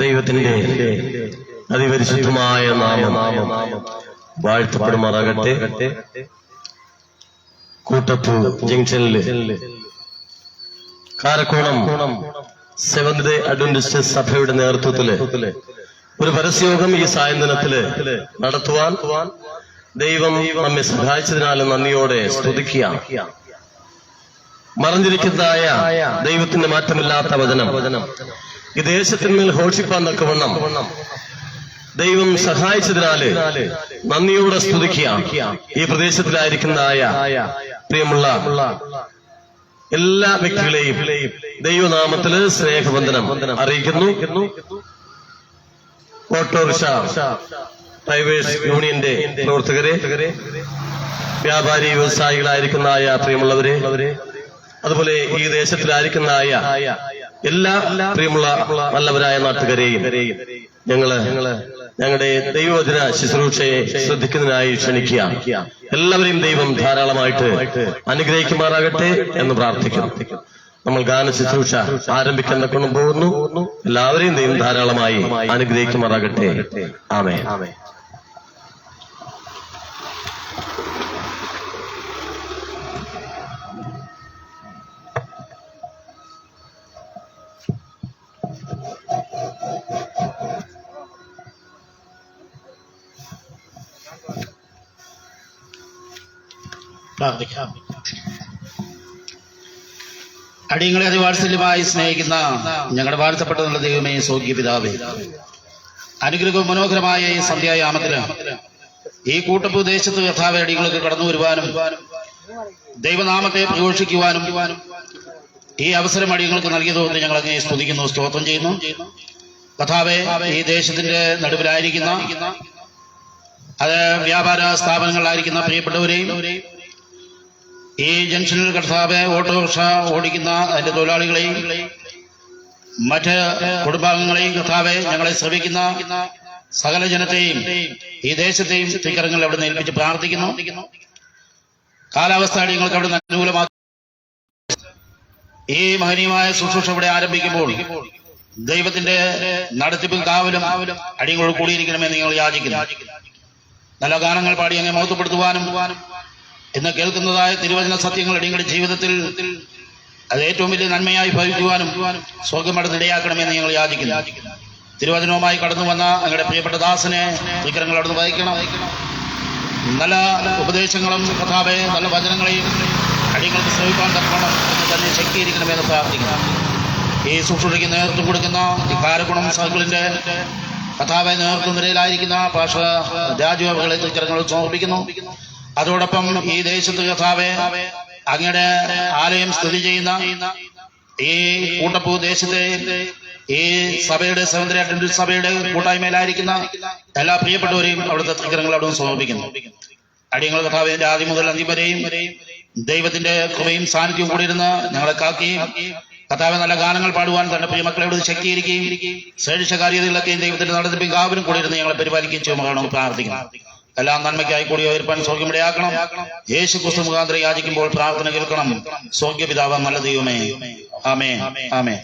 ദൈവത്തിന്റെ അതിപരിശുദ്ധമായ നാമം വാഴ്ത്തപ്പെടുമാറാകട്ടെ. കൂട്ടപ്പു ജംഗ്ഷനില് കാരക്കോണം സെവന്ത് ഡേ അഡ്വന്റിസ്റ്റ് സഭയുടെ നേതൃത്വത്തില് ഒരു പരസ്യയോഗം ഈ സായന്തനത്തില് നടത്തുവാൻ ദൈവം നമ്മെ സഹായിച്ചതിനാലും നന്ദിയോടെ സ്തുതിക്കുക. മറഞ്ഞിരിക്കുന്നതായ ദൈവത്തിന്റെ മാറ്റമില്ലാത്ത വചനം ഈ ദേശത്തിന്മേൽ ഘോഷിപ്പാൻ തക്കവണ്ണം ദൈവം സഹായിച്ചതിനാല് നന്ദിയോടെ സ്തുതിക്കുക. ഈ പ്രദേശത്തിലായിരിക്കുന്നതായ പ്രിയമുള്ള എല്ലാ വ്യക്തികളെയും ദൈവനാമത്തില് സ്നേഹവന്ദനം അറിയിക്കുന്നു. ഓട്ടോറിക്ഷ ഡ്രൈവേഴ്സ് യൂണിയന്റെ പ്രവർത്തകരെ, വ്യാപാരി വ്യവസായികളായിരിക്കുന്നതായ പ്രിയമുള്ളവരെ, അതുപോലെ ഈ ദേശത്തിലായിരിക്കുന്നതായ എല്ലാ പ്രിയമുള്ള നല്ലവരായ നാട്ടുകാരെയും ഞങ്ങളുടെ ദൈവവചന ശുശ്രൂഷയെ ശ്രദ്ധിക്കുന്നതിനായി ക്ഷണിക്കുക. എല്ലാവരെയും ദൈവം ധാരാളമായിട്ട് അനുഗ്രഹിക്കുമാറാകട്ടെ എന്ന് പ്രാർത്ഥിക്കുന്നു. നമ്മൾ ഗാന ശുശ്രൂഷ ആരംഭിക്കാൻ കൊണ്ടുപോകുന്നു. എല്ലാവരെയും ദൈവം ധാരാളമായി അനുഗ്രഹിക്കുമാറാകട്ടെ. ആമേൻ. അടിയങ്ങളെ അതിവാത്സല്യമായി സ്നേഹിക്കുന്ന ഞങ്ങളുടെ വാഴ്ത്തപ്പെട്ടതുള്ള ദൈവമേ, സ്വർഗ്ഗീയ പിതാവേ, അനുഗ്രഹവും മനോഹരമായ ഈ സന്ധ്യായാമത്തിന് ഈ കൂട്ടപ്രദേശത്ത് കർത്താവേ അടിയങ്ങൾക്ക് കടന്നു വരുവാനും ദൈവനാമത്തെ പ്രഘോഷിക്കുവാനും ഈ അവസരം അടിയങ്ങൾക്ക് നൽകിയതുകൊണ്ട് ഞങ്ങൾ അങ്ങേ സ്തുതിക്കുന്നു, സ്തോത്രം ചെയ്യുന്നു. കർത്താവേ, ഈ ദേശത്തിന്റെ നടുവിലായിരിക്കുന്ന അത് വ്യാപാര സ്ഥാപനങ്ങളിലായിരിക്കുന്ന പ്രിയപ്പെട്ടവരെയും ഈ ജംഗ്ഷനിൽ കർത്താവെ ഓട്ടോറിക്ഷ ഓടിക്കുന്ന അതിന്റെ തൊഴിലാളികളെയും മറ്റ് കുടുംബാംഗങ്ങളെയും കർത്താവെ ഞങ്ങളെ ശ്രമിക്കുന്ന സകല ജനത്തെയും ഈ ദേശത്തെയും തിക്കരങ്ങളിൽ അവിടെ ഏൽപ്പിച്ച് പ്രാർത്ഥിക്കുന്നു. കാലാവസ്ഥ ഞങ്ങൾക്ക് അവിടെ അനുകൂലമാക്കി ഈ മഹനീയമായ ശുശ്രൂഷ ഇവിടെ ആരംഭിക്കുമ്പോൾ ദൈവത്തിന്റെ നടത്തിപ്പും കാവലും അടിയങ്ങളോട് കൂടിയിരിക്കണമെന്ന് നിങ്ങൾ യാചിക്കുന്നു. നല്ല ഗാനങ്ങൾ പാടി അങ്ങ് മഹത്വപ്പെടുത്തുവാനും ഇന്ന് കേൾക്കുന്നതായ തിരുവചന സത്യങ്ങൾ അടിയങ്ങളുടെ ജീവിതത്തിൽ അത് ഏറ്റവും വലിയ നന്മയായി ഭവിക്കുവാനും സ്വർഗമടന്ന് ഇടയാക്കണമെന്ന് ഞങ്ങൾ യാചിക്കുന്നു. തിരുവചനവുമായി കടന്നു വന്ന ഞങ്ങളുടെ പ്രിയപ്പെട്ട ദാസനെ വിഗ്രഹങ്ങൾ അവിടുന്ന് വഹിക്കണം. നല്ല ഉപദേശങ്ങളും കഥാവെ നല്ല വചനങ്ങളെയും അടിയങ്ങൾക്ക് ശ്രമിക്കാൻ തക്കണം എന്ന് തന്നെ ശക്തീകരിക്കണമെന്ന് പ്രാർത്ഥിക്കണം. ഈ ശുശ്രൂഷയ്ക്ക് നേതൃത്വം കൊടുക്കുന്ന ഈ കാരക്കുണം സർക്കിളിന്റെ കഥാവെ നേതൃത്വ നിരയിലായിരിക്കുന്ന പാഷ രാജുവകളെ വിഗ്രഹങ്ങൾ സമർപ്പിക്കുന്നു. അതോടൊപ്പം ഈ ദേശത്ത് കഥാവെ അങ്ങയുടെ ആലയം സ്ഥിതി ചെയ്യുന്ന ഈ കൂട്ടപ്പൂ ദേശത്തെ ഈ സഭയുടെ സെവന്ത് അഡ്വന്റിസ്റ്റ് സഭയുടെ കൂട്ടായ്മയിലായിരിക്കുന്ന എല്ലാ പ്രിയപ്പെട്ടവരെയും അവിടുത്തെ വിഗ്രഹങ്ങൾ അവിടെ സമർപ്പിക്കുന്നു. അടിയങ്ങൾ കഥാവിന്റെ ആദ്യം മുതൽ അന്ത്യം വരെയും ദൈവത്തിന്റെ കൃപയും സാന്നിധ്യവും കൂടിയിരുന്ന് ഞങ്ങളെ കാക്കുകയും കഥാവ് നല്ല ഗാനങ്ങൾ പാടുവാൻ തന്റെ പ്രിയമക്കളെ ശക്തീകരിക്കുകയും ശ്രേഷ്ഠ കാര്യതകളൊക്കെയും ദൈവത്തിന്റെ നടത്തിപ്പും കാവലും കൂടിയിരുന്ന് ഞങ്ങളെ പരിപാലിക്കുകയും ചെയ്യുമ്പോൾ പ്രാർത്ഥിക്കണം. എല്ലാം നന്മയ്ക്കായി കൂടി ഉയർപ്പാൻ സ്വർഗ്ഗമിടയാക്കണം. യേശു ക്രിസ്തു മുഖാന്തരം യാചിക്കുമ്പോൾ പ്രാർത്ഥന കേൾക്കണം. സ്വർഗ്ഗപിതാവ് നല്ല ദൈവമേ, ആമേൻ, ആമേൻ.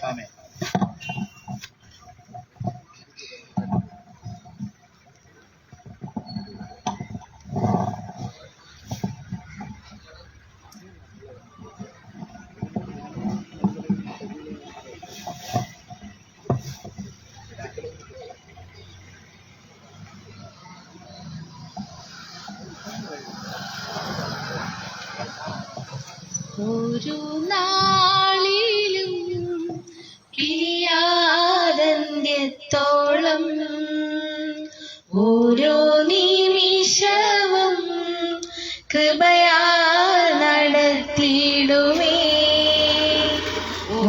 ഒരു നാളിലും കിരിയാതന്ത്യത്തോളം ഓരോ നിമിഷവും കൃപയാൽ നടത്തിയിടുമേ.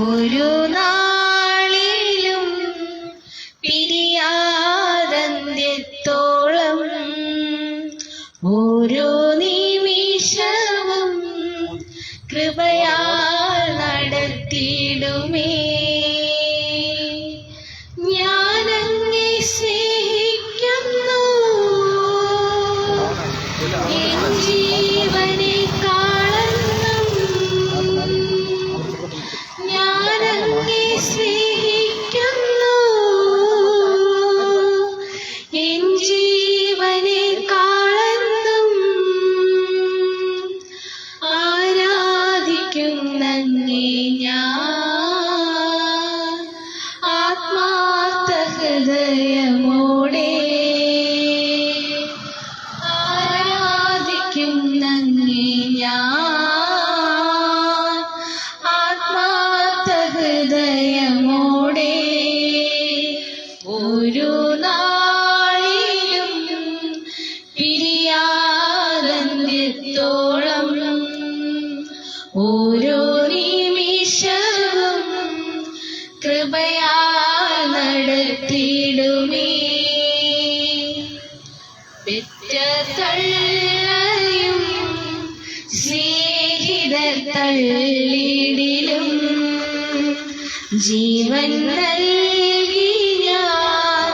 ഒരു നാളിലും പിരിയാതന്ത്യത്തോളം ഓരോ നിമിഷവും കൃപയാൽ നടത്തിയിടുമേ. ഞാനങ്ങെ സ്നേഹിക്കുന്നു, എൻ ജീവനെക്കാളെന്നും ഞാനങ്ങെ സ്നേഹിക്കുന്നു, എൻ ജീവനെക്കാളെന്നും ആരാധിക്കുന്നങ്ങേ ഞാൻ ആത്മാർത്ഥ ഹൃദയമോടെ. ആരാധിക്കുന്നങ്ങേ ഞാൻ ആത്മാർത്ഥ ഹൃദയമോടെ. ഒരു നാളിലും പിരിയാതന്ത്യത്തോളം ഓരോ നിമിഷവും കൃപയാൽ നടത്തിയിടുമേ. പെറ്റ തള്ളയും സ്നേഹിതർ തള്ളിടിലും ജീവൻ നൽകി ഞാൻ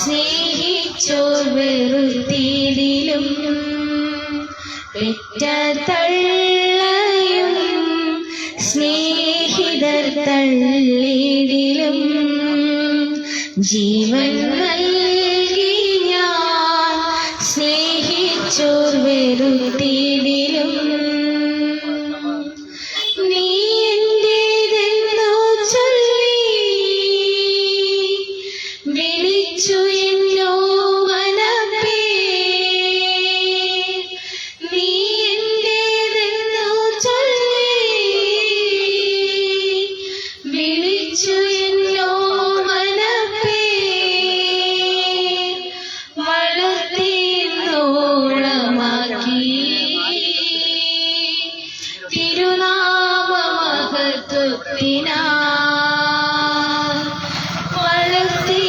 സ്നേഹിച്ചോർ വെറുത്തിടിലും. പെറ്റ തള്ളയും സ്നേഹിതർ തള്ളിടിലും ജീവൻ നൽകി ഞാൻ സ്നേഹിച്ചോർ വെറുത്തിടിലും. നീ എന്റേതെന്നു ചൊല്ലി വിളിച്ചു എന്നോ വനപ്പേ. നീ എന്റേതെന്നു ചൊല്ലി വിളിച്ചു എന്നോ വനപ്പേ. വളർത്തിന്നോളമാക്കി തിരുനാമമഹത്വത്തിനായി. വളർത്തിന്നോളമാക്കി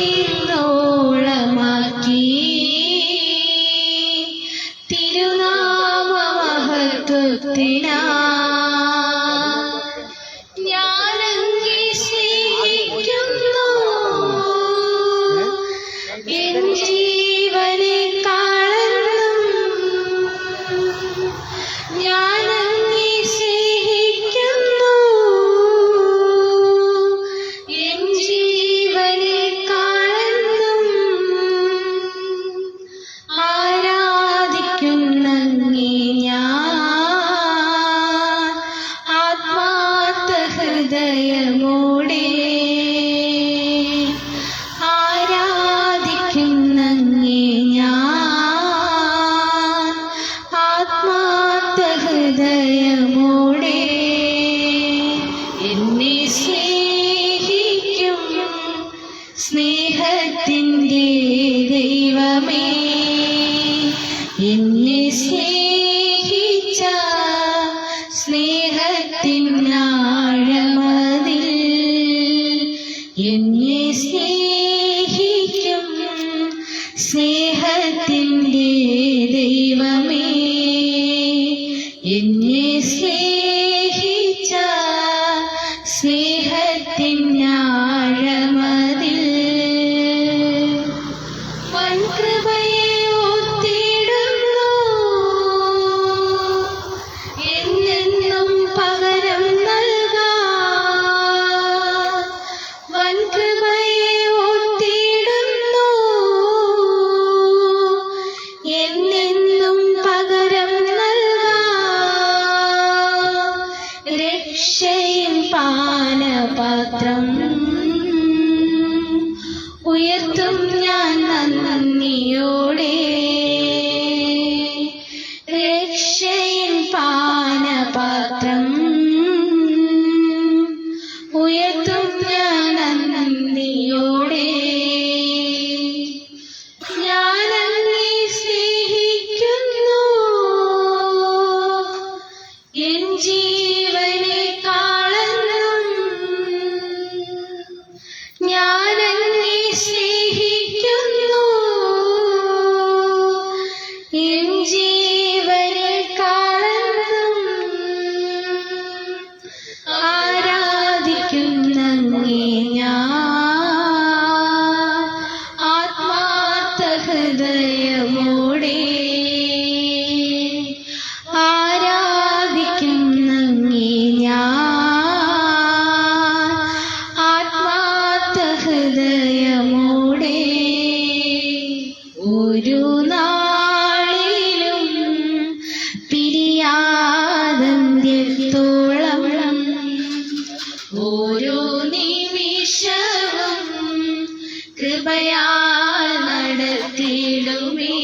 തിരുനാമമഹത്വത്തിനായി. ഞാനങ്ങേ സ്നേഹിക്കുന്നു, എൻ ജീവനെക്കാളെന്നും ഞാനങ്ങേ സ്നേഹിക്കുന്നു, ഹൃദയമോടെ ആരാധിക്കുന്നങ്ങേ ഞാൻ ആത്മാർത്ഥ ഹൃദയമോടെ. എന്നെ സ്നേഹിക്കും സ്നേഹത്തിൻ്റെ ദൈവമേ, എന്നെ സ്നേഹിച്ച സ്നേഹത്തിനാഴമതിൽ എന്നെ സ്നേഹിക്കും സ്നേഹത്തിൻ്റെ ദൈവമേ, എന്നെ സ്നേഹിച്ച സ്നേഹത്തിനാഴമതിൽ വൻകൃപയെ ഒത്തിടുന്നു എന്നെന്നും പകരം നൽകാൻ. വൻകൃപയെ ഒത്തിടുന്നു എന്നെന്നും പകരം നൽകാൻ. രക്ഷയിൻ പാനപാത്രം ഉയർത്തും ഞാൻ നന്ദിയോടെ. രക്ഷയിൻ പാനപാത്രം ഉയർത്തും ഞാൻ നന്ദിയോടെ. ഞാൻ അങ്ങേ സ്നേഹിക്കുന്നു എൻ ജീവനെക്കാളെന്നും. ഞാൻ അങ്ങേ സ്നേഹിക്കുന്നു എൻ ജീവനെക്കാളെന്നും. ആരാധിക്കുന്നങ്ങേ ഞാൻ ആത്മാർത്ഥ ഹൃദയമോടെ. ആരാധിക്കുന്നങ്ങേ ഞാൻ ആത്മാർത്ഥ ഹൃദയമോടെ. ഒരു നാളിലും പിരിയാതന്ത്യത്തോളം ഓരോ നിമിഷവും കൃപയാൽ നടത്തിയിടുമേ.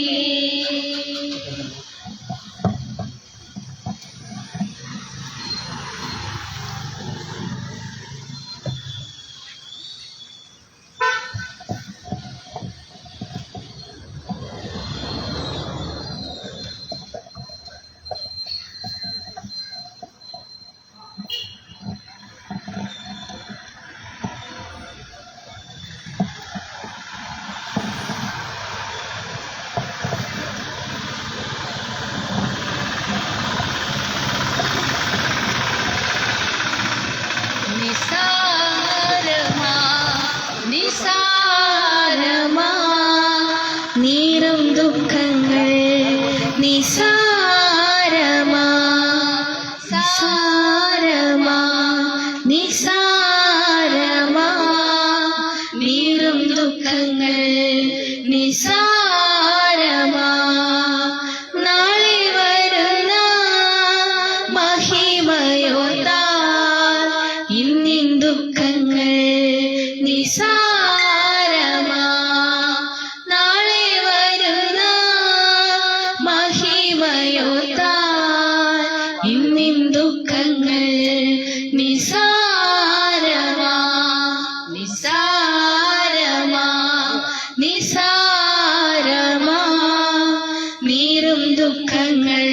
നിസാരമാ നീറും ദുഃഖങ്ങൾ നിസാരമാ സാരമാ നിസാരമാ നീറും ദുഃഖങ്ങൾ നിസാരമാ. നാളെ വരുന്ന മഹിമയോർത്താൽ ഇന്നിൻ ദുഃഖങ്ങൾ നിസാരമാ. നാളെ വരുന്ന മഹിമയോർത്താൽ ഇന്നിൻ ദുഃഖങ്ങൾ നിസാരമാ. നിസാരമാ നിസാരമാ നീറും ദുഃഖങ്ങൾ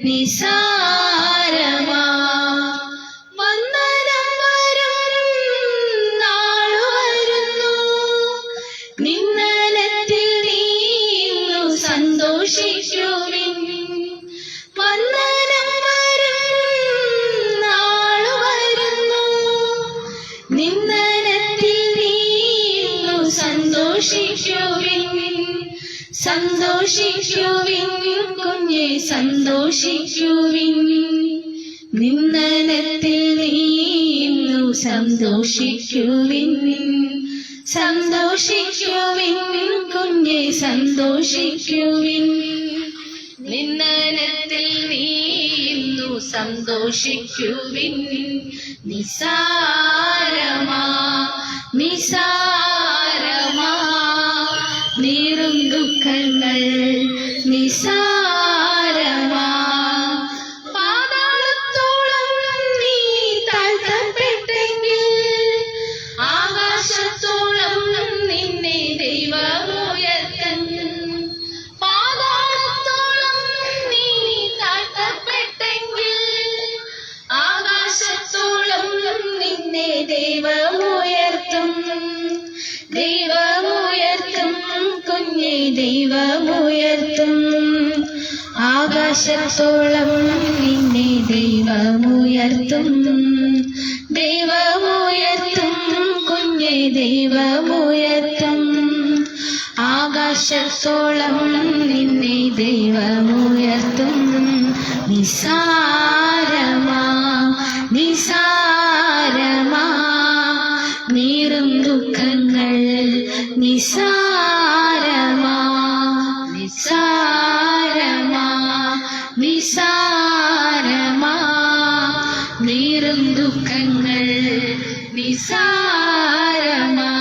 നിസാരമാ. വന്ദനം വരും നാളു വരുന്നു നിന്ദനത്തിൽ നീങ്ങു സന്തോഷിക്കുവിൻ. വന്ദനം വരും നാളു വരുന്നു നിന്ദനത്തിൽ നീങ്ങു സന്തോഷിക്കുവിൻ. സന്തോഷിക്കുവിൻ കുഞ്ഞെ സന്തോഷിക്കുവിൻ. നിന്ദനത്തിൽ നീങ്ങു സന്തോഷിക്കുവിൻ. സന്തോഷിക്കുവിൻ കുഞ്ഞെ സന്തോഷിക്കുവിൻ. നിന്ദനത്തിൽ നീങ്ങു സന്തോഷിക്കുവിൻ നിസാരമാ നിസാരമാ നീറും ദുഃഖങ്ങൾ നിസാരമാ പാതാളത്തോളം നീ താഴ്ത്തപ്പെട്ടെങ്കിൽ ആകാശത്തോളം നിന്നെ ദൈവമുയർത്തും പാതാളത്തോളം നീ താഴ്ത്തപ്പെട്ടെങ്കിൽ ആകാശത്തോളം നിന്നെ ദൈവമുയർത്തും ദൈവമുയർത്തും കുഞ്ഞെ ദൈവമുയർത്തും ആകാശത്തോളം നിന്നെ ദൈവമുയർത്തും ദൈവമുയർത്തും കുഞ്ഞെ ദൈവമുയർത്തും ആകാശത്തോളം നിന്നെ ദൈവമുയർത്തും നിസാരമാ നിസാരമാ നീറും ദുഃഖങ്ങൾ നിസാരമാ നിസാരമാ നിസാരമാ നീറും ദുഃഖങ്ങൾ നിസാരമാ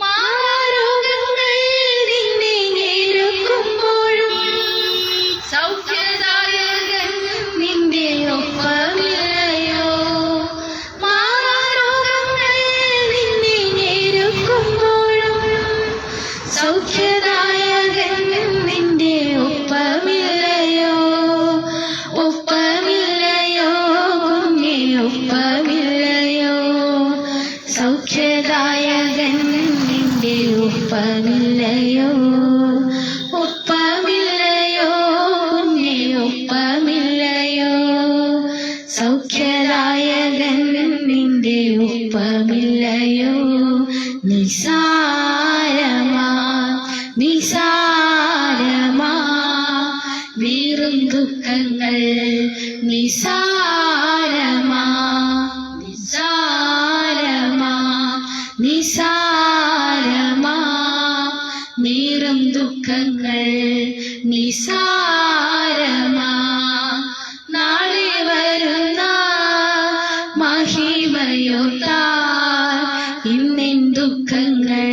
മാറാരോഗങ്ങൾ നിന്നെ ഞെരുക്കുമ്പോഴും സൗഖ്യദായകൻ നിന്റെ ഒപ്പമില്ലയോ മാറാരോഗങ്ങൾ നിന്നെ ഞെരുക്കുമ്പോഴും സൗഖ്യദായകൻ നിന്റെ ഒപ്പമില്ലയോ ഒപ്പമില്ലയോ കുഞ്ഞെ ഒപ്പമില്ലയോ സൗഖ്യദായകൻ നിന്റെ ഒപ്പമില്ലയോ ഒപ്പമില്ലയോ കുഞ്ഞെ ഒപ്പമില്ലയോ സൗഖ്യദായകൻ നിന്റെ ഒപ്പമില്ലയോ നിസാരമാ നിസാരമാ വീറും ദുഃഖങ്ങൾ നിസാരമാ നിസാരമാ നിസാരമാ നീറും ദുഃഖങ്ങൾ നിസാരമാ നാളെ വരുന്ന മഹിമയോത്താ ഇന്നിൻ ദുഃഖങ്ങൾ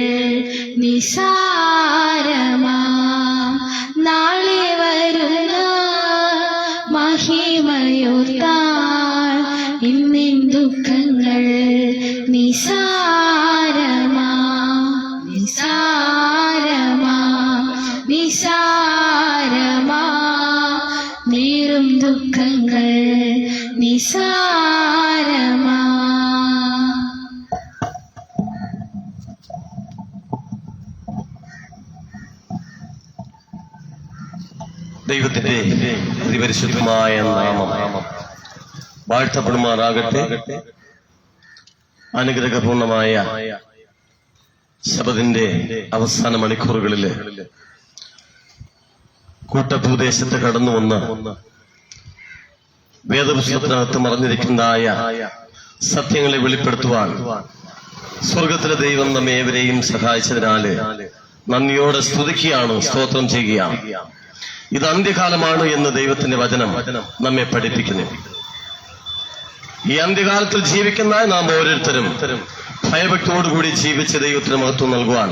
നിസാരമാ നാളെ വരുന്ന മഹിമയോത്താ ഇന്നിൻ ദുഃഖങ്ങൾ നിസാരമാ നിസാരമാ നിസാരമാ നീറും ദുഃഖങ്ങൾ നിസാരമാ ദൈവത്തിന്റെ അതിപരിശുദ്ധമായ നാമം വാഴ്ത്തപ്പെടുമാറാകട്ടെ. അനുഗ്രഹപൂർണമായ ശബദിന്റെ അവസാന മണിക്കൂറുകളില് കൂട്ടഭൂദേശത്ത് കടന്നു വന്ന് വേദപുസ്തകത്തിനകത്ത് മറഞ്ഞിരിക്കുന്നതായ സത്യങ്ങളെ വെളിപ്പെടുത്തുവാൻ സ്വർഗത്തിലെ ദൈവം നമ്മെ ഏവരെയും സഹായിച്ചതിനാല് നന്ദിയോടെ സ്തുതിക്കുകയാണ്, സ്തോത്രം ചെയ്യുകയാണ്. ഇത് അന്ത്യകാലമാണ് എന്ന് ദൈവത്തിന്റെ വചനം നമ്മെ പഠിപ്പിക്കുന്നു. ഈ അന്ത്യകാലത്തിൽ ജീവിക്കുന്ന നാം ഓരോരുത്തരും ഭയഭക്തിയോടുകൂടി ജീവിച്ച് ദൈവത്തിന് മഹത്വം നൽകുവാൻ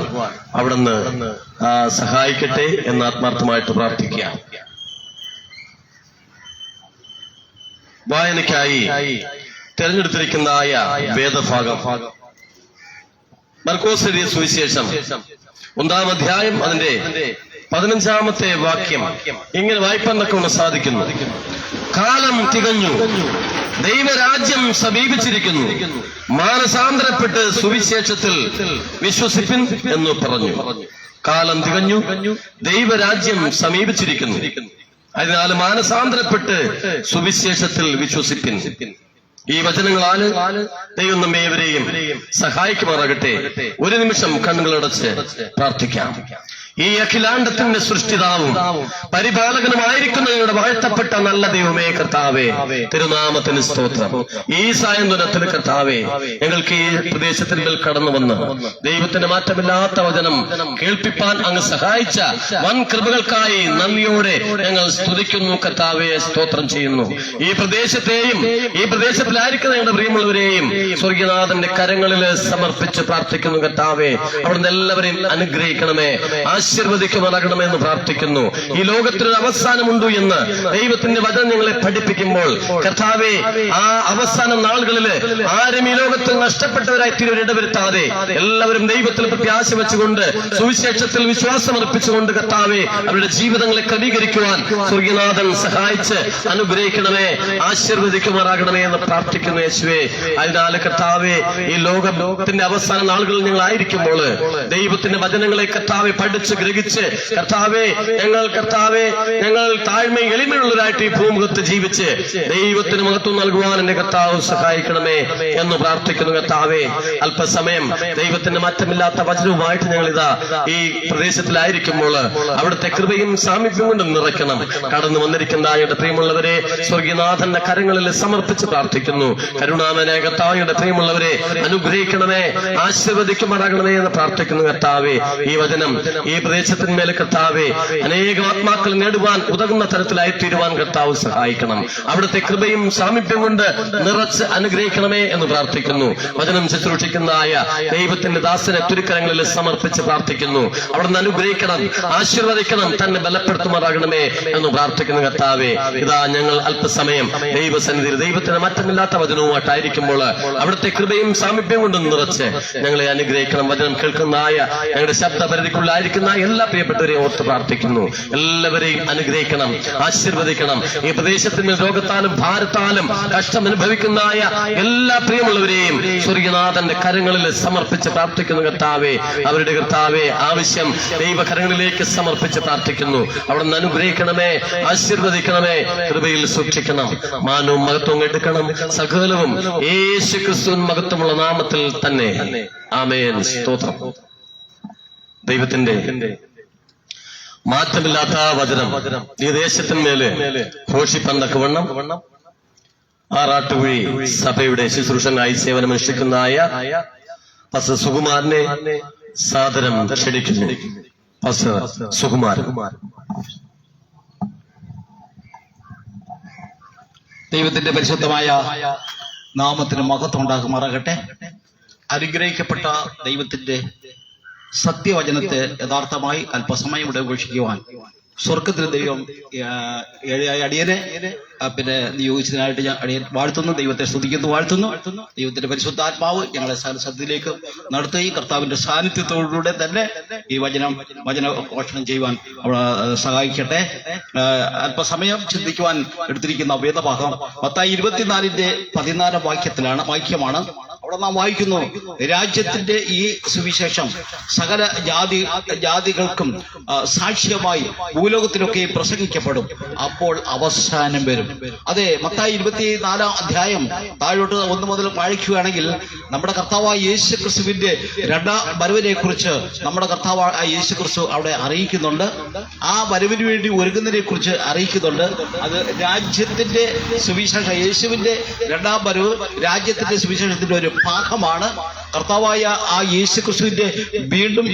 അവിടുന്ന് സഹായിക്കട്ടെ എന്ന് ആത്മാർത്ഥമായിട്ട് പ്രാർത്ഥിക്കുക. വായനയ്ക്കായി തിരഞ്ഞെടുത്തിരിക്കുന്നതായ വേദഭാഗം മർക്കോസ് എഴുതിയ സുവിശേഷം 1-ാം അധ്യായം അതിന്റെ 15-ാമത്തെ വാക്യം ഇങ്ങനെ വായിപ്പാനൊക്കെ ഒന്ന് സാധിക്കുന്നു. കാലം തികഞ്ഞു, ദൈവരാജ്യം സമീപിച്ചിരിക്കുന്നു, മാനസാന്തരപ്പെട്ട് സുവിശേഷത്തിൽ വിശ്വസിപ്പിൻ എന്ന് പറഞ്ഞു. കാലം തികഞ്ഞു, ദൈവരാജ്യം സമീപിച്ചിരിക്കുന്നു, അതിനാൽ മാനസാന്തരപ്പെട്ട് സുവിശേഷത്തിൽ വിശ്വസിപ്പിൻ. ഈ വചനങ്ങളാല് ദൈവം നമ്മേവരെയും സഹായിക്കുമാറാകട്ടെ. ഒരു നിമിഷം കണ്ണുകളടച്ച് പ്രാർത്ഥിക്കാം. ഈ അഖിലാണ്ടത്തിന്റെ സൃഷ്ടിതാവും പരിപാലകനുമായിരിക്കുന്ന ഞങ്ങളുടെ വാഴ്ത്തപ്പെട്ട നല്ല ദൈവമേ കർത്താവേ, തിരുനാമത്തിന് സ്തോത്രം. ഈ സായന്തനത്തിന് കർത്താവേ, ഞങ്ങൾക്ക് ഈ പ്രദേശത്തിൽ കടന്നു വന്ന് ദൈവത്തിന്റെ മാറ്റമില്ലാത്ത വചനം കേൾപ്പിപ്പാൻ അങ്ങ് സഹായിച്ച വൻ കൃപകൾക്കായി നന്ദിയോടെ ഞങ്ങൾ സ്തുതിക്കുന്നു കർത്താവെ, സ്തോത്രം ചെയ്യുന്നു. ഈ പ്രദേശത്തെയും ഈ പ്രദേശത്തിലായിരിക്കുന്ന ഞങ്ങളുടെ പ്രിയമുള്ളവരെയും സ്വർഗീയനാഥന്റെ കരങ്ങളിൽ സമർപ്പിച്ച് പ്രാർത്ഥിക്കുന്നു കർത്താവെ. അവിടുന്ന് എല്ലാവരെയും അനുഗ്രഹിക്കണമേ, ആശീർവദിക്കുമാറാകണമേ എന്ന് പ്രാർത്ഥിക്കുന്നു. ഈ ലോകത്തിനൊരു അവസാനമുണ്ട് എന്ന് ദൈവത്തിന്റെ വചനം ഞങ്ങളെ പഠിപ്പിക്കുമ്പോൾ കർത്താവെ, ആ അവസാന നാളുകളിൽ ആരും ഈ ലോകത്തിൽ നഷ്ടപ്പെട്ടവരായി ഇടവരുത്താതെ എല്ലാവരും ദൈവത്തിൽ പ്രത്യാശ വെച്ചുകൊണ്ട് സുവിശേഷത്തിൽ വിശ്വാസം അർപ്പിച്ചുകൊണ്ട് കർത്താവെ അവരുടെ ജീവിതങ്ങളെ ക്രമീകരിക്കുവാൻ സ്വർഗീയനാഥൻ സഹായിച്ച് അനുഗ്രഹിക്കണമേ, ആശീർവദിക്കുമാറാകണമേ എന്ന് പ്രാർത്ഥിക്കുന്നു യേശുവേ. അതിനാൽ കർത്താവെ, ഈ ലോകത്തിന്റെ അവസാന നാളുകളിൽ ഞങ്ങൾ ആയിരിക്കുമ്പോൾ ദൈവത്തിന്റെ വചനങ്ങളെ കർത്താവെ പഠിച്ച് ഗ്രഹിച്ച് കർത്താവെ ഞങ്ങൾ താഴ്മയും എളിമയുള്ളവരായിട്ട് ഈ ഭൂമുഖത്ത് ജീവിച്ച് ദൈവത്തിന് മഹത്വം നൽകുവാൻ എന്റെ കർത്താവ് സഹായിക്കണമേ എന്ന് പ്രാർത്ഥിക്കുന്നു കർത്താവെ. അല്പസമയം ദൈവത്തിന്റെ മാറ്റമില്ലാത്ത വചനവുമായിട്ട് ഞങ്ങൾ ഇതാ ഈ പ്രദേശത്തിലായിരിക്കുമ്പോൾ അവിടുത്തെ കൃപയും സാമീപ്യം കൊണ്ടും നിറയ്ക്കണം. കടന്നു വന്നിരിക്കുന്ന ആയുടെ പ്രിയമുള്ളവരെ സ്വർഗീയനാഥന്റെ കരങ്ങളിൽ സമർപ്പിച്ച് പ്രാർത്ഥിക്കുന്നു. കരുണാമനായ കർത്താവിയുടെ പ്രിയമുള്ളവരെ അനുഗ്രഹിക്കണമേ, ആശീർവദിക്കുമാറാകണമേ എന്ന് പ്രാർത്ഥിക്കുന്നു കർത്താവെ. ഈ വചനം ഈ പ്രദേശത്തിന്മേൽ കർത്താവെ അനേകം ആത്മാക്കൾ നേടുവാൻ ഉതകുന്ന തരത്തിലായി തീരുവാൻ കർത്താവ് സഹായിക്കണം. അവിടുത്തെ കൃപയും സാമീപ്യം കൊണ്ട് നിറച്ച് അനുഗ്രഹിക്കണമേ എന്ന് പ്രാർത്ഥിക്കുന്നു. വചനം ശുശ്രൂഷിക്കുന്നതായ ദൈവത്തിന്റെ ദാസനെ തുരുക്കരങ്ങളിൽ സമർപ്പിച്ച് പ്രാർത്ഥിക്കുന്നു. അവിടുന്ന് അനുഗ്രഹിക്കണം, ആശീർവദിക്കണം, തന്നെ ബലപ്പെടുത്തുമാറാകണമേ എന്ന് പ്രാർത്ഥിക്കുന്നു കർത്താവെ. ഇതാ ഞങ്ങൾ അല്പസമയം ദൈവസന്നിധിയിൽ ദൈവത്തിന് മാറ്റമില്ലാത്ത വചനവുമായിട്ടായിരിക്കുമ്പോൾ അവിടുത്തെ കൃപയും സാമീപ്യം കൊണ്ടും നിറച്ച് ഞങ്ങളെ അനുഗ്രഹിക്കണം. വചനം കേൾക്കുന്നതായ ഞങ്ങളുടെ ശബ്ദപരിധിക്കുള്ളായിരിക്കുന്ന എല്ലാ പ്രിയപ്പെട്ടവരെയും ഓർത്ത് പ്രാർത്ഥിക്കുന്നു. എല്ലാവരെയും അനുഗ്രഹിക്കണം, ആശീർവദിക്കണം. ഈ പ്രദേശത്തിന് രോഗത്താലും ഭാരത്താലും കഷ്ടം അനുഭവിക്കുന്നതായ എല്ലാ പ്രിയമുള്ളവരെയും സ്വർഗീയനാഥന്റെ കരങ്ങളിൽ സമർപ്പിച്ച് പ്രാർത്ഥിക്കുന്നു കർത്താവെ. അവരുടെ കർത്താവെ ആവശ്യം ദൈവകരങ്ങളിലേക്ക് സമർപ്പിച്ച് പ്രാർത്ഥിക്കുന്നു. അവിടുന്ന് അനുഗ്രഹിക്കണമേ, ആശീർവദിക്കണമേ, കൃപയിൽ സൂക്ഷിക്കണം. മാനവും മഹത്വവും എടുക്കണം. സകലവും യേശു ക്രിസ്തുവിൻ മഹത്വമുള്ള നാമത്തിൽ തന്നെ. ആമേൻ. സ്തോത്രം. ദൈവത്തിന്റെ മാറ്റമില്ലാത്ത വചനം ഈ ദേശത്തിന്മേല് ഘോഷിപ്പന്തക്ക് വണ്ണം ആറാട്ടുകുഴി സഭയുടെ ശുശ്രൂഷനായി സേവനമനുഷ്ഠിക്കുന്നതായ പാസ്റ്റർ സുകുമാരനെ സാദരം ക്ഷണിക്കുന്നു. പാസ്റ്റർ സുകുമാരൻ. ദൈവത്തിന്റെ പരിശുദ്ധമായ നാമത്തിന് മഹത്വം ഉണ്ടാകുമാറാകട്ടെ. അനുഗ്രഹിക്കപ്പെട്ട ദൈവത്തിന്റെ സത്യവചനത്തെ യഥാർത്ഥമായി അല്പസമയം ഇവിടെ ഘോഷിക്കുവാൻ സ്വർഗത്തിലെ ദൈവം അടിയനെ പിന്നെ നിയോഗിച്ചതിനായിട്ട് ഞാൻ അടിയൻ വാഴ്ത്തുന്നു. ദൈവത്തെ സ്തുതിക്കുന്നു, വാഴ്ത്തുന്നു. ദൈവത്തിന്റെ പരിശുദ്ധാത്മാവ് ഞങ്ങളെ സത്യത്തിലേക്ക് നടത്തുകയും കർത്താവിന്റെ സാന്നിധ്യത്തോടുകൂടെ തന്നെ ഈ വചന ഘോഷണം ചെയ്യുവാൻ അവിടെ സഹായിക്കട്ടെ. അല്പസമയം ചിന്തിക്കുവാൻ എടുത്തിരിക്കുന്ന വേദഭാഗം മത്തായി 24:14 വാക്യമാണ്. അവിടെ നാം വായിക്കുന്നു, രാജ്യത്തിന്റെ ഈ സുവിശേഷം സകല ജാതികൾക്കും സാക്ഷ്യമായി ഭൂലോകത്തിലൊക്കെ പ്രസംഗിക്കപ്പെടും, അപ്പോൾ അവസാനം വരും. അതെ, മത്തായി 24 താഴോട്ട് 1 മുതൽ വായിക്കുകയാണെങ്കിൽ നമ്മുടെ കർത്താവായ യേശു ക്രിസ്തുവിന്റെ രണ്ടാം വരവിനെ കുറിച്ച് നമ്മുടെ കർത്താവായ യേശു ക്രിസ്തു അവിടെ അറിയിക്കുന്നുണ്ട്. ആ വരവിന് വേണ്ടി ഒരുങ്ങുന്നതിനെ കുറിച്ച് അറിയിക്കുന്നുണ്ട്. അത് രാജ്യത്തിന്റെ സുവിശേഷം, യേശുവിന്റെ രണ്ടാം വരവ് രാജ്യത്തിന്റെ സുവിശേഷത്തിന്റെ ഒരു ഭാഗമാണ്. കർത്താവായ ആ യേശു ക്രിസ്തുവിന്റെ വീണ്ടും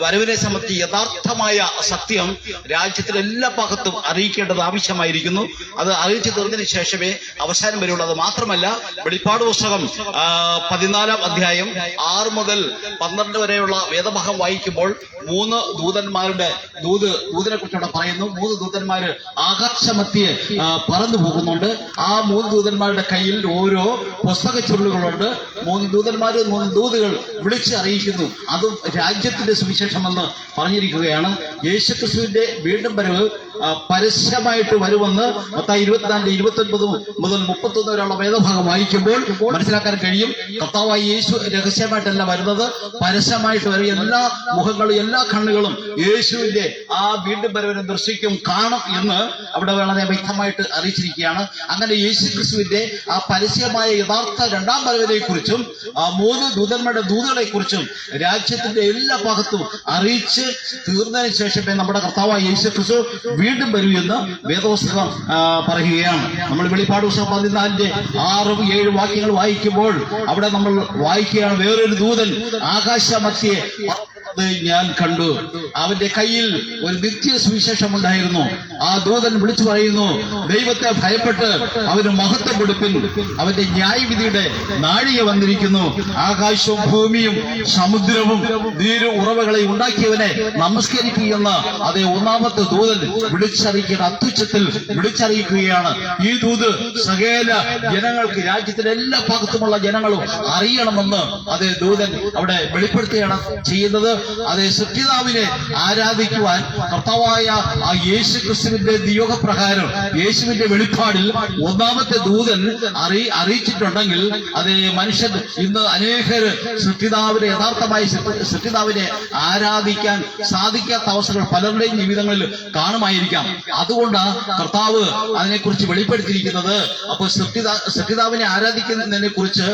വരവിനെ സംബന്ധിച്ച് യഥാർത്ഥമായ സത്യം രാജ്യത്തിലെ എല്ലാ ഭാഗത്തും അറിയിക്കേണ്ടത് ആവശ്യമായിരിക്കുന്നു. അത് അറിയിച്ചു തീർന്നതിന് ശേഷമേ അവസാനം വരുള്ളൂ. അത് മാത്രമല്ല, വെളിപ്പാട് പുസ്തകം 14 അധ്യായം 6 മുതൽ 12 വരെയുള്ള വേദഭാഗം വായിക്കുമ്പോൾ 3 ദൂതന്മാരുടെ ദൂതിനെ കുറിച്ച് പറയുന്നു. 3 ദൂതന്മാര് ആകാശമധ്യേ പറന്നു പോകുന്നുണ്ട്. ആ 3 ദൂതന്മാരുടെ കയ്യിൽ ഓരോ പുസ്തക ചുരുളുകളുണ്ട്. 3 ദൂതന്മാര് 3 ദൂതുകൾ വിളിച്ച് അറിയിക്കുന്നു. അതും രാജ്യത്തിന്റെ സുവിശേഷമെന്ന് പറഞ്ഞിരിക്കുകയാണ്. യേശുക്രിസ്തുവിന്റെ വീണ്ടും വരവ് പരസ്യമായിട്ട് വരുമെന്ന് മത്തായി 24:29 മുതൽ 31 വരെയുള്ള വേദഭാഗം വായിക്കുമ്പോൾ മനസ്സിലാക്കാൻ കഴിയും. കർത്താവായ യേശു രഹസ്യമായിട്ടല്ല വരുന്നത്, പരസ്യമായിട്ട് വരും. എല്ലാ മുഖങ്ങളും എല്ലാ കണ്ണുകളും യേശുവിന്റെ ആ വീണ്ടും വരവിനെ ദർശിക്കും, കാണും എന്ന് അവിടെ വളരെ വ്യക്തമായിട്ട് അറിയിച്ചിരിക്കുകയാണ്. അങ്ങനെ യേശു ക്രിസ്തുവിന്റെ ആ പരസ്യമായ യഥാർത്ഥ രണ്ടാം വരവിനെ കുറിച്ചും ആ 3 ദൂതന്മാരുടെ ദൂതുകളെ കുറിച്ചും രാജ്യത്തിന്റെ എല്ലാ ഭാഗത്തും അറിയിച്ച് തീർന്നതിന് ശേഷമേ നമ്മുടെ കർത്താവായ യേശു ക്രിസ്തു വീണ്ടും വരൂ എന്ന് വേദപുസ്തകം പറയുകയാണ്. നമ്മൾ വെളിപ്പാട് പുസ്തകം 14-ന്റെ 6-7 വാക്യങ്ങൾ വായിക്കുമ്പോൾ അവിടെ നമ്മൾ വായിക്കുകയാണ്, വേറൊരു ദൂതൻ ആകാശമധ്യേ ഞാൻ കണ്ടു. അവന്റെ കയ്യിൽ ഒരു നിത്യ സുവിശേഷം ഉണ്ടായിരുന്നു. ആ ദൂതൻ വിളിച്ചു പറയുന്നു, ദൈവത്തെ ഭയപ്പെട്ട് അവന് മഹത്വം കൊടുപ്പിൻ, അവന്റെ ന്യായവിധിയുടെ നാഴിക വന്നിരിക്കുന്നു. ആകാശവും ഭൂമിയും സമുദ്രവും നീരു ഉറവകളെ ഉണ്ടാക്കിയവനെ നമസ്കരിക്കുകയെന്ന് അതേ ഒന്നാമത്തെ ദൂതൻ വിളിച്ചറിയിക്കുന്ന അത്യുച്ചത്തിൽ വിളിച്ചറിയിക്കുകയാണ്. ഈ ദൂത് സകല ജനങ്ങൾക്ക്, രാജ്യത്തിന്റെ എല്ലാ ഭാഗത്തുമുള്ള ജനങ്ങളും അറിയണമെന്ന് അതേ ദൂതൻ അവിടെ വെളിപ്പെടുത്തുകയാണ് ചെയ്യുന്നത്. അതേ സത്യതാവിനെ ആരാധിക്കുവാൻ കർത്താവായ ആ യേശു ക്രിസ്തുവിന്റെ നിയോഗപ്രകാരം യേശുവിന്റെ വെളിപ്പാടിൽ ഒന്നാമത്തെ ദൂതൻ അറിയിച്ചിട്ടുണ്ടെങ്കിൽ അതേ മനുഷ്യൻ ഇന്ന് അനേകര് സത്യതാവിനെ യഥാർത്ഥമായി സത്യതാവിനെ ആരാധിക്കാൻ സാധിക്കാത്ത അവസ്ഥകൾ പലരുടെയും ജീവിതങ്ങളിൽ കാണുമായിരിക്കാം. അതുകൊണ്ട് കർത്താവ് അതിനെക്കുറിച്ച് വെളിപ്പെടുത്തിയിരിക്കുന്നത്. അപ്പോൾ സത്യതാവിനെ ആരാധിക്കുന്നതിനെ കുറിച്ച്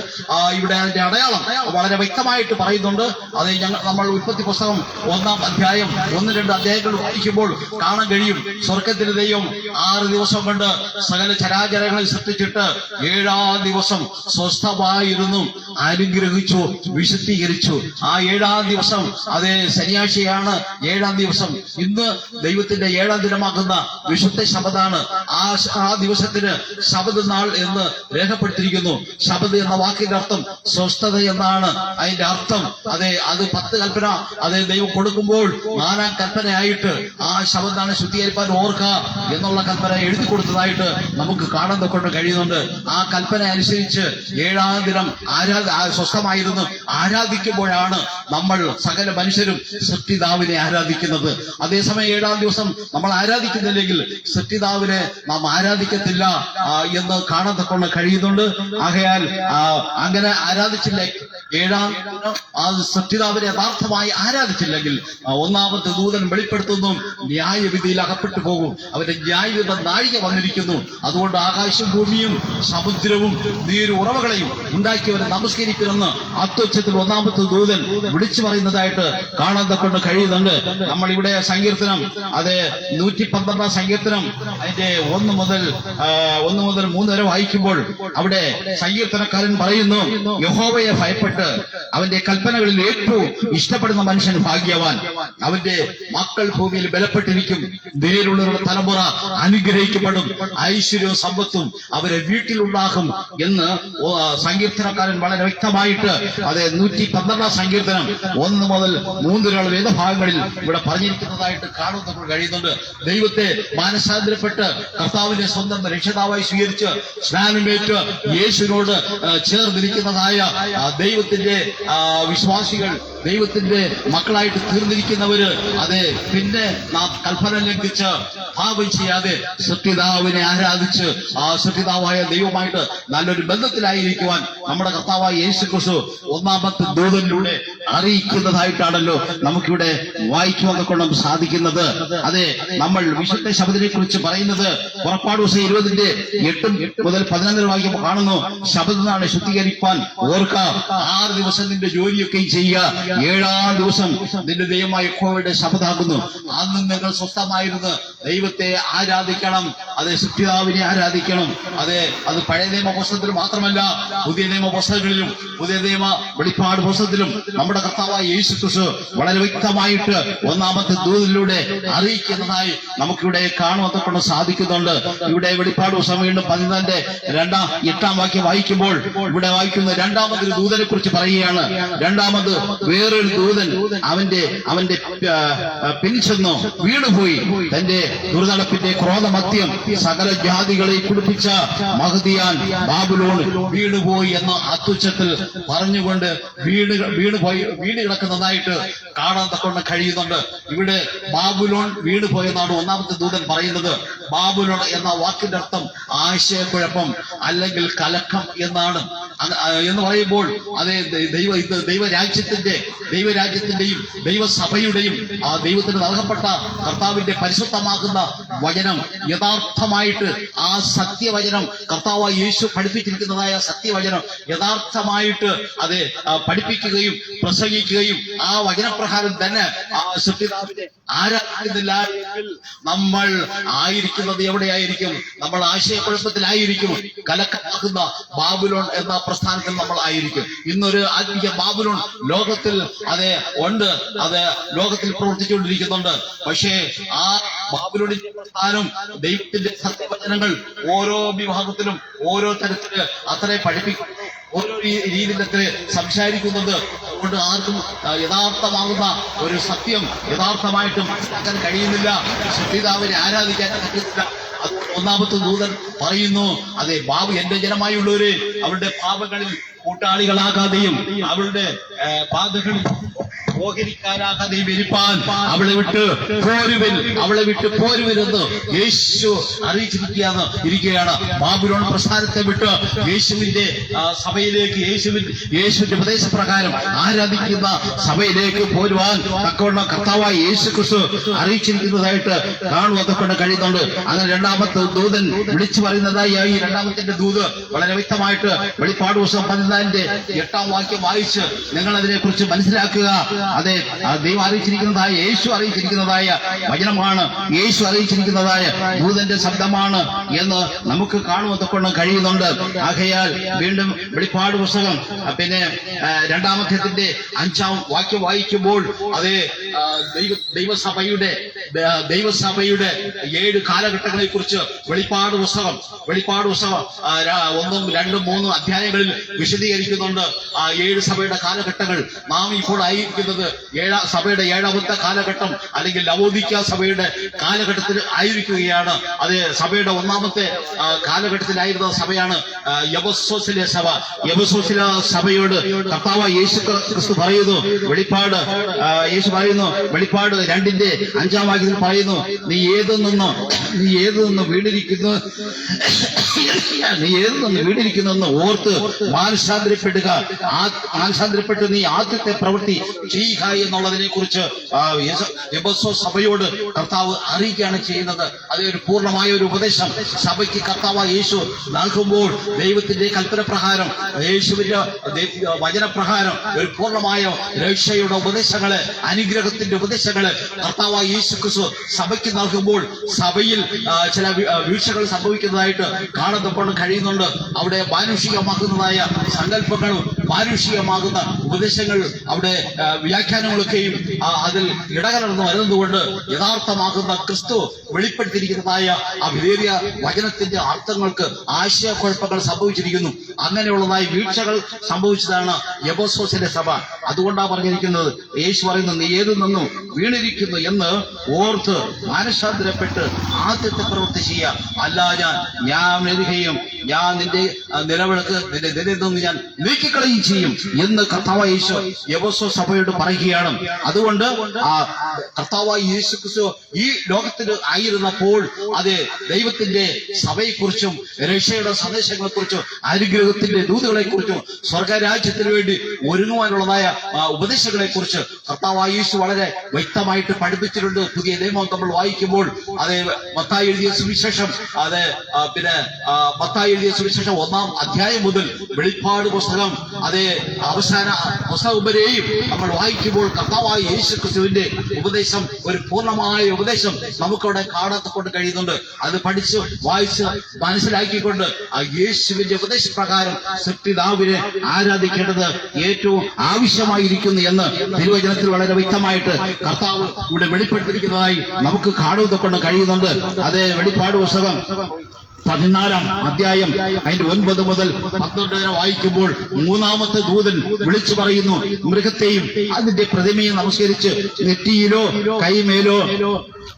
ഇവിടെ അതിന്റെ അടയാളം വളരെ വ്യക്തമായിട്ട് പറയുന്നുണ്ട്. അത് നമ്മൾ ഉൽപ്പത്തി പുസ്തകം 1-ാം അധ്യായം 1-2 അധ്യായങ്ങൾ വായിക്കുമ്പോൾ കാണാൻ കഴിയും. സ്വർഗത്തിന്റെ ദൈവം 6 ദിവസം കൊണ്ട് സകല ചരാചരങ്ങളെ സൃഷ്ടിച്ചിട്ട് 7-ാം ദിവസം സ്വസ്ഥമായിരുന്നു, അനുഗ്രഹിച്ചു, വിശുദ്ധീകരിച്ചു. ആ 7-ാം ദിവസം അതേ ശനിയാഴ്ചയാണ് 7-ാം ദിവസം. ഇന്ന് ദൈവത്തിന്റെ 7-ാം ദിനമാകുന്ന വിശുദ്ധ ശബദാണ്. ആ ദിവസത്തിന് ശബദ് നാൾ എന്ന് രേഖപ്പെടുത്തിയിരിക്കുന്നു. ശബദ് എന്ന വാക്കിന്റെ അർത്ഥം സ്വസ്ഥത എന്നാണ് അതിന്റെ അർത്ഥം. അതെ, അത് 10 കൽപ്പന അതേ ദൈവം കൊടുക്കുമ്പോൾ 4-ാം കൽപ്പനയായിട്ട് ആ ശബദാണ് ശുദ്ധീകരിപ്പാൻ ഓർക്ക എന്നുള്ള കൽപ്പന എഴുതി കൊടുത്തതായിട്ട് നമുക്ക് കാണാൻ കൊണ്ട് കഴിയുന്നുണ്ട്. ആ കൽപ്പന അനുസരിച്ച് 7-ാം ദിനം സ്വസ്ഥമായിരുന്നു ആരാധിക്കുമ്പോഴാണ് നമ്മൾ സകല മനുഷ്യരും സത്യതാവിനെ ആരാധിക്കുന്നത്. അതേസമയം 7-ാം ദിവസം നമ്മൾ ആരാധിക്കുന്നില്ലെങ്കിൽ സത്യതാവിനെ നാം ആരാധിക്കത്തില്ല എന്ന് കാണാൻ കൊണ്ട് കഴിയുന്നുണ്ട്. ആകയാൽ അങ്ങനെ ആരാധിച്ചില്ല, 7-ാം സത്യതാവിനെ യഥാർത്ഥമായി ആരാധിച്ചില്ലെങ്കിൽ ഒന്നാമത്തെ ദൂതൻ വെളിപ്പെടുത്തുന്നു, ന്യായവിധിയിൽ അകപ്പെട്ടു പോകും. അവന്റെ ന്യായവിധ നാഴിക വന്നിരിക്കുന്നു. അതുകൊണ്ട് ആകാശവും ഭൂമിയും സമുദ്രവും നീരു ഉറവകളെയും ഉണ്ടാക്കിയവരെ നമസ്കരിക്കുമെന്ന് അത്യുച്ചത്തിൽ ഒന്നാമത്തെ ദൂതൻ വിളിച്ചു പറയുന്നതായിട്ട് കാണാൻ കൊണ്ട് കഴിയുന്നുണ്ട്. നമ്മൾ ഇവിടെ സങ്കീർത്തനം അതെ 112-ാം സങ്കീർത്തനം അതിന്റെ 1 മുതൽ 3 വരെ വായിക്കുമ്പോൾ അവിടെ സങ്കീർത്തനക്കാരൻ പറയുന്നു, യഹോവയെ ഭയപ്പെട്ട് അവന്റെ കൽപ്പനകളിൽ ഏറ്റവും ഇഷ്ടപ്പെടുന്ന മനുഷ്യൻ ഭാഗ്യവാൻ. അവന്റെ മക്കൾ ഭൂമിയിൽ ബലപ്പെട്ടിരിക്കും. നേരിലുള്ളവരുടെ തലമുറ അനുഗ്രഹിക്കപ്പെടും. ഐശ്വര്യവും സമ്പത്തും അവരെ വീട്ടിലുണ്ടാകും എന്ന് സങ്കീർത്തനക്കാരൻ വളരെ വ്യക്തമായിട്ട് അതെ 112-ാം സങ്കീർത്തനം 1 മുതൽ 3 വരെയുള്ള വേദഭാഗങ്ങളിൽ ഇവിടെ പറഞ്ഞിരിക്കുന്നതായിട്ട് കാണുന്നപ്പോൾ കഴിയുന്നുണ്ട്. ദൈവത്തെ മാനസാന്തരപ്പെട്ട് കർത്താവിനെ സ്വന്തം രക്ഷിതാവായി സ്വീകരിച്ച് സ്നാനമേറ്റ് യേശുവിനോട് ചേർന്നിരിക്കുന്നതായ ദൈവത്തിന്റെ വിശ്വാസികൾ, ദൈവത്തിന്റെ മക്കളായിട്ട് തീർന്നിരിക്കുന്നവര് അതെ പിന്നെ നാം കൽപ്പന ലംഘിച്ച് പാപം ചെയ്യാതെ സത്യതാവിനെ ആരാധിച്ച് ആ സത്യതാവായ ദൈവമായിട്ട് നല്ലൊരു ബന്ധത്തിലായിരിക്കുവാൻ നമ്മുടെ കർത്താവായ യേശു ക്രിസ്തു ഒന്നാമത്തെ ദൂതനിലൂടെ അറിയിക്കുന്നതായിട്ടാണല്ലോ നമുക്കിവിടെ വായിക്കുവാൻ കൊണ്ട് സാധിക്കുന്നത്. അതെ, നമ്മൾ വിശുദ്ധ ശബദിനെ കുറിച്ച് പറയുന്നത് പുറപ്പാട് ദിവസം 20-ന്റെ 8 മുതൽ 11 വായിക്കുമ്പോൾ കാണുന്നു, ശബദനാണ് ശുദ്ധീകരിക്കാൻ ഓർക്ക, 6 ദിവസം നിന്റെ ജോലിയൊക്കെയും ചെയ്യുക, 7-ാം ദിവസം നിന്റെ ദൈവമായ യഹോവയുടെ ശബദാകുന്നു. അന്ന് നിങ്ങൾ സ്വസ്ഥമായിരുന്ന് ദൈവത്തെ ആരാധിക്കണം. അതെ, സത്യതാവിനെ ആരാധിക്കണം. അതെ, അത് പഴയ നിയമ പുസ്തകത്തിൽ മാത്രമല്ല, പുതിയ നിയമ പുസ്തകങ്ങളിലും പുതിയ നിയമ വെളിപ്പാട് പുസ്തകത്തിലും നമ്മുടെ കർത്താവായ യേശു ക്രിസ്തു വളരെ വ്യക്തമായിട്ട് ഒന്നാമത്തെ ദൂതിലൂടെ അറിയിക്കുന്നതായി നമുക്കിവിടെ കാണുവാൻ കൊണ്ട് സാധിക്കുന്നുണ്ട്. ഇവിടെ വെളിപ്പാട് പുസ്തകം വീണ്ടും 14-ന്റെ 8-ാം വാക്യം വായിക്കുമ്പോൾ ഇവിടെ വായിക്കുന്ന രണ്ടാമതൊരു ദൂതനെ കുറിച്ച് പറയുകയാണ്. രണ്ടാമത് വേറൊരു ദൂതൻ അവന്റെ പിൻചെന്നു വീണുപോയി. തന്റെ ദുർനടപ്പിന്റെ ക്രോധമത്യം സകല ജാതികളെ കുടിപ്പിച്ച മഹദിയാൻ ബാബിലോൺ വീണുപോയി എന്ന് അത്യുച്ചത്തിൽ പറഞ്ഞുകൊണ്ട് വീണ് കിടക്കുന്നതായിട്ട് കാണാൻ തക്കൊണ്ട് കഴിയുന്നുണ്ട്. ഇവിടെ ബാബുലോൺ വീണ് പോയെന്നാണ് ഒന്നാമത്തെ ദൂതൻ പറയുന്നത്. ബാബുലോൺ എന്ന വാക്കിന്റെ അർത്ഥം ആശയക്കുഴപ്പം അല്ലെങ്കിൽ കലക്കം എന്നാണ്. എന്ന് പറയുമ്പോൾ അതേ ദൈവരാജ്യത്തിന്റെയും ദൈവസഭയുടെയും ആ ദൈവത്തിന് നൽകപ്പെട്ട കർത്താവിന്റെ പരിശുദ്ധമാകുന്ന വചനം യഥാർത്ഥമായിട്ട് ആ സത്യവചനം കർത്താവായ യേശു പഠിപ്പിച്ചിരിക്കുന്നതായ സത്യവചനം യഥാർത്ഥമായിട്ട് അത് പഠിപ്പിക്കുകയും പ്രസംഗിക്കുകയും ആ വചനപ്രകാരം തന്നെ ആ സത്യതാവിനെ ആരാധിക്കുന്നില്ല എങ്കിൽ നമ്മൾ ആയിരിക്കുന്നത് എവിടെയായിരിക്കും? നമ്മൾ ആശയക്കുഴപ്പത്തിലായിരിക്കും. കലക്കമാകുന്ന ബാബുലോൺ എന്ന പ്രസ്ഥാനത്തിൽ നമ്മൾ ആയിരിക്കും. ഇന്നൊരു ആത്മീയ ബാബുലോൺ ലോകത്തിൽ അതെ ഉണ്ട്, അത് ലോകത്തിൽ പ്രവർത്തിച്ചുകൊണ്ടിരിക്കുന്നുണ്ട്. പക്ഷേ ആ ബാബുലോണിന്റെ പ്രസ്ഥാനം ദൈവത്തിന്റെ സത്യവചനങ്ങൾ ഓരോ വിഭാഗത്തിലും ഓരോ തരത്തില് അത്രേ പഠിപ്പിക്കും, ഓരോ രീതിയിലൊക്കെ സംസാരിക്കുന്നത്. അതുകൊണ്ട് ആർക്കും യഥാർത്ഥമാകുന്ന ഒരു സത്യം യഥാർത്ഥമായിട്ട് മനസ്സിലാക്കാൻ കഴിയുന്നില്ല, സത്യതാവിനെ ആരാധിക്കാൻ പറ്റുന്നില്ല. അത് ഒന്നാമത്തെ ദൂതൻ പറയുന്നു, അതെ ബാബു എന്റെ ജനമായുള്ളവര് അവരുടെ പാപങ്ങളിൽ കൂട്ടാളികളാകാതെയും അവളുടെ പാതകളിൽ ഓഹരിക്കാരാകാതെയും ഇരിപ്പാൻ അവളെ വിട്ട് പോരുവെന്ന് യേശു അറിയിച്ചിരിക്കുകയാണ്. ബാബുലോൺ പ്രസ്ഥാനത്തെ വിട്ട് യേശുവിന്റെ സഭയിലേക്ക് യേശുവിന്റെ ഉപദേശപ്രകാരം ആരാധിക്കുന്ന സഭയിലേക്ക് പോരുവാൻ തക്കവണ്ണം കർത്താവായ യേശു ക്രിസ്തു അറിയിച്ചിരിക്കുന്നതായിട്ട് കാണുവാൻ കൊണ്ട് കഴിയുന്നുണ്ട്. അങ്ങനെ രണ്ടാമത്തെ ദൂതൻ വിളിച്ചു പറയുന്നതായി ഈ രണ്ടാമത്തെ ദൂത് വളരെ വ്യക്തമായിട്ട് വെളിപ്പാട് പുസ്തകം 14-8 വാക്യം വായിച്ച് നിങ്ങൾ അതിനെ കുറിച്ച് മനസ്സിലാക്കുക. അതെ ദൈവം അറിയിച്ചിരിക്കുന്നതായ യേശു അറിയിച്ചിരിക്കുന്നതായ വചനമാണ്, യേശു അറിയിച്ചിരിക്കുന്നതായ ദൂതന്റെ ശബ്ദമാണ് എന്ന് നമുക്ക് കാണുവാൻ കഴിയുന്നുണ്ട്. ആകയാൽ വീണ്ടും വെളിപ്പാട് പുസ്തകം പിന്നെ 2-ാമധ്യായത്തിന്റെ 5-ാം വാക്യം വായിക്കുമ്പോൾ അത് ദൈവസഭയുടെ 7 കാലഘട്ടങ്ങളെ കുറിച്ച് വെളിപ്പാട് പുസ്തകം 1, 2, 3 അധ്യായങ്ങളിൽ വിശദീകരിക്കുന്നുണ്ട്. ആ 7 സഭയുടെ കാലഘട്ടങ്ങൾ നാം ഇപ്പോൾ ആയിരിക്കുന്നത് സഭയുടെ 7ാമത്തെ കാലഘട്ടം അല്ലെങ്കിൽ ലവോദിക്ക സഭയുടെ കാലഘട്ടത്തിൽ ആയിരിക്കുകയാണ്. അത് സഭയുടെ 1ാമത്തെ കാലഘട്ടത്തിലായിരുന്ന സഭയാണ് എഫെസോസിലെ സഭ. എഫെസോസിലെ സഭയോട് കർത്താവായ യേശു ക്രിസ്തു പറയുന്നു, വെളിപ്പാട് 2-ന്റെ 5-ാം വാക്യത്തിൽ പറയുന്നു, നീ ഏതു നിന്ന് വീണിരിക്കുന്നെന്ന് ഓർത്ത് മാനസാന്തരപ്പെട്ട് നീ ആദ്യത്തെ പ്രവൃത്തി ചെയ്യുക എന്നുള്ളതിനെ കുറിച്ച് എഫെസോസ് സഭയോട് കർത്താവ് അറിയിക്കുകയാണ് ചെയ്യുന്നത്. അത് ഒരു പൂർണ്ണമായ ഒരു ഉപദേശം സഭയ്ക്ക് കർത്താവ് യേശു നൽകുമ്പോൾ ദൈവത്തിന്റെ കൽപ്പന പ്രകാരം യേശുവിന്റെ വചനപ്രകാരം ഒരു പൂർണ്ണമായ രക്ഷയുടെ ഉപദേശങ്ങള്, അനുഗ്രഹത്തിന്റെ ഉപദേശങ്ങള് കർത്താവ് യേശു ക്രിസ്തു സഭയ്ക്ക് നൽകുമ്പോൾ സഭയിൽ ചില വീഴ്ചകൾ സംഭവിക്കുന്നതായിട്ട് കാണുന്നപ്പോൾ കഴിയുന്നുണ്ട്. അവിടെ മാനുഷികമാകുന്നതായ സങ്കല്പങ്ങളും മാനുഷികമാകുന്ന ഉപദേശങ്ങൾ അവിടെ വ്യാഖ്യാനങ്ങളൊക്കെയും അതിൽ ഇടകലർന്ന് വരുന്നതുകൊണ്ട് യഥാർത്ഥമാകുന്ന ക്രിസ്തു വെളിപ്പെടുത്തിയിരിക്കുന്നതായ ആ വിധേയ വചനത്തിന്റെ അർത്ഥങ്ങൾക്ക് ആശയക്കുഴപ്പങ്ങൾ സംഭവിച്ചിരിക്കുന്നു. അങ്ങനെയുള്ളതായ വീഴ്ചകൾ സംഭവിച്ചതാണ് എഫെസോസിലെ സഭ. അതുകൊണ്ടാണ് പറഞ്ഞിരിക്കുന്നത്, യേശു പറയുന്നു, നീ ഏതു നിന്നും വീണിരിക്കുന്നു എന്ന് ഓർത്ത് മാനസാന്തരപ്പെട്ട് ആദ്യത്തെ പ്രവൃത്തി ചെയ്യുക. അല്ല ഞാൻ വരികയും ഞാൻ നിന്റെ നിലവിളക്ക് നിന്റെ നിലയിൽ നിന്ന് ഞാൻ നീക്കിക്കളയും ചെയ്യും എന്ന് കർത്താവായ യേശു എഫെസോസ് സഭയോട് പറയുകയാണ്. അതുകൊണ്ട് ആ കർത്താവായ യേശു ക്രിസ്തു ഈ ലോകത്തിൽ ആയിരുന്നപ്പോൾ അത് ദൈവത്തിന്റെ സഭയെക്കുറിച്ചും രക്ഷയുടെ സന്ദേശങ്ങളെക്കുറിച്ചും അനുഗ്രഹത്തിന്റെ ദൂതുകളെ കുറിച്ചും സ്വർഗരാജ്യത്തിന് വേണ്ടി ഒരുങ്ങുവാനുള്ളതായ ഉപദേശങ്ങളെ കുറിച്ച് കർത്താവായ യേശു വളരെ വ്യക്തമായിട്ട് പഠിപ്പിച്ചിട്ടുണ്ട്. പുതിയ നിയമം നമ്മൾ വായിക്കുമ്പോൾ അത് മത്തായി എഴുതിയ സുവിശേഷം മത്തായി എഴുതിയ സുവിശേഷം 1-ാം അധ്യായം മുതൽ വെളിപ്പാട് പുസ്തകം അത് അവസാന പുസ്തകം വരെയും നമ്മൾ വായിക്കുമ്പോൾ കർത്താവായ യേശു ക്രിസ്തുവിന്റെ ഉപദേശം ഒരു പൂർണ്ണമായ ഉപദേശം നമുക്കവിടെ കാണാത്തക്കൊണ്ട് കഴിയുന്നുണ്ട്. അത് പഠിച്ച് വായിച്ച് മനസ്സിലാക്കിക്കൊണ്ട് ആ യേശുവിന്റെ ഉപദേശപ്രകാരം സൃഷ്ടിതാവിനെ ആരാധിക്കേണ്ടത് ഏറ്റവും ആവശ്യമായിരിക്കുന്നു എന്ന് തിരുവചനത്തിൽ വളരെ വ്യക്തമായിട്ട് കർത്താവ് ഇവിടെ വെളിപ്പെടുത്തിയിരിക്കുന്നതായി നമുക്ക് കാണുന്നതുകൊണ്ട് കഴിയുന്നുണ്ട്. അത് വെളിപ്പാട് പുസ്തകം 14-ാം അധ്യായം അതിന്റെ 9 മുതൽ 12 വരെ വായിക്കുമ്പോൾ 3-ാമത്തെ ദൂതൻ വിളിച്ചു പറയുന്നു, മൃഗത്തെയും അതിന്റെ പ്രതിമയെ നമസ്കരിച്ച് നെറ്റിയിലോ കൈമേലോ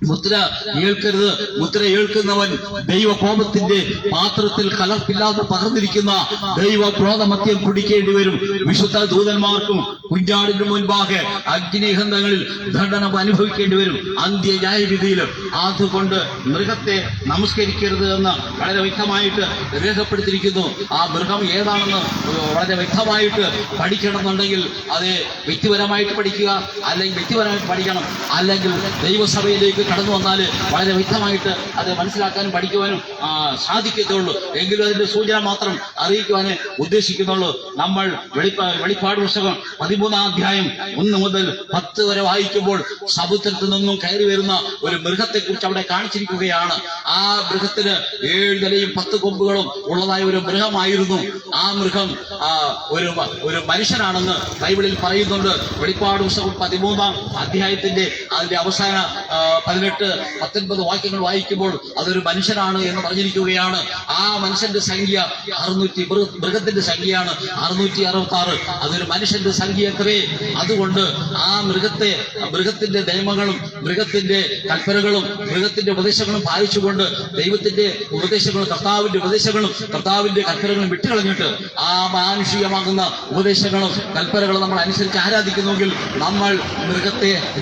മുദ്ര ഏൽക്കരുത്. മുദ്ര ഏൽക്കുന്നവൻ ദൈവകോപത്തിന്റെ പാത്രത്തിൽ കലർപ്പില്ലാതെ പകർന്നിരിക്കുന്ന ദൈവക്രോധമദ്യം കുടിക്കേണ്ടി വരും. വിശുദ്ധ ദൂതന്മാർക്കും കുഞ്ഞാടിന്റെ മുൻപാകെ അഗ്നിഹന്തങ്ങളിൽ ദണ്ഡനം അനുഭവിക്കേണ്ടി വരും അന്ത്യന്യായവിധിയിലും. അതുകൊണ്ട് മൃഗത്തെ നമസ്കരിക്കരുത് എന്ന് വളരെ വ്യക്തമായിട്ട് രേഖപ്പെടുത്തിയിരിക്കുന്നു. ആ മൃഗം ഏതാണെന്ന് വളരെ വ്യക്തമായിട്ട് പഠിക്കണമെന്നുണ്ടെങ്കിൽ അത് വ്യക്തിപരമായിട്ട് പഠിക്കുക, അല്ലെങ്കിൽ വ്യക്തിപരമായിട്ട് പഠിക്കണം, അല്ലെങ്കിൽ ദൈവസഭയിലേക്ക് കടന്നു വന്നാൽ വളരെ വ്യക്തമായിട്ട് അത് മനസ്സിലാക്കാനും പഠിക്കുവാനും സാധിക്കത്തുള്ളൂ. എങ്കിലും അതിന്റെ സൂചന മാത്രം അറിയിക്കുവാനേ ഉദ്ദേശിക്കുന്നുള്ളൂ. നമ്മൾ വെളിപ്പാട് പുസ്തകം 13-ാം അധ്യായം 1 മുതൽ 10 വരെ വായിക്കുമ്പോൾ സമുദ്രത്തിൽ നിന്നും കയറി വരുന്ന ഒരു മൃഗത്തെ കുറിച്ച് അവിടെ കാണിച്ചിരിക്കുകയാണ്. ആ മൃഗത്തിന് 7 തലയും 10 കൊമ്പുകളും ഉള്ളതായ ഒരു മൃഗമായിരുന്നു. ആ മൃഗം ഒരു മനുഷ്യനാണെന്ന് ബൈബിളിൽ പറയുന്നുണ്ട്. വെളിപ്പാട് പുസ്തകം 13-ാം അധ്യായത്തിന്റെ അതിന്റെ അവസാന 18-19 വാക്യങ്ങൾ വായിക്കുമ്പോൾ അതൊരു മനുഷ്യനാണ് എന്ന് പറഞ്ഞിരിക്കുകയാണ്. ആ മനുഷ്യന്റെ സംഖ്യ 600, മൃഗത്തിന്റെ സംഖ്യയാണ് 666. അതൊരു മനുഷ്യന്റെ സംഖ്യ എത്രേ. അതുകൊണ്ട് ആ മൃഗത്തിന്റെ നിയമങ്ങളും മൃഗത്തിന്റെ കൽപ്പനകളും മൃഗത്തിന്റെ ഉപദേശങ്ങളും പാലിച്ചുകൊണ്ട് ദൈവത്തിന്റെ ഉപദേശങ്ങളും കർത്താവിന്റെ ഉപദേശങ്ങളും കർത്താവിന്റെ കൽപ്പനകളും വിട്ടുകളഞ്ഞിട്ട് ആ മാനുഷികമാകുന്ന ഉപദേശങ്ങളും കൽപ്പനകളും നമ്മൾ അനുസരിച്ച് ആരാധിക്കുന്നുവെങ്കിൽ നമ്മൾ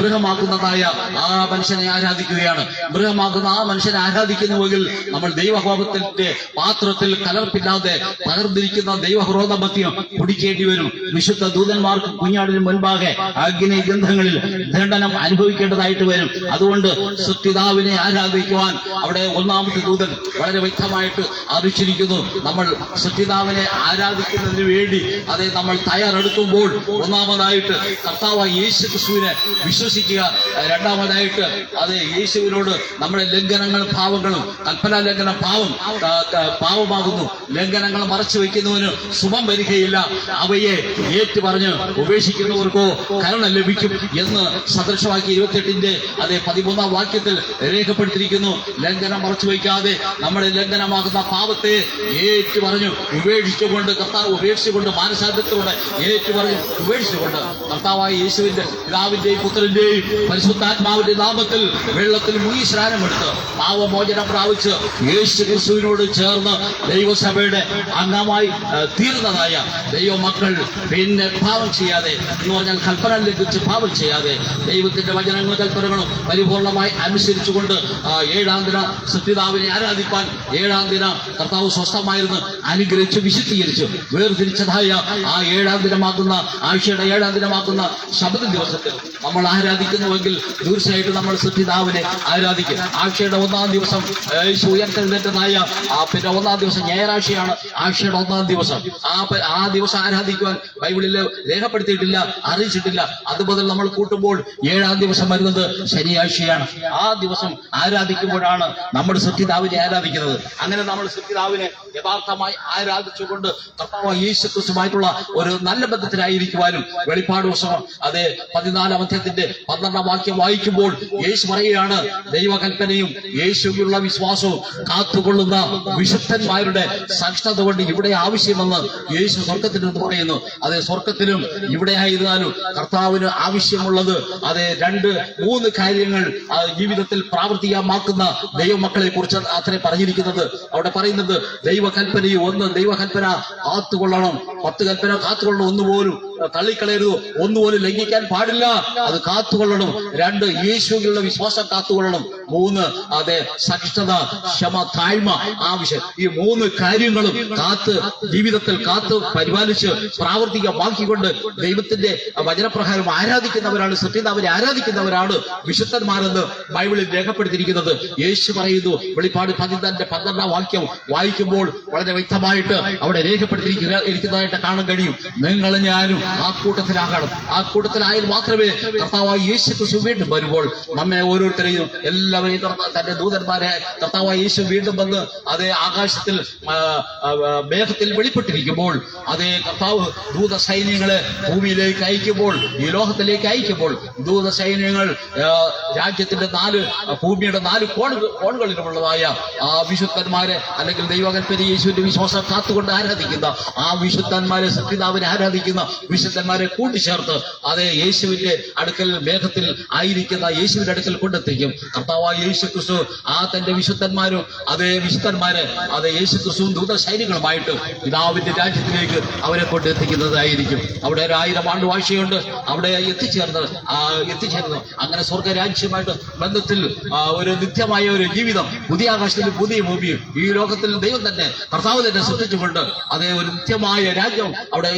മൃഗമാക്കുന്നതായ ആ മനുഷ്യനെ ആരാധിക്കുകയാണ്. മൃഗമാകുന്ന ആ മനുഷ്യനെ ആരാധിക്കുന്നുവെങ്കിൽ നമ്മൾ ദൈവകോപത്തിന്റെ പാത്രത്തിൽ കലർപ്പില്ലാതെ പകർന്നിരിക്കുന്ന ദൈവക്രോധമദ്യം കുടിക്കേണ്ടി വരും. വിശുദ്ധ ദൂതന്മാർക്ക് കുഞ്ഞാടിന് മുൻപാകെ അഗ്നി ഗന്ധങ്ങളിൽ ദണ്ഡനം അനുഭവിക്കേണ്ടതായിട്ട് വരും. അതുകൊണ്ട് സൃഷ്ടിതാവിനെ ആരാധിക്കുവാൻ അവിടെ 1-ാമത്തെ ദൂതൻ വളരെ വ്യക്തമായിട്ട് അറിയിച്ചിരിക്കുന്നു. നമ്മൾ സൃഷ്ടിതാവിനെ ആരാധിക്കുന്നതിന് വേണ്ടി അതെ നമ്മൾ തയ്യാറെടുക്കുമ്പോൾ ഒന്നാമതായിട്ട് കർത്താവായ യേശു ക്രിസ്തുവിനെ വിശ്വസിക്കുക. രണ്ടാമതായിട്ട് അതെ യേശുവിനോട് നമ്മുടെ ലംഘനങ്ങളും പാവങ്ങളും കൽപ്പനാ ലംഘനം പാവമാകുന്നു. ലംഘനങ്ങൾ മറച്ചു വയ്ക്കുന്നവന് ശുഭം വരികയില്ല. അവയെ ഏറ്റുപറഞ്ഞ് ഉപേക്ഷിക്കുന്നവർക്കോ കരുണ ലഭിക്കും എന്ന് സദൃശവാക്യം 28-ന്റെ അതെ 13-ാം വാക്യത്തിൽ രേഖപ്പെടുത്തിയിരിക്കുന്നു. ലംഘനം മറച്ചു വയ്ക്കാതെ നമ്മുടെ ലംഘനമാകുന്ന പാപത്തെ ഏറ്റുപറഞ്ഞു ഉപേക്ഷിച്ചുകൊണ്ട് ഉപേക്ഷിച്ചുകൊണ്ട് മാനസാന്തരത്തോടെ ഏറ്റുപറഞ്ഞു ഉപേക്ഷിച്ചുകൊണ്ട് കർത്താവായ യേശുവിന്റെ പിതാവിന്റെയും പുത്രന്റെയും പരിശുദ്ധാത്മാവിന്റെ നാമത്തിൽ വെള്ളത്തിൽ മുങ്ങി സ്നാനമെടുത്ത് പാവമോചനം പ്രാപിച്ച് യേശു ക്രിസ്തുവിനോട് ചേർന്ന് ദൈവസഭയുടെ അംഗമായി തീർന്നതായ ദൈവമക്കൾ പിന്നെ പാപം ചെയ്യാതെ എന്ന് പറഞ്ഞാൽ കൽപ്പന ലംഘിച്ച് പാപം ചെയ്യാതെ ദൈവത്തിന്റെ വചനങ്ങളും കൽപ്പനകളും പരിപൂർണമായി അനുസരിച്ചുകൊണ്ട് 7-ാം ദിനം സത്യതാവിനെ ആരാധിപ്പാൻ 7-ാം ദിനം കർത്താവ് സ്വസ്ഥമായിരുന്നു അനുഗ്രഹിച്ച് വിശുദ്ധീകരിച്ചു വേർതിരിച്ചതായ ആ 7-ാം ദിനമാക്കുന്ന ആഴ്ചയുടെ 7-ാം ദിനമാക്കുന്ന ശബദ ദിവസത്തിൽ നമ്മൾ ആരാധിക്കുന്നുവെങ്കിൽ തീർച്ചയായിട്ടും നമ്മൾ സത്യതാവിനെ ആരാധിക്കും. ആഴ്ചയുടെ 1-ാം ദിവസം ഉയർത്തെഴുന്നേറ്റതായ പിന്നെ 1-ാം ദിവസം ഞായറാഴ്ചയാണ്. ആഴ്ചയുടെ 1-ാം ദിവസം ആ ദിവസം ആരാധിക്കുവാൻ ബൈബിളിൽ രേഖപ്പെടുത്തിയിട്ടില്ല, അറിയിച്ചിട്ടില്ല. അതുമുതൽ നമ്മൾ കൂട്ടുമ്പോൾ 7-ാം ദിവസം വരുന്നത് ശനിയാഴ്ചയാണ്. ആ ദിവസം ആരാധിക്കുമ്പോഴാണ് നമ്മുടെ സത്യതാവിനെ ആരാധിക്കുന്നത്. അങ്ങനെ നമ്മൾ സത്യതാവിനെ യഥാർത്ഥമായി ആരാധിച്ചുകൊണ്ട് കർത്താവായ യേശു ക്രിസ്തുവായിട്ടുള്ള ഒരു നല്ല ബന്ധത്തിലായിരിക്കുവാനും വെളിപ്പാട് പുസ്തകം അതെ 14-ാം അധ്യായത്തിന്റെ 12-ാം വാക്യം വായിക്കുമ്പോൾ യേശു പറയുകയാണ്, ദൈവകൽപ്പനയും യേശുവിലുള്ള വിശ്വാസവും കാത്തുകൊള്ളുന്ന വിശുദ്ധന്മാരുടെ സഹിഷ്ണുത കൊണ്ട് ഇവിടെ ആവശ്യമെന്ന് യേശു സ്വർഗത്തിനെന്ന് പറയുന്നു. അതെ, സ്വർഗത്തിലും ഇവിടെ ആയിരുന്നാലും കർത്താവിന് ആവശ്യമുള്ളത് അതെ 2-3 കാര്യങ്ങൾ ജീവിതത്തിൽ പ്രാവർത്തികമാക്കുന്ന ദൈവമക്കളെ കുറിച്ച് അത്രേ പറഞ്ഞിരിക്കുന്നത്. അവിടെ പറയുന്നത് ദൈവകൽപ്പനയും 1 ദൈവകൽപ്പന കാത്തുകൊള്ളണം, 10 കൽപ്പന കാത്തുകൊള്ളണം, ഒന്നുപോലും തള്ളിക്കളയരുത്, ഒന്നുപോലും ലംഘിക്കാൻ പാടില്ല, അത് കാത്തുകൊള്ളണം. 2 യേശുവിലുള്ള വിശ്വാസം കാത്തുകൊള്ളണം. 3 അതെ സഹിഷ്ണുത, ക്ഷമ, താഴ്മ ആവശ്യം. ഈ 3 കാര്യങ്ങളും ജീവിതത്തിൽ കാത്ത് പരിപാലിച്ച് പ്രാവർത്തികമാക്കിക്കൊണ്ട് ദൈവത്തിന്റെ വചനപ്രകാരം ആരാധിക്കുന്നവരാണ്, സത്യതാവിനെ ആരാധിക്കുന്നവരാണ് വിശുദ്ധന്മാരെന്ന് ബൈബിളിൽ രേഖപ്പെടുത്തിയിരിക്കുന്നത്. യേശു പറയുന്നു, വെളിപ്പാട് 14-ന്റെ 12-ാം വാക്യം വായിക്കുമ്പോൾ വളരെ വ്യക്തമായിട്ട് അവിടെ രേഖപ്പെടുത്തിയിരിക്കുന്നതായിട്ട് കാണാൻ കഴിയും. നിങ്ങളും ഞാനും ആ കൂട്ടത്തിലാകണം. ആ കൂട്ടത്തിലായാൽ മാത്രമേ കർത്താവായ യേശു ക്രിസ്തു വീണ്ടും വരുമ്പോൾ നമ്മെ ഓരോരുത്തരെയും എല്ലാ അവരെ തന്റെ ദൂതന്മാരെ കർത്താവായ യേശു വീണ്ടും വന്ന് അതേ ആകാശത്തിൽ മേഘത്തിൽ വെളിപ്പെട്ടിരിക്കുമ്പോൾ അതേ കർത്താവ് ദൂത സൈന്യങ്ങളെ ഭൂമിയിലേക്ക് അയക്കുമ്പോൾ, ഈ ലോകത്തിലേക്ക് അയക്കുമ്പോൾ ദൂത സൈന്യങ്ങൾ രാജ്യത്തിന്റെ ഭൂമിയുടെ 4 കോണുകളിലുമുള്ളതായ ആ വിശുദ്ധന്മാരെ അല്ലെങ്കിൽ ദൈവകൽപ്പന യേശുവിന്റെ വിശ്വാസം കാത്തുകൊണ്ട് ആരാധിക്കുന്ന ആ വിശുദ്ധന്മാരെ, സത്യപിതാവിനെ ആരാധിക്കുന്ന വിശുദ്ധന്മാരെ കൂട്ടിച്ചേർത്ത് അതേ യേശുവിന്റെ അടുക്കൽ മേഘത്തിൽ ആയിരിക്കുന്ന യേശുവിന്റെ അടുക്കൽ കൊണ്ടെത്തിക്കും. കർത്താവായ യേശു ക്രിസ്തു ആ തന്റെ വിശുദ്ധന്മാരും അതേ വിശുദ്ധന്മാരെ അതേ യേശു ക്രിസ്തുവും ദൂത സൈന്യങ്ങളുമായിട്ട് പിതാവിന്റെ രാജ്യത്തിലേക്ക് അവരെ കൊണ്ടെത്തിക്കുന്നതായിരിക്കും. അവിടെ 1000 ആണ്ട് വാഴ്ചയുണ്ട്. അവിടെ എത്തിച്ചേർന്ന് അങ്ങനെ സ്വർഗരാജ്യമായിട്ട് ബന്ധത്തിൽ ഒരു നിത്യമായ ഒരു ജീവിതം, പുതിയ ആകാശത്തിലും പുതിയ ഭൂമിയും ഈ ലോകത്തിൽ ദൈവം തന്നെ കർത്താവ് തന്നെ സൃഷ്ടിച്ചുകൊണ്ട് അതേ ഒരു നിത്യമായ രാജ്യം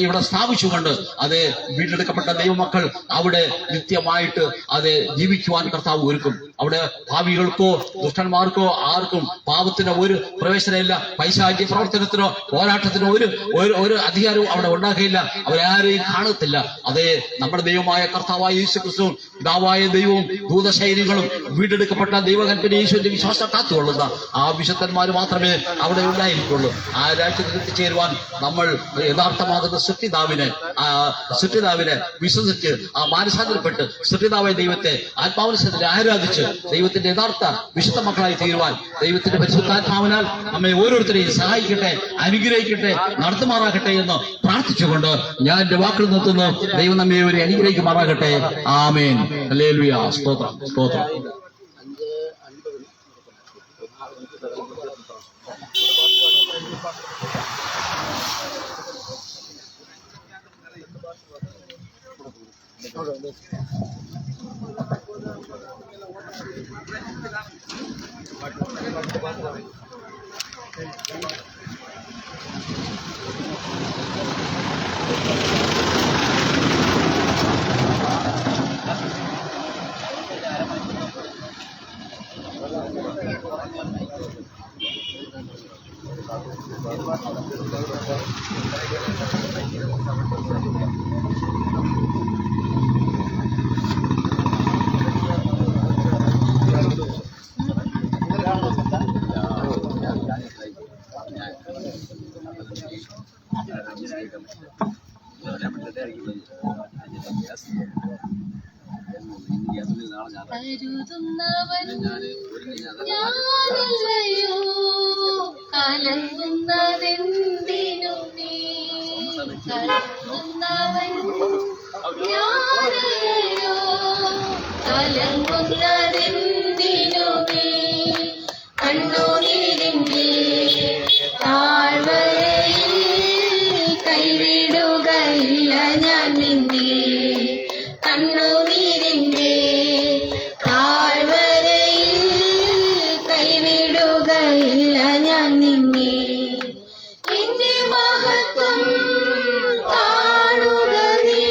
ഇവിടെ സ്ഥാപിച്ചുകൊണ്ട് അതേ വീണ്ടെടുക്കപ്പെട്ട ദൈവമക്കൾ അവിടെ നിത്യമായിട്ട് അതേ ജീവിക്കുവാൻ കർത്താവ് ഒരുക്കും. അവിടെ ഭാവികൾക്കോ ദുഷ്ടന്മാർക്കോ ആർക്കും പാപത്തിനോ ഒരു പ്രവേശനമില്ല. പൈശാചിക പ്രവർത്തനത്തിനോ പോരാട്ടത്തിനോ ഒരു അധികാരവും അവിടെ ഉണ്ടാകില്ല. അവരാരെയും കാണത്തില്ല. അതേ നമ്മുടെ ദൈവമായ കർത്താവായ യേശു ക്രിസ്തു, പിതാവായ ദൈവവും ദൂതസൈന്യങ്ങളും വീണ്ടെടുക്കപ്പെട്ട ദൈവകൽപ്പന യേശുവിന്റെ വിശ്വാസം കാത്തുകൊള്ളുന്ന ആ വിശുദ്ധന്മാർ മാത്രമേ അവിടെ ഉണ്ടായിരിക്കുള്ളൂ. ആ രാജ്യത്തിൽ എത്തിച്ചേരുവാൻ നമ്മൾ യഥാർത്ഥമാകുന്ന സൃഷ്ടിതാവിനെ വിശ്വസിച്ച് ആ മാനസാന്തരപ്പെട്ട് സൃഷ്ടിതാവായ ദൈവത്തെ ആത്മാവനുസരിച്ച് ആരാധിച്ച് ദൈവത്തിന്റെ യഥാർത്ഥ വിശുദ്ധ മക്കളായി തീരുവാൻ ദൈവത്തിന്റെ പരിശുദ്ധാത്മാവിനാൽ നമ്മെ ഓരോരുത്തരെയും സഹായിക്കട്ടെ, അനുഗ്രഹിക്കട്ടെ, നടത്തുമാറാകട്ടെ എന്ന് പ്രാർത്ഥിച്ചുകൊണ്ട് ഞാൻ എന്റെ വാക്കുകൾ നിർത്തുന്നു. ദൈവം നമ്മെ ഒരു അനുഗ്രഹിക്കുമാറാകട്ടെ. ആമേൻ. ഹല്ലേലൂയ. സ്തോത്രം, സ്തോത്രം. കരുതുന്നവൻ ഞാനല്ലയോ, കലങ്ങുന്നതെന്തിനു നീ? കലങ്ങുന്നവൻ ഞാനല്ലയോ, കലങ്ങുന്നതെന്തിനു നീ? കണ്ണുനീരിന്റെ താഴ്വരയിൽ കൈവിടുകയില്ല ഞാൻ നിന്നെ. കണ്ണുനീരിന്റെ താഴ്വരയിൽ കൈവിടുകയില്ല ഞാൻ നിന്നെ. എന്റെ മഹത്വം കാണുക നീ,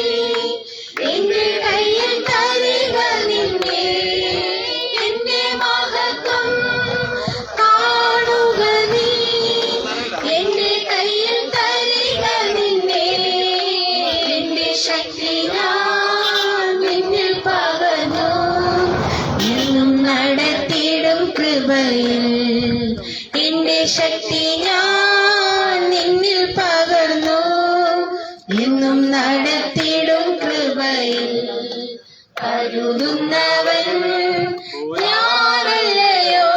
എന്റെ കയ്യിൽ തരിക നിന്നെ. എന്റെ മഹത്വം കാണുക നീ, എന്റെ കയ്യിൽ തരിക നിന്നെ. എന്റെ ശക്തി ഞാൻ നിന്നിൽ പകർന്നു, എന്നും നടത്തിയിടും കൃപയിൽ. എന്റെ ശക്തി ഞാൻ നിന്നിൽ പകർന്നു, എന്നും നടത്തിയിടും കൃപയിൽ. കരുതുന്നവൻ ഞാനല്ലയോ,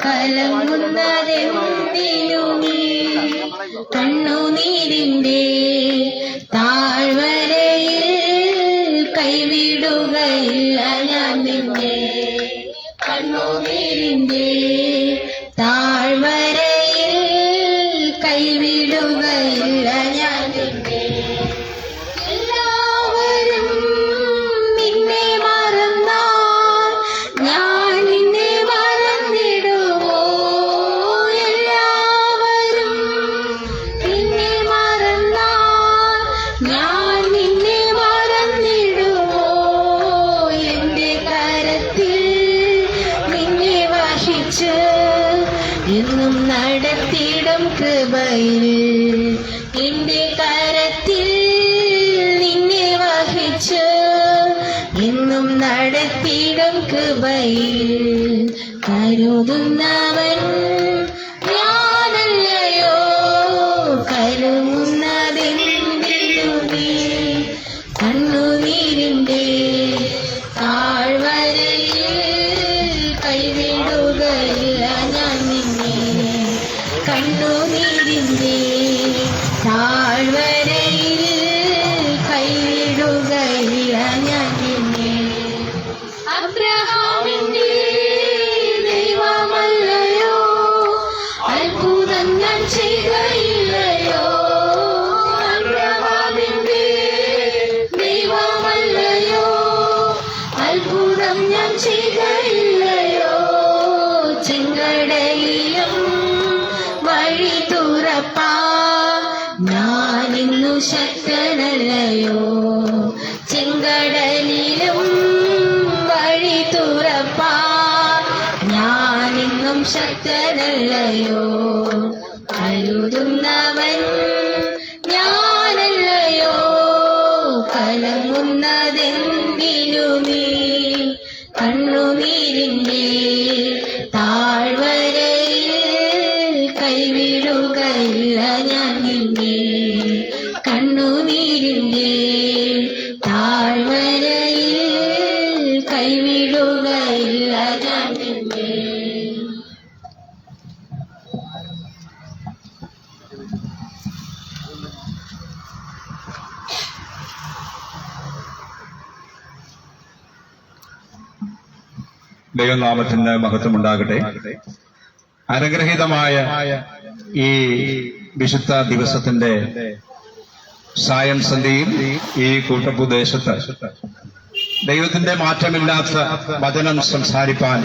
കലങ്ങുന്നതെന്തിനു നീ? കണ്ണുനീരിന്റെ താഴ്വരയിൽ കൈവിടുകയില്ല ഞാൻ നിന്നെ. കണ്ണുനീരിന്റെ താഴ്വരയിൽ കൈവിടുകയില്ല ഞാൻ നിന്നെ. എല്ലാവരും നിന്നെ മറന്നാൽ ഞാൻ നിന്നെ മറന്നിടുമോ? എല്ലാവരും നിന്നെ മറന്നാൽ ഞാൻ നിന്നെ മറന്നിടുമോ? എന്റെ കരത്തിൽ നിന്നെ വഹിച്ച് എന്നും നടത്തിയിടും കൃപയിൽ. എന്റെ കരത്തിൽ നിന്നെ വഹിച്ച് എന്നും നടത്തിയിടും കൃപയിൽ. കരുതുന്നവൻ ഞാനല്ലയോ, കരുതുന്നതെന്തിനു നീ കണ്ണുനീരിന്റെ താഴ്വരയിൽ കൈവിടുകയില്ല ഞാൻ നിന്നെ, കണ്ണുനീരിന്റെ താഴ്വരയിൽ കൈവിടുകയില്ല ഞാൻ നിന്നെ. അബ്രഹാമിന്റെ ദൈവമല്ലയോ, അത്ഭുതം ഞാൻ ചെയ്യുകയില്ലയോ, അബ്രഹാമിന്റെ ദൈവമല്ലയോ, അത്ഭുതം ഞാൻ ചെയ്യുകയില്ലയോ, ചെങ്കടലിലും വഴി തുറപ്പാ ഞാനിന്നു ശക്തനല്ലയോ, ചെങ്കടലിലും വഴി തുറപ്പാ ഞാനിന്നും ശക്തനല്ലയോ, കരുതുന്നവൻ ഞാനല്ലയോ, കലങ്ങുന്നതെന്തിനു നീ കണ്ണുനീരിന്റെ താഴ്വരയിൽ കൈവിടുകയില്ല ഞാൻ നിന്നെ, കണ്ണുനീരിന്റെ താഴ്വരയിൽ കൈവിടുകയില്ല ഞാൻ നിന്നെ. ദൈവനാമത്തിന് മഹത്വമുണ്ടാകട്ടെ. അനുഗ്രഹീതമായ ഈ വിശുദ്ധ ദിവസത്തിന്റെ സായം സന്ധ്യയിൽ ഈ കൂട്ടപ്രദേശത്ത് ദൈവത്തിന്റെ മാറ്റമില്ലാത്ത വചനം സംസാരിപ്പാൻ,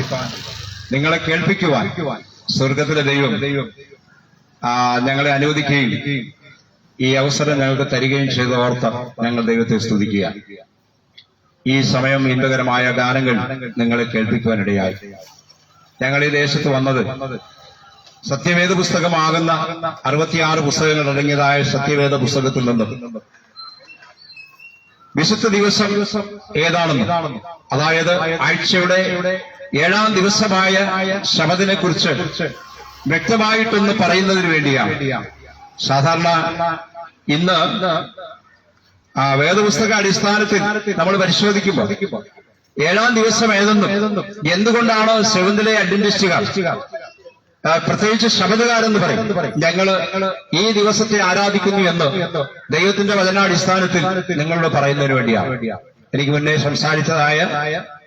നിങ്ങളെ കേൾപ്പിക്കുവാൻ സ്വർഗത്തിലെ ദൈവം ഞങ്ങളെ അനുവദിക്കുകയും ഈ അവസരം ഞങ്ങൾക്ക് തരികയും ചെയ്ത ഓർത്ത് ഞങ്ങൾ ദൈവത്തെ സ്തുതിക്കുക. ഈ സമയം ഇമ്പകരമായ ഗാനങ്ങൾ നിങ്ങളെ കേൾപ്പിക്കുവാനിടയായി. ഞങ്ങൾ ഈ ദേശത്ത് വന്നത് സത്യവേദ പുസ്തകമാകുന്ന 66 പുസ്തകങ്ങൾ അടങ്ങിയതായ സത്യവേദ പുസ്തകത്തിൽ നിന്നും വിശുദ്ധ ദിവസം ഏതാണെന്ന്, അതായത് ആഴ്ചയുടെ 7-ാം ദിവസമായ ശബദിനെ കുറിച്ച് വ്യക്തമായിട്ടൊന്ന് പറയുന്നതിന് വേണ്ടിയാണ്. സാധാരണ ഇന്ന് വേദപുസ്തക അടിസ്ഥാനത്തിൽ നമ്മൾ പരിശോധിക്കുമ്പോൾ 7-ാം ദിവസം ഏതെന്നും എന്തുകൊണ്ടാണ് സെവന്ത് ഡേ അഡ്വന്റിസ്റ്റുകാർ, പ്രത്യേകിച്ച് ശബദകാരെന്ന് പറയും, ഞങ്ങള് ഈ ദിവസത്തെ ആരാധിക്കുന്നു എന്ന് ദൈവത്തിന്റെ വചനാടിസ്ഥാനത്തിൽ നിങ്ങളോട് പറയുന്നതിന് വേണ്ടിയാണ്. എനിക്ക് മുന്നേ സംസാരിച്ചതായ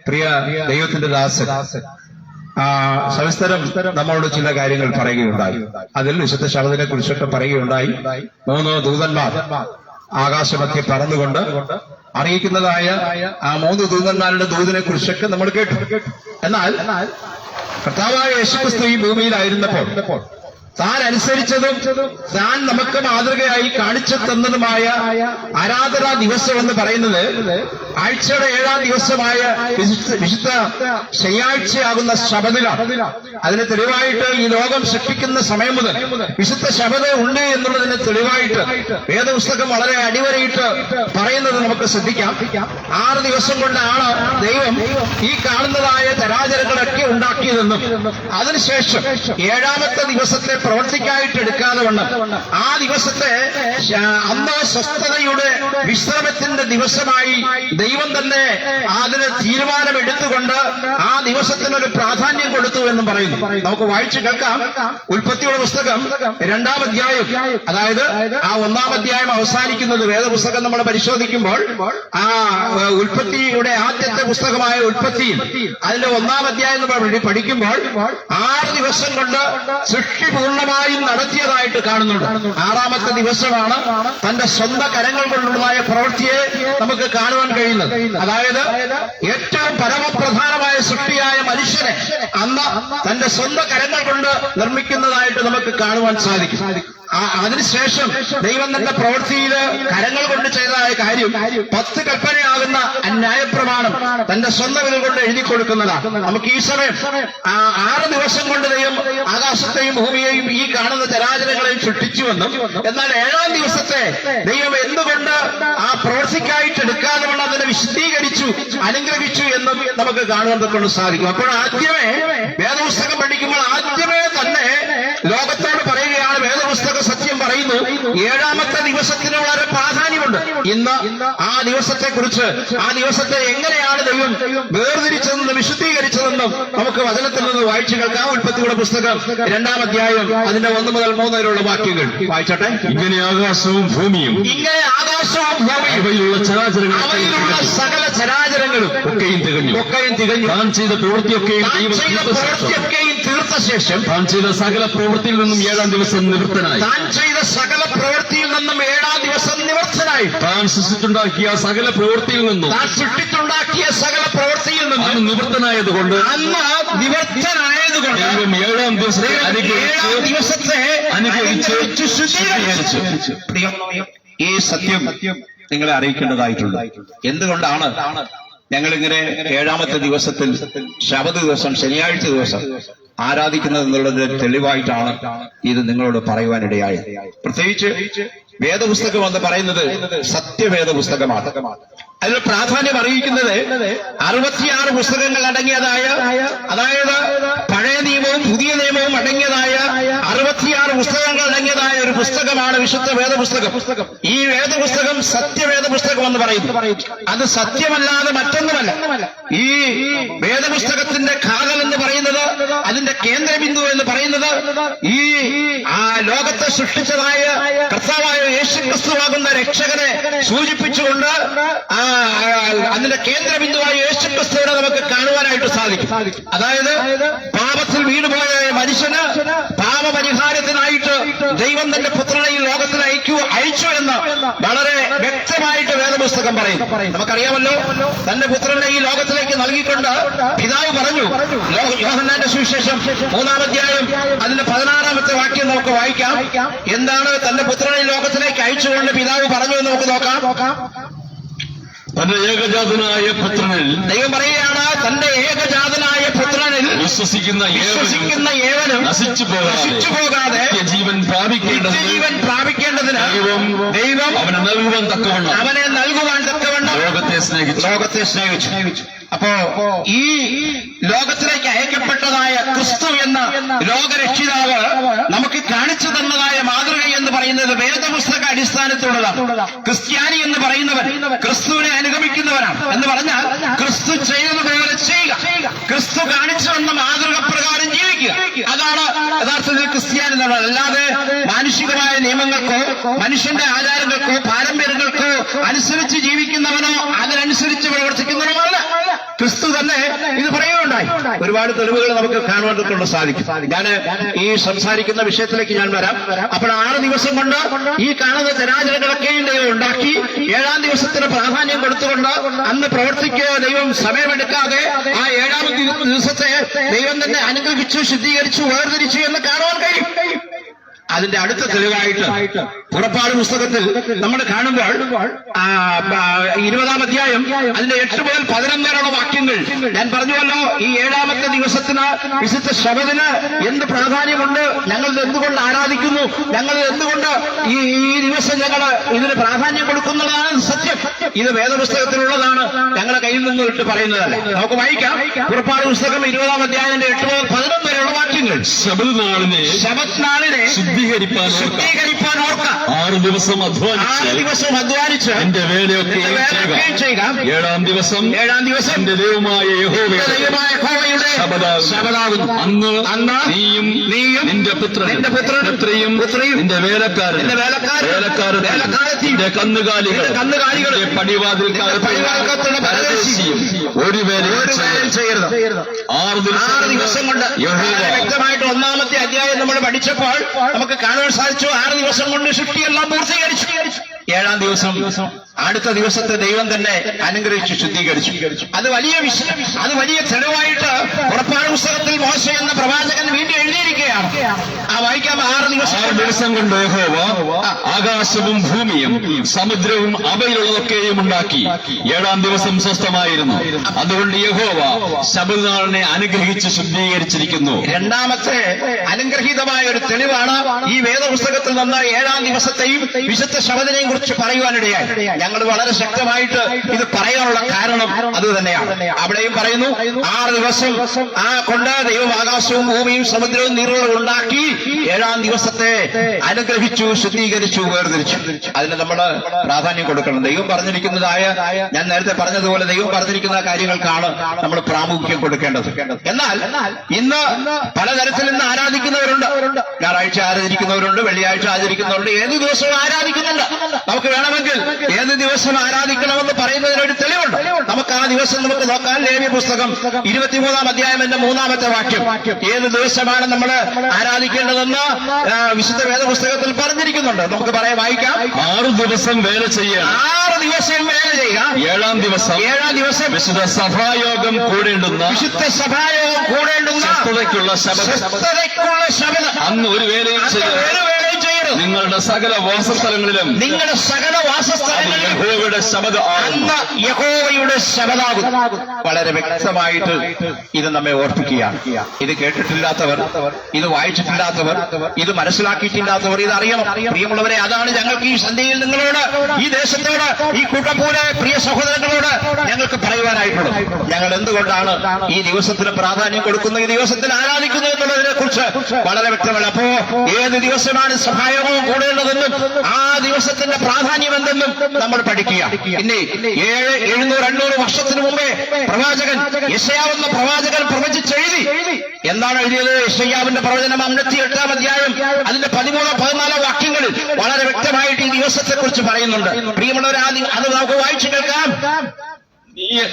പ്രിയ ദൈവത്തിന്റെ ദാസൻ സവിസ്തരം നമ്മളോട് ചില കാര്യങ്ങൾ പറയുകയുണ്ടായി. അതിൽ വിശുദ്ധ ശബദിനെ കുറിച്ചൊക്കെ പറയുകയുണ്ടായി. 3 ദൂതന്മാർ ആകാശമധ്യേ പറന്നുകൊണ്ട് അറിയിക്കുന്നതായ ആ 3 ദൂതന്മാരുടെ ദൂതിനെ കുറിച്ചൊക്കെ നമ്മൾ കേട്ടു. എന്നാൽ കർത്താവായ യേശുക്രിസ്തു ഈ ഭൂമിയിലായിരുന്നപ്പോൾ താൻ അനുസരിച്ചതും താൻ നമുക്ക് മാതൃകയായി കാണിച്ചു തന്നതുമായ ആരാധനാ ദിവസം എന്ന് പറയുന്നത് ആഴ്ചയുടെ 7-ാം ദിവസമായ വിശുദ്ധ ശനിയാഴ്ചയാകുന്ന ശബദിലാണ്. അതിന് തെളിവായിട്ട് ഈ ലോകം സൃഷ്ടിക്കുന്ന സമയം മുതൽ വിശുദ്ധ ശബദ് ഉണ്ട് എന്നുള്ളതിന് തെളിവായിട്ട് വേദപുസ്തകം വളരെ അടിവരയിട്ട് പറയുന്നത് നമുക്ക് ശ്രദ്ധിക്കാം. 6 ദിവസം കൊണ്ടാണ് ദൈവം ഈ കാണുന്നതായ ചരാചരങ്ങളൊക്കെ ഉണ്ടാക്കിയതെന്നും അതിനുശേഷം 7-ാമത്തെ ദിവസത്തെ പ്രവർത്തിക്കായിട്ട് എടുക്കാതെ വണ്ണം ആ ദിവസത്തെ അന്ന് സ്വസ്ഥതയുടെ വിശ്രമത്തിന്റെ ദിവസമായി ദൈവം തന്നെ അതിന് തീരുമാനമെടുത്തുകൊണ്ട് ആ ദിവസത്തിനൊരു പ്രാധാന്യം കൊടുത്തു എന്നും പറയുന്നു. നമുക്ക് വായിച്ചു കേൾക്കാം. ഉൽപ്പത്തിയുടെ പുസ്തകം 2-ാം അധ്യായം, അതായത് ആ 1-ാം അധ്യായം അവസാനിക്കുന്നത് വേദപുസ്തകം നമ്മൾ പരിശോധിക്കുമ്പോൾ ആ ഉൽപ്പത്തിയുടെ ആദ്യത്തെ പുസ്തകമായ ഉൽപ്പത്തിയിൽ അതിന്റെ 1-ാം അധ്യായം പഠിക്കുമ്പോൾ 6 ദിവസം കൊണ്ട് സൃഷ്ടി പൂർണ്ണമായും നടത്തിയതായിട്ട് കാണുന്നുണ്ട്. 6-ാമത്തെ ദിവസമാണ് തന്റെ സ്വന്തം കരങ്ങൾ കൊണ്ടുള്ളതായ പ്രവൃത്തിയെ നമുക്ക് കാണുവാൻ കഴിയുന്നത്. അതായത് ഏറ്റവും പരമപ്രധാനമായ സൃഷ്ടിയായ മനുഷ്യനെ അന്ന് തന്റെ സ്വന്തം കരങ്ങൾ കൊണ്ട് നിർമ്മിക്കുന്നതായിട്ട് നമുക്ക് കാണുവാൻ സാധിക്കും. അതിനുശേഷം ദൈവം തന്റെ പ്രവൃത്തിയിൽ കരങ്ങൾ കൊണ്ട് ചെയ്തതായ കാര്യം 10 കൽപ്പനയാകുന്ന ന്യായപ്രമാണം തന്റെ സ്വന്തം വിരൽ കൊണ്ട് എഴുതി കൊടുക്കുന്നതാണ്. നമുക്ക് ഈ സമയം 6 ദിവസം കൊണ്ട് ദൈവം ആകാശത്തെയും ഭൂമിയെയും ഈ കാണുന്ന ചരാചരങ്ങളെയും സൃഷ്ടിച്ചുവെന്നും എന്നാൽ 7-ാം ദിവസത്തെ ദൈവം എന്തുകൊണ്ട് ആ പ്രവൃത്തിക്കായിട്ട് എടുക്കാതെ അതിനെ വിശദീകരിച്ചു അനുഗ്രഹിച്ചു എന്നും നമുക്ക് കാണുവാൻ കൊണ്ട് സാധിക്കും. അപ്പോൾ ആദ്യമേ വേദപുസ്തകം പഠിക്കുമ്പോൾ ആദ്യമേ തന്നെ ലോകത്തോട് പറയുകയാണ്, വേദപുസ്തകം സത്യം പറയുന്നു, ഏഴാമത്തെ ദിവസത്തിന് വളരെ പ്രാധാന്യമുണ്ട്. ഇന്ന് ആ ദിവസത്തെക്കുറിച്ച്, ആ ദിവസത്തെ എങ്ങനെയാണ് ദൈവം വേർതിരിച്ചതെന്നും വിശുദ്ധീകരിച്ചതെന്നും നമുക്ക് വചനത്തിൽ നിന്ന് വായിച്ചു കേൾക്കാം. ഉൽപ്പത്തിയുടെ പുസ്തകം 2-ാം അധ്യായം അതിന്റെ 1 മുതൽ 3 വരെയുള്ള വാക്യങ്ങൾ വായിച്ചോട്ടെ. ഇങ്ങനെ ആകാശവും ഭൂമിയും അവയിലുള്ള അവയിലുള്ള സകല ചരാചരങ്ങളും ഒക്കെയും തികഞ്ഞു. താൻ ചെയ്ത പ്രവൃത്തിയൊക്കെയും തീർത്ത ശേഷം താൻ ചെയ്ത സകല പ്രവൃത്തിയിൽ നിന്നും 7-ാം ദിവസം നിവൃത്തനായി. താൻ ചെയ്ത സകല പ്രവൃത്തിയിൽ നിന്നും 7-ാം ദിവസം നിവൃത്തനായി. താൻ സൃഷ്ടിച്ചുണ്ടാക്കിയ സകല പ്രവൃത്തിയിൽ നിന്നും താൻ സൃഷ്ടിച്ചുണ്ടാക്കിയ സകല പ്രവൃത്തിയിൽ നിന്നും അന്ന് നിവൃത്തനായതുകൊണ്ട് ദൈവം 7-ാം ദിവസത്തെ അനുഗ്രഹിച്ച് ശുദ്ധീകരിച്ചു. ഈ സത്യം നിങ്ങളെ അറിയിക്കേണ്ടതായിട്ടുണ്ട്. എന്തുകൊണ്ടാണ് ഞങ്ങളിങ്ങനെ 7-ാമത്തെ ദിവസത്തിൽ ശബത്ത് ദിവസം, ശനിയാഴ്ച ദിവസം ആരാധിക്കുന്നത് എന്നുള്ളതിന്റെ തെളിവായിട്ടാണ് ഇത് നിങ്ങളോട് പറയുവാനിടയായത്. പ്രത്യേകിച്ച് വേദപുസ്തകം എന്ന് പറയുന്നത് സത്യവേദ പുസ്തകമാണ്. അതിൽ പ്രാധാന്യം അറിയിക്കുന്നത് 66 പുസ്തകങ്ങൾ അടങ്ങിയതായ, അതായത് പഴയ നിയമവും പുതിയ നിയമവും അടങ്ങിയതായ 66 പുസ്തകങ്ങൾ അടങ്ങിയതായ ഒരു പുസ്തകമാണ് വിശുദ്ധ വേദപുസ്തകം. ഈ വേദപുസ്തകം സത്യവേദ പുസ്തകം എന്ന് പറയുന്നു. അത് സത്യമല്ലാതെ മറ്റൊന്നുമല്ല. ഈ വേദപുസ്തകത്തിന്റെ കാതൽ എന്ന് പറയുന്നത്, അതിന്റെ കേന്ദ്രബിന്ദു എന്ന് പറയുന്നത്, ഈ ലോകത്തെ സൃഷ്ടിച്ചതായ കർത്താവായ യേശുക്രിസ്തുവാകുന്ന രക്ഷകനെ സൂചിപ്പിച്ചുകൊണ്ട് അതിന്റെ കേന്ദ്രബിന്ദുവായ യേശുക്രിസ്തുവിനെ നമുക്ക് കാണുവാനായിട്ട് സാധിക്കും. അതായത് പാപത്തിൽ വീണുപോയ മനുഷ്യന് പാപപരിഹാരത്തിനായിട്ട് ദൈവം തന്റെ പുത്രനെ ഈ ലോകത്തിൽ അയച്ചു എന്ന് വളരെ വ്യക്തമായിട്ട് വേദപുസ്തകം പറയുന്നു. നമുക്കറിയാമല്ലോ, തന്റെ പുത്രനെ ഈ ലോകത്തിലേക്ക് നൽകിക്കൊണ്ട് പിതാവ് പറഞ്ഞു. യോഹന്നാന്റെ സുവിശേഷം 3-ാം അധ്യായം അതിന്റെ 16-ാമത്തെ വാക്യം നമുക്ക് വായിക്കാം. എന്താണ് തന്റെ പുത്രനെ ലോകത്തിലേക്ക് അയച്ചുകൊണ്ട് പിതാവ് പറഞ്ഞു എന്ന് നമുക്ക് നോക്കാം. തന്റെ ഏകജാതനായ പുത്രനിൽ ദൈവം പറയുകയാണ്, തന്റെ ഏകജാതനായ പുത്രനിൽ വിശ്വസിക്കുന്ന ഏവനും നശിച്ചു പോകാതെ ജീവൻ പ്രാപിക്കേണ്ടതിന് ദൈവം അവനെ നൽകുവാൻ തക്കവണ്ണം ലോകത്തെ സ്നേഹിച്ചു. അപ്പോ ഈ ലോകത്തിലേക്ക് അയക്കപ്പെട്ടതായ ക്രിസ്തു എന്ന ലോകരക്ഷിതാവ് നമുക്ക് കാണിച്ചു തന്നതായ മാതൃക എന്ന് പറയുന്നത് വേദപുസ്തക അടിസ്ഥാനത്തിലുള്ളതാണ്. ക്രിസ്ത്യാനി എന്ന് പറയുന്നവൻ ക്രിസ്തുവിനെ അനുഗമിക്കുന്നവനാണ്. എന്ന് പറഞ്ഞാൽ ക്രിസ്തു ചെയ്തതുപോലെ ചെയ്യുക, ക്രിസ്തു കാണിച്ചു തന്ന മാതൃക പ്രകാരം ജീവിക്കുക. അതാണ് യഥാർത്ഥത്തിൽ ക്രിസ്ത്യാനി എന്നുള്ളത്. അല്ലാതെ മാനുഷികമായ നിയമങ്ങൾക്കോ മനുഷ്യന്റെ ആചാരങ്ങൾക്കോ പാരമ്പര്യങ്ങൾക്കോ അനുസരിച്ച് ജീവിക്കുന്നവനോ അതിനനുസരിച്ച് പ്രവർത്തിക്കുന്നവനോ അല്ല. ക്രിസ്തു തന്നെ ഇത് പറയുകയുണ്ടായി. ഒരുപാട് തെളിവുകൾ നമുക്ക് കാണുവാൻ സാധിക്കും. ഞാൻ ഈ സംസാരിക്കുന്ന വിഷയത്തിലേക്ക് ഞാൻ വരാം. അപ്പോൾ 6 ദിവസം കൊണ്ട് ഈ കാണുന്ന ചരാചരങ്ങളൊക്കെയും ദൈവം ഉണ്ടാക്കി 7-ാം ദിവസത്തിന് പ്രാധാന്യം കൊടുത്തുകൊണ്ട് അന്ന് പ്രവർത്തിക്കുക ദൈവം സമയമെടുക്കാതെ ആ 7-ാമത്തെ ദിവസത്തെ ദൈവം തന്നെ അനുഗ്രഹിച്ചു, ശുദ്ധീകരിച്ചു, വേർതിരിച്ചു എന്ന് കാണുവാൻ കഴിയും. അതിന്റെ അടുത്ത തെളിവായിട്ട് പുറപ്പാട് പുസ്തകത്തിൽ നമ്മൾ കാണുമ്പോൾ 20-ാം അധ്യായം അതിന്റെ 8 മുതൽ 11 വരെയുള്ള വാക്യങ്ങൾ ഞാൻ പറഞ്ഞുവല്ലോ. ഈ 7-ാമത്തെ ദിവസത്തിന്, വിശുദ്ധ ശബത്തിന് എന്ത് പ്രാധാന്യമുണ്ട്, ഞങ്ങൾ എന്തുകൊണ്ട് ആരാധിക്കുന്നു, ഞങ്ങൾ എന്തുകൊണ്ട് ഈ ദിവസം ഞങ്ങൾ ഇതിന് പ്രാധാന്യം കൊടുക്കുന്നതാണ് സത്യം. ഇത് വേദപുസ്തകത്തിലുള്ളതാണ്, ഞങ്ങളുടെ കയ്യിൽ നിന്ന് ഇട്ട് പറയുന്നതല്ല. നമുക്ക് വായിക്കാം. പുറപ്പാട് പുസ്തകം 20-ാം അധ്യായത്തിന്റെ 8 മുതൽ 11 വരെയുള്ള വാക്യങ്ങൾ. ശബത്ത് നാളിനെ ശുദ്ധീകരിപ്പാൻ ഓർക്ക. 6 ദിവസം അധ്വാനിച്ച് എന്റെ വേലയൊക്കെ ചെയ്യുക. 7-ാം ദിവസം എന്റെ ദൈവമായ യഹോവയുടെ ശബദാകുന്നു. അന്ന് നീയും നിന്റെ പുത്രനും നിന്റെ വേലക്കാരന്റെ കന്നുകാലികളുടെ പടിവാതിൽക്കാരും ഒരു വേലയും ചെയ്യരുത്. 6 ദിവസം കൊണ്ട് വ്യക്തമായിട്ട് 1-ാമത്തെ അധ്യായം നമ്മൾ പഠിച്ചപ്പോൾ നമുക്ക് കാണാൻ സാധിച്ചു. 6 ദിവസം കൊണ്ട് സൃഷ്ടിയെല്ലാം പൂർത്തീകരിച്ചു. 7-ാം ദിവസം അടുത്ത ദിവസത്തെ ദൈവം തന്നെ അനുഗ്രഹിച്ചു, ശുദ്ധീകരിച്ചു. അത് വലിയ തെളിവായിട്ട് പുറപ്പാട് പുസ്തകത്തിൽ മോശ എന്ന പ്രവാചകൻ വീണ്ടും എഴുതിയിരിക്കുകയാണ്. വായിക്കാം. 6 ദിവസം കൊണ്ട് യഹോവ ആകാശവും ഭൂമിയും സമുദ്രവും അവയിലുള്ളതൊക്കെയും ഉണ്ടാക്കി. 7-ാം ദിവസം സ്വസ്ഥമായിരുന്നു. അതുകൊണ്ട് യഹോവ ശബത്ത് നാളിനെ അനുഗ്രഹിച്ച് ശുദ്ധീകരിച്ചിരിക്കുന്നു. 2-ാമത്തെ അനുഗ്രഹീതമായ ഒരു തെളിവാണ് ഈ വേദപുസ്തകത്തിൽ നിന്ന് 7-ാം ദിവസത്തെയും വിശുദ്ധ ശബത്തിനെയും കുറിച്ച് പറയുവാനിടയായി. ഞങ്ങൾ വളരെ ശക്തമായിട്ട് ഇത് പറയാനുള്ള കാരണം അത് തന്നെയാണ്. അവിടെയും പറയുന്നു 6 ദിവസം കൊണ്ട് ദൈവം ആകാശവും ഭൂമിയും സമുദ്രവും നീറുകളും ഉണ്ടാക്കി 7-ാം ദിവസത്തെ അനുഗ്രഹിച്ചു, ശുദ്ധീകരിച്ചു, വേർതിരിച്ചു. അതിന് നമ്മൾ പ്രാധാന്യം കൊടുക്കണം. ദൈവം പറഞ്ഞിരിക്കുന്നതായ, ഞാൻ നേരത്തെ പറഞ്ഞതുപോലെ ദൈവം പറഞ്ഞിരിക്കുന്ന കാര്യങ്ങൾക്കാണ് നമ്മൾ പ്രാമുഖ്യം കൊടുക്കേണ്ടത്. എന്നാൽ ഇന്ന് പലതരത്തിൽ ഇന്ന് ആരാധിക്കുന്നവരുണ്ട്. ഞായറാഴ്ച ആരാധിക്കുന്നവരുണ്ട്, വെള്ളിയാഴ്ച ആചരിക്കുന്നവരുണ്ട്, ഏത് ദിവസവും ആരാധിക്കുന്നുണ്ട്. നമുക്ക് വേണമെങ്കിൽ ഏത് ദിവസം ആരാധിക്കണമെന്ന് പറയുന്നതിനൊരു തെളിവുണ്ട്. നമുക്ക് ആ ദിവസം നമുക്ക് നോക്കാൻ ലേവ്യ പുസ്തകം 23-ാം അധ്യായം 3-ാമത്തെ വാക്യം. ഏത് ദിവസമാണ് നമ്മൾ ആരാധിക്കേണ്ടതെന്ന് വിശുദ്ധ വേദപുസ്തകത്തിൽ പറഞ്ഞിരിക്കുന്നുണ്ട്. നമുക്ക് വായിക്കാം. 6 ദിവസം വേല ചെയ്യുക, 6 ദിവസം വേല ചെയ്യുക, 7-ാം ദിവസം വിശുദ്ധ സഭായോഗം കൂടേണ്ടുന്ന സ്വസ്ഥതയ്ക്കുള്ള ശബദം. അന്ന് ഒരു വേലയും ചെയ്യരുത്. നിങ്ങളുടെ സകല വാസസ്ഥലങ്ങളിലും യഹോവയുടെ യഹോവയുടെ ശബദാകും. വളരെ വ്യക്തമായിട്ട് ഇത് നമ്മെ ഓർപ്പിക്കുകയാണ്. ഇത് കേട്ടിട്ടില്ലാത്തവർ, ഇത് വായിച്ചിട്ടില്ലാത്തവർ, ഇത് മനസ്സിലാക്കിയിട്ടില്ലാത്തവർ ഇത് അറിയണം. പ്രിയമുള്ളവരെ, അതാണ് ഞങ്ങൾക്ക് ഈ സന്ധ്യയിൽ നിങ്ങളോട്, ഈ ദേശത്തോട്, ഈ കൂട്ടപ്പൂരെ പ്രിയ സഹോദരങ്ങളോട് ഞങ്ങൾക്ക് പറയുവാനായിട്ടുള്ളത്. ഞങ്ങൾ എന്തുകൊണ്ടാണ് ഈ ദിവസത്തിന് പ്രാധാന്യം കൊടുക്കുന്നത്, ഈ ദിവസത്തിൽ ആരാധിക്കുന്നത് എന്നുള്ളതിനെ കുറിച്ച് വളരെ വ്യക്തമല്ല. അപ്പോ ഏത് ദിവസമാണ് സഹായവും കൂടേണ്ടതെന്നും ആ ദിവസത്തിന്റെ പ്രാധാന്യം എന്തെന്നും നമ്മൾ പഠിക്കുക. പിന്നെ 700-800 വർഷത്തിന് മുമ്പേ പ്രവാചകൻ യെശയ്യാവെന്ന പ്രവാചകൻ പ്രവചിച്ചെഴുതി. എന്താണ് എഴുതിയത്? യെശയ്യാവിന്റെ പ്രവചനം 58-ാം അധ്യായം അതിന്റെ 13-14 വാക്യങ്ങളിൽ വളരെ വ്യക്തമായിട്ട് ഈ ദിവസത്തെ കുറിച്ച് പറയുന്നുണ്ട്. പ്രിയമുള്ളവരെ, അത് നമുക്ക് വായിച്ചു കേൾക്കാം.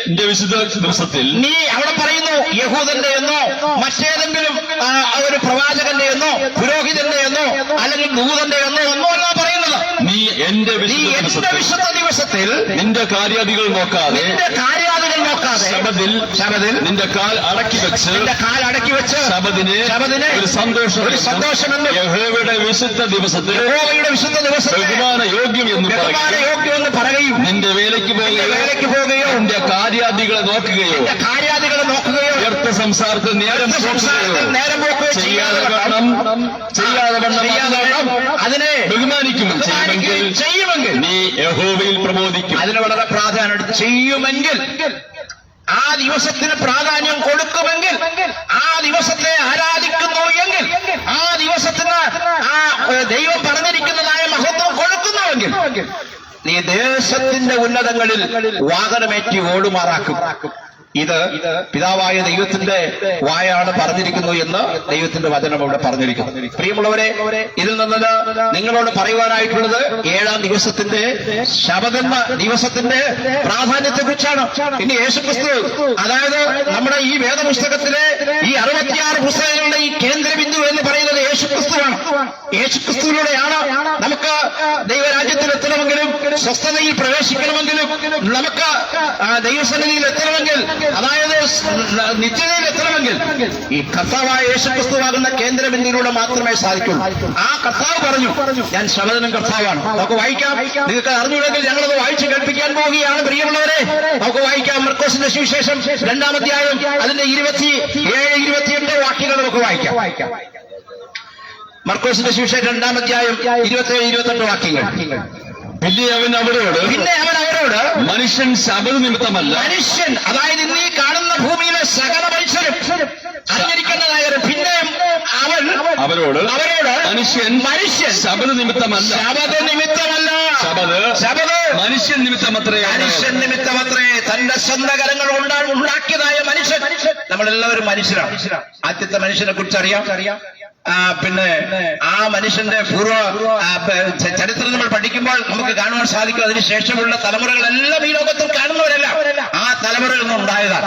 എന്റെ വിശുദ്ധ ദിവസത്തിൽ നീ അവിടെ പറയുന്നു യഹൂദന്റെ എന്നോ മറ്റേതെങ്കിലും ഒരു പ്രവാചകന്റെ എന്നോ പുരോഹിതന്റെ എന്നോ അല്ലെങ്കിൽ ദൂതന്റെ എന്നോ ഒന്നുമല്ല പറയുന്നത്. നീ എന്റെ വിശുദ്ധ ദിവസത്തിൽ നിന്റെ കാര്യാദികൾ നോക്കാതെ ശബദിൽ നിന്റെ കാൽ അടക്കി വെച്ച് ശബദിനെ ഒരു സന്തോഷമെന്ന് യഹോവയുടെ വിശുദ്ധ ദിവസത്തിൽ ബഹുമാന യോഗ്യം എന്ന് പറയുകയും നിന്റെ വേലയ്ക്ക് പോകുകയോ നിന്റെ കാര്യാദികളെ നോക്കുകയോ വ്യർത്ഥ സംസാരത്തിൽ നേരം പോക്കുകയോ ചെയ്യാതെ വണ്ണം അതിനെ ചെയ്യുമെങ്കിൽ നീ യഹോവയിൽ പ്രബോധിക്കും. അതിന് വളരെ പ്രാധാന്യം ചെയ്യുമെങ്കിൽ, ആ ദിവസത്തിന് പ്രാധാന്യം കൊടുക്കുമെങ്കിൽ, ആ ദിവസത്തെ ആരാധിക്കുന്നു എങ്കിൽ, ആ ദിവസത്തിന് ആ ദൈവം പറഞ്ഞിരിക്കുന്നതായ മഹത്വം കൊടുക്കുന്നുവെങ്കിൽ നീ ദേശത്തിന്റെ ഉന്നതങ്ങളിൽ വാഹനമേറ്റി ഓടുമാറാക്കും. ഇത് പിതാവായ ദൈവത്തിന്റെ വായാണ് പറഞ്ഞിരിക്കുന്നു എന്ന് ദൈവത്തിന്റെ വചനം ഇവിടെ പറഞ്ഞിരിക്കുന്നു. പ്രിയമുള്ളവരെ, ഇതിൽ നിന്ന് നിങ്ങളോട് പറയുവാനായിട്ടുള്ളത് 7-ാം ദിവസത്തിന്റെ ശബദെന്ന ദിവസത്തിന്റെ പ്രാധാന്യത്തെ കുറിച്ചാണ്. ഇനി യേശുക്രിസ്തു, അതായത് നമ്മുടെ ഈ വേദപുസ്തകത്തിലെ ഈ 66 പുസ്തകങ്ങളുടെ ഈ കേന്ദ്രബിന്ദു എന്ന് പറയുന്നത് യേശുക്രിസ്തുവാണ്. യേശുക്രിസ്തുവിലൂടെയാണ് നമുക്ക് ദൈവരാജ്യത്തിൽ എത്തണമെങ്കിലും സ്വസ്ഥതയിൽ പ്രവേശിക്കണമെങ്കിലും നമുക്ക് ദൈവസന്നിധിയിൽ എത്തണമെങ്കിൽ, അതായത് നിത്യതയിൽ എത്തണമെങ്കിൽ ഈ കർത്താവായ യേശുക്രിസ്തുവാകുന്ന കേന്ദ്രബിന്ദുവിലൂടെ മാത്രമേ സാധിക്കുള്ളൂ. ആ കർത്താവ് പറഞ്ഞു, ഞാൻ ശബദനും കർത്താവാണ്. നമുക്ക് വായിക്കാം. നിങ്ങൾക്ക് അറിഞ്ഞുണ്ടെങ്കിൽ ഞങ്ങളത് വായിച്ച് കേൾപ്പിക്കാൻ പോവുകയാണ്. പ്രിയമുള്ളവരെ, നമുക്ക് വായിക്കാം. മർക്കോസിന്റെ സുവിശേഷം 2-ാം അധ്യായം അതിന്റെ 27-28 വാക്യങ്ങൾ നമുക്ക് വായിക്കാം. മർക്കോസിന്റെ സുവിശേഷം 2-ാം അധ്യായം 27-28 വാക്യങ്ങൾ. പിന്നെ അവൻ അവരോട് മനുഷ്യൻ ശബദ നിമിത്തമല്ല, മനുഷ്യൻ, അതായത് ഇന്ന് ഈ കാണുന്ന ഭൂമിയിലെ സകല മനുഷ്യരും അറിഞ്ഞിരിക്കുന്നതായ പിന്നെയും അവരോട് മനുഷ്യൻ ശബദ നിമിത്തമല്ല, ശബദ് മനുഷ്യൻ നിമിത്തമത്രേ തന്റെ സ്വന്തം കരങ്ങൾ ഉണ്ടാക്കിയതായ മനുഷ്യൻ. നമ്മളെല്ലാവരും മനുഷ്യരാണ്. ആദ്യത്തെ മനുഷ്യനെ കുറിച്ച് അറിയാം. പിന്നെ ആ മനുഷ്യന്റെ പൂർവ്വ ചരിത്രം നമ്മൾ പഠിക്കുമ്പോൾ നമുക്ക് കാണുവാൻ സാധിക്കും. അതിനുശേഷമുള്ള തലമുറകളെല്ലാം ഈ ലോകത്തിൽ കാണുന്നവരല്ല, ആ തലമുറയിൽ നിന്നും ഉണ്ടായതാണ്.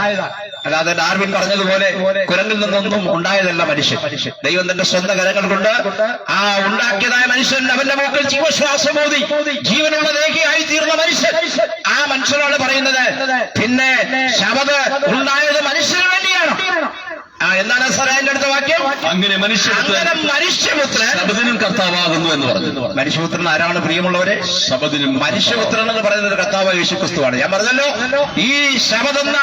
അല്ലാതെ ഡാർവിൻ പറഞ്ഞതുപോലെ കുരങ്ങിൽ നിന്നൊന്നും ഉണ്ടായതല്ല മനുഷ്യൻ. ദൈവം തന്റെ സ്വന്തം കരങ്ങൾ കൊണ്ട് ആ ഉണ്ടാക്കിയതായ മനുഷ്യൻ അവന്റെ മൂക്കിൽ ജീവശ്വാസമോതി ജീവനുള്ള ദേഹിയായി തീർന്ന മനുഷ്യൻ. ആ മനുഷ്യനോട് പറയുന്നത്, പിന്നെ ശബദ് ഉണ്ടായത് മനുഷ്യന് വേണ്ടിയാണ്. എന്താണ് സാർ അതിന്റെ അടുത്ത വാക്യം? അങ്ങനെ മനുഷ്യപുത്രൻ ശബദിനും കർത്താവാകുന്നു എന്ന് പറഞ്ഞു. മനുഷ്യപുത്രൻ ആരാണ് പ്രിയമുള്ളവരെ? ശബദിനും. മനുഷ്യപുത്രൻ എന്ന് പറയുന്നത് കർത്താവ് യേശുക്രിസ്തുവാണ്. ഞാൻ പറഞ്ഞല്ലോ, ഈ ശബദെന്ന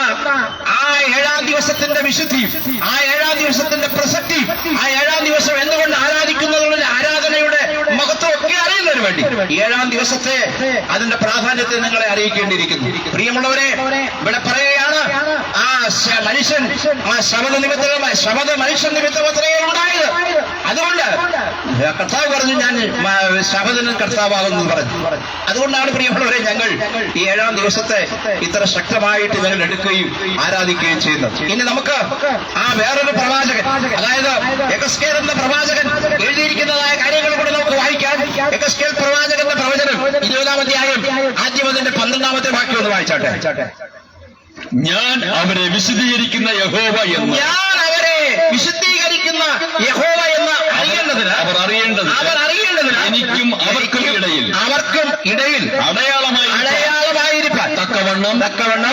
ആ 7-ാം ദിവസത്തിന്റെ വിശുദ്ധി, ആ 7-ാം ദിവസത്തിന്റെ പ്രസക്തി, ആ 7-ാം ദിവസം എന്തുകൊണ്ട് ആരാധിക്കുന്നതിനുള്ള ആരാധനയുടെ മഹത്വം ഒക്കെ അറിയുന്നു. നിറവേറ്റുന്നതിന് വേണ്ടി 7-ാം ദിവസത്തെ അതിന്റെ പ്രാധാന്യത്തെ നിങ്ങളെ അറിയിക്കേണ്ടിയിരിക്കുന്നു. പ്രിയമുള്ളവരെ, ഇവിടെ പറയുകയാണ് ആ മനുഷ്യൻ ആ ശബദ മനുഷ്യൻ നിമിത്തം അത്രയേ ഉണ്ടായത്. അതുകൊണ്ട് കർത്താവ് പറഞ്ഞു, ഞാൻ ശബദിന് കർത്താവാകുന്നു പറഞ്ഞു. അതുകൊണ്ടാണ് പ്രിയമുള്ളവരെ ഞങ്ങൾ ഈ 7-ാം ദിവസത്തെ ഇത്ര ശക്തമായിട്ട് ഞങ്ങൾ എടുക്കുകയും ആരാധിക്കുകയും ചെയ്യുന്നത്. ഇനി നമുക്ക് ആ വേറൊരു പ്രവാചകൻ, അതായത് യെഹെസ്കേൽ എന്ന പ്രവാചകൻ എഴുതിയിരിക്കുന്നതായ കാര്യങ്ങൾ കൂടെ നമുക്ക് വായിക്കാം. യെഹെസ്കേൽ പ്രവാചകന്റെ പ്രവചനം 20-ാം അധ്യായം ആദ്യം അതിന്റെ 12-ാമത്തെ വാക്യം ഒന്ന് വായിച്ചാട്ടെ. ഞാൻ അവരെ വിശദീകരിക്കുന്ന യഹോവ എന്ന്, ഞാൻ അവരെ വിശുദ്ധീകരിക്കുന്ന യഹോവ എന്ന് അവർ അറിയേണ്ടത് എനിക്കും അവർക്കും ഇടയിൽ അടയാളമായിരിക്കാൻ തക്കവണ്ണം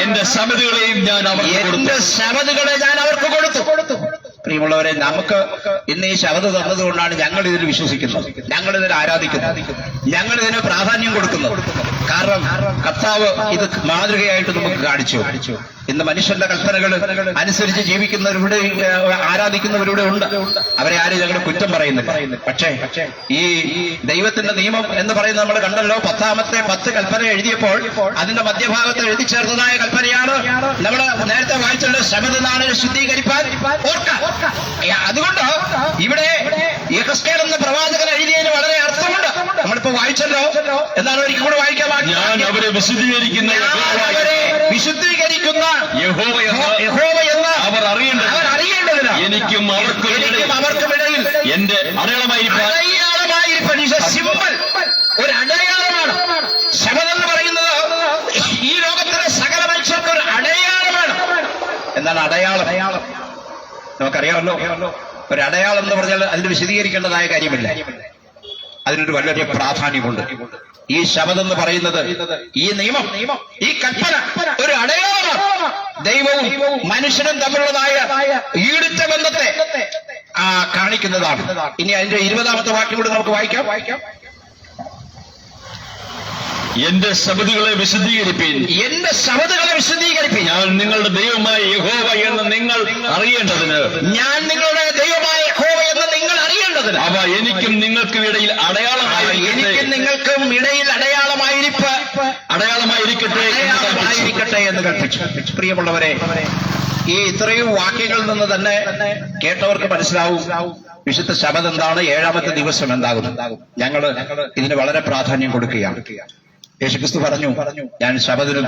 എന്റെ സമിതികളെയും ഞാൻ അവർക്ക് കൊടുത്തു. പ്രിയമുള്ളവരെ, നമുക്ക് ഇന്ന് ഈ ശബദ തന്നതുകൊണ്ടാണ് ഞങ്ങൾ ഇതിൽ വിശ്വസിക്കുന്നത്, ഞങ്ങൾ ഇതിൽ ആരാധിക്കുന്നത്, ഞങ്ങൾ ഇതിന് പ്രാധാന്യം കൊടുക്കുന്നത്. കാരണം കർത്താവ് ഇത് മാതൃകയായിട്ട് നമുക്ക് കാണിച്ചു. ഇന്ന് മനുഷ്യന്റെ കൽപ്പനകൾ അനുസരിച്ച് ജീവിക്കുന്നവരുടെ ആരാധിക്കുന്നവരുടെ ഉണ്ട്. അവരെ ആരും ഞങ്ങൾ കുറ്റം പറയുന്നില്ല. പക്ഷേ ഈ ദൈവത്തിന്റെ നിയമം എന്ന് പറയുന്നത് നമ്മൾ കണ്ടല്ലോ. 10-ാമത്തെ 10 കൽപ്പന എഴുതിയപ്പോൾ അതിന്റെ മധ്യഭാഗത്ത് എഴുതി ചേർത്തതായ കൽപ്പനയാണ് നമ്മൾ നേരത്തെ വായിച്ചല്ലോ, ശബദനാളിനെ ശുദ്ധീകരിപ്പാൻ ഓർക്കാം. അതുകൊണ്ട് ഇവിടെ യെഹെസ്കേൽ എന്ന പ്രവാചകൻ എഴുതിയതിന് വളരെ അർത്ഥമുണ്ട്. നമ്മളിപ്പോ വായിച്ചല്ലോ, എന്താണ് ഒരിക്കൽ കൂടെ വായിക്കാൻ? ഞാൻ അവരെ വിശദീകരിക്കുന്ന യഹോവ എന്ന് അവർ അറിയേണ്ടതിന് എനിക്കും അവർക്കും ഇടയിൽ എന്റെ അടയാളമായിരിക്കാൻ. സിമ്പിൾ ഒരു അടയാളമാണ് ശബദെന്ന് പറയുന്നത്. ഈ ലോകത്തിലെ സകല മനുഷ്യർക്ക് ഒരു അടയാളമാണ്. എന്താണ് അടയാളം? നമുക്കറിയാമല്ലോ, ഒരു അടയാളം എന്ന് പറഞ്ഞാൽ അതിന് വിശദീകരിക്കേണ്ടതായ കാര്യമില്ല. അതിനൊരു വളരെ പ്രാധാന്യമുണ്ട്. ഈ ശബദെന്ന് പറയുന്നത്, ഈ നിയമം, ഈ കൽപ്പന ഒരു അടയാളമാണ്. ദൈവവും മനുഷ്യനും തമ്മിലുള്ളതായ ഈടുറ്റ ബന്ധത്തെ കാണിക്കുന്നതാണ്. ഇനി അതിന്റെ 20-ാമത്തെ വാക്യം കൂടി നമുക്ക് വായിക്കാം. എന്റെ ശബദുകളെ വിശദീകരിപ്പീൻ, ഞാൻ നിങ്ങളുടെ ദൈവമായ യഹോവ എന്ന് നിങ്ങൾ അറിയേണ്ടതിന്, അവ എനിക്കും നിങ്ങൾക്കും ഇടയിൽ അടയാളമായിരിക്കട്ടെ എന്ന് കൽപ്പിച്ചു. പ്രിയമുള്ളവരെ, ഈ ഇത്രയും വാക്യങ്ങളിൽ നിന്ന് തന്നെ കേട്ടവർക്ക് മനസ്സിലാവും വിശുദ്ധ ശബദം എന്താണ്, 7-ാമത്തെ ദിവസം എന്താകും. ഞങ്ങൾ ഇതിന് വളരെ പ്രാധാന്യം കൊടുക്കുകയാണ്. യേശുക്രിസ്തു പറഞ്ഞു, ഞാൻ ശബദിനും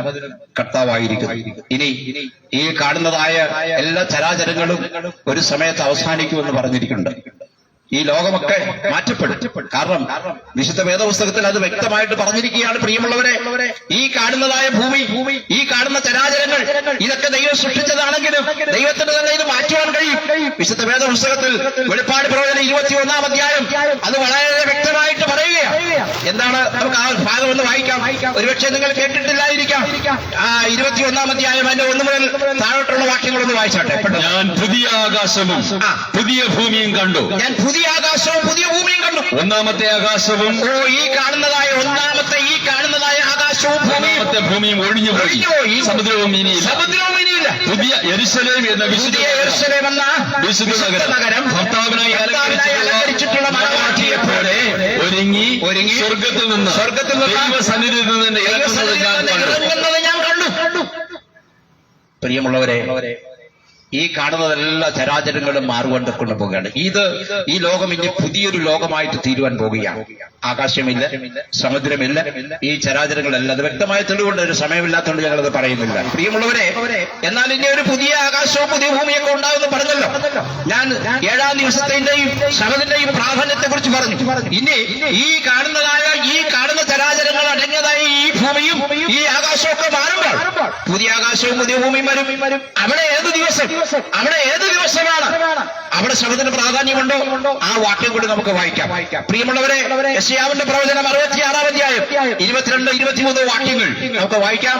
കർത്താവായിരിക്കുന്നു. ഇനി ഈ കാണുന്നതായ എല്ലാ ചരാചരങ്ങളും ഒരു സമയത്ത് അവസാനിക്കുമെന്ന് പറഞ്ഞിരിക്കുന്നുണ്ട്. ഈ ലോകമൊക്കെ മാറ്റപ്പെടും. കാരണം വിശുദ്ധ വേദപുസ്തകത്തിൽ അത് വ്യക്തമായിട്ട് പറഞ്ഞിരിക്കുകയാണ്. പ്രിയമുള്ളവരെ, ഈ കാണുന്നതായ ഭൂമി, ഈ കാണുന്ന ചരാചരങ്ങൾ, ഇതൊക്കെ ദൈവം സൃഷ്ടിച്ചതാണെങ്കിലും ദൈവത്തിന് തന്നെ ഇത് മാറ്റുവാൻ കഴിയും. വിശുദ്ധ വേദപുസ്തകത്തിൽ വെളിപ്പാട് പ്രവചനം 21-ാം അധ്യായം അത് വളരെ വ്യക്തമായിട്ട് പറയുകയാണ്. എന്താണ്? നമുക്ക് ആ ഭാഗം ഒന്ന് വായിക്കാം. ഒരുപക്ഷെ നിങ്ങൾ കേട്ടിട്ടില്ലായിരിക്കാം. 21-ാം അധ്യായം അതിന്റെ 1 മുതൽ താഴോട്ടുള്ള വാക്യങ്ങളൊന്ന് വായിച്ചാട്ടെ. ഞാൻ പുതിയ ആകാശവും പുതിയ ഭൂമിയും കണ്ടു. ഞാൻ പുതിയ ആകാശവും പുതിയ ഭൂമിയും കണ്ടു. 1-ാമത്തെ ആകാശവും ഈ കാണുന്നതായ ആകാശവും ഭൂമിയും ഒഴിഞ്ഞുപോയി. സമുദ്രവും ഇനിയില്ല. പുതിയ യെരുശലേം എന്ന വിശുദ്ധ നഗരം ഭർത്താവിനായി അലങ്കരിച്ചിട്ടുള്ള മണവാട്ടിയെ പോലെ ഒരുങ്ങി സ്വർഗത്തിൽ നിന്ന് ദൈവസന്നിധിയിൽ നിന്ന് ഇറങ്ങുന്നത് ഞാൻ കണ്ടു. പ്രിയമുള്ളവരെ, ഈ കാണുന്നതെല്ലാ ചരാചരങ്ങളും മാറുകൊണ്ട് കൊണ്ടുപോവുകയാണ്. ഈ ലോകം ഇനി പുതിയൊരു ലോകമായിട്ട് തീരുവാൻ പോവുകയാണ്. ആകാശമില്ല, സമുദ്രമില്ല, ഈ ചരാചരങ്ങളല്ല. അത് വ്യക്തമായ തെളിവുണ്ട്. ഒരു സമയമില്ലാത്തതുകൊണ്ട് ഞങ്ങളത് പറയുന്നില്ല. പ്രിയമുള്ളവരെ, എന്നാൽ ഇനി ഒരു പുതിയ ആകാശവും പുതിയ ഭൂമിയൊക്കെ ഉണ്ടാകുമെന്ന് പറഞ്ഞല്ലോ. ഞാൻ 7-ാം ദിവസത്തിന്റെയും ശബദിന്റെയും പ്രാധാന്യത്തെ കുറിച്ച് പറഞ്ഞു. ഇനി ഈ കാണുന്ന ചരാചരങ്ങൾ അടങ്ങിയതായ ഈ ഭൂമിയും ഈ ആകാശമൊക്കെ മാറുമ്പോൾ പുതിയ ആകാശവും പുതിയ ഭൂമിയും വരും. അവിടെ ഏത് ദിവസമാണ്? അവിടെ ശബദിന് പ്രാധാന്യമുണ്ടോ? ആ വാക്യം കൂടി നമുക്ക് വായിക്കാം. പ്രിയമുള്ളവരെ, യെശയ്യാവിന്റെ പ്രവചനം 66-ാം അധ്യായം 22-23 വാക്യങ്ങൾ നമുക്ക് വായിക്കാം.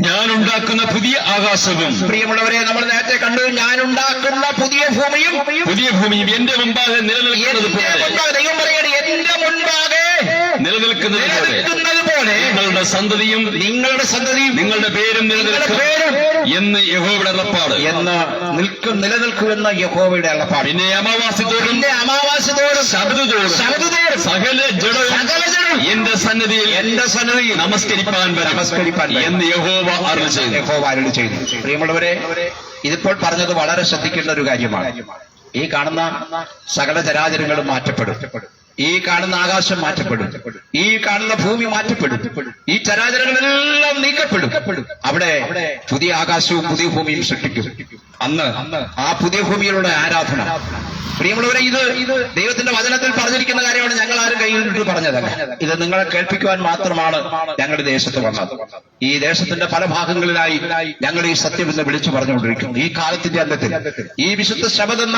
ഞാൻ ഉണ്ടാക്കുന്ന പുതിയ ആകാശവും, പ്രിയമുള്ളവരെ, നമ്മൾ നേരത്തെ കണ്ടു, ഞാൻ ഉണ്ടാക്കുന്ന പുതിയ ഭൂമിയും എന്റെ മുമ്പാകെ നിലനിൽക്കുന്നത് പോലെ ദൈവം പറയണേ, എന്റെ മുൻപാകെ നിലനിൽക്കുന്നത് പോലെ അതുപോലെ നിങ്ങളുടെ സന്തതിയും നിങ്ങളുടെ പേരും നിലനിൽക്കും എന്ന് യഹോവയുടെ അരുളപ്പാട് എന്ന് നിലനിൽക്കുമെന്ന യഹോവയുടെ അരുളപ്പാട്. പിന്നെ അമാവാസ്യത്തോടും ശബദത്തോടും സകല ജഡവും എന്റെ സന്നിധിയിൽ നമസ്കരിപ്പാൻ എന്ന് യഹോവ അരുളി ചെയ്തു. പ്രിയമുള്ളവരെ, ഇതിപ്പോൾ പറഞ്ഞത് വളരെ ശ്രദ്ധിക്കേണ്ട ഒരു കാര്യമാണ്. ഈ കാണുന്ന സകല ചരാചരങ്ങളും മാറ്റപ്പെടും. ഈ കാണുന്ന ആകാശം മാറ്റപ്പെടും. ഈ കാണുന്ന ഭൂമി മാറ്റപ്പെടും. ഈ ചരാചരങ്ങളെല്ലാം നീക്കപ്പെടും. അവിടെ പുതിയ ആകാശവും പുതിയ ഭൂമിയും സൃഷ്ടിക്കും. അന്ന് ആ പുതിയ ഭൂമിയിലുള്ള ആരാധന. പ്രിയമുള്ളവരെ, ഇത് ദൈവത്തിന്റെ വചനത്തിൽ പറഞ്ഞിരിക്കുന്ന കാര്യമാണ്. ഞങ്ങൾ ആരും കയ്യിലിട്ട് പറഞ്ഞതല്ല. ഇത് നിങ്ങളെ കേൾപ്പിക്കുവാൻ മാത്രമാണ് ഞങ്ങളുടെ ദേശത്ത് വന്നത്. ഈ ദേശത്തിന്റെ പല ഭാഗങ്ങളിലായി ഞങ്ങൾ ഈ സത്യം ഇന്ന് വിളിച്ചു പറഞ്ഞുകൊണ്ടിരിക്കുന്നു. ഈ കാലത്തിന്റെ അന്ത്യത്തിൽ ഈ വിശുദ്ധ ശബദ് എന്ന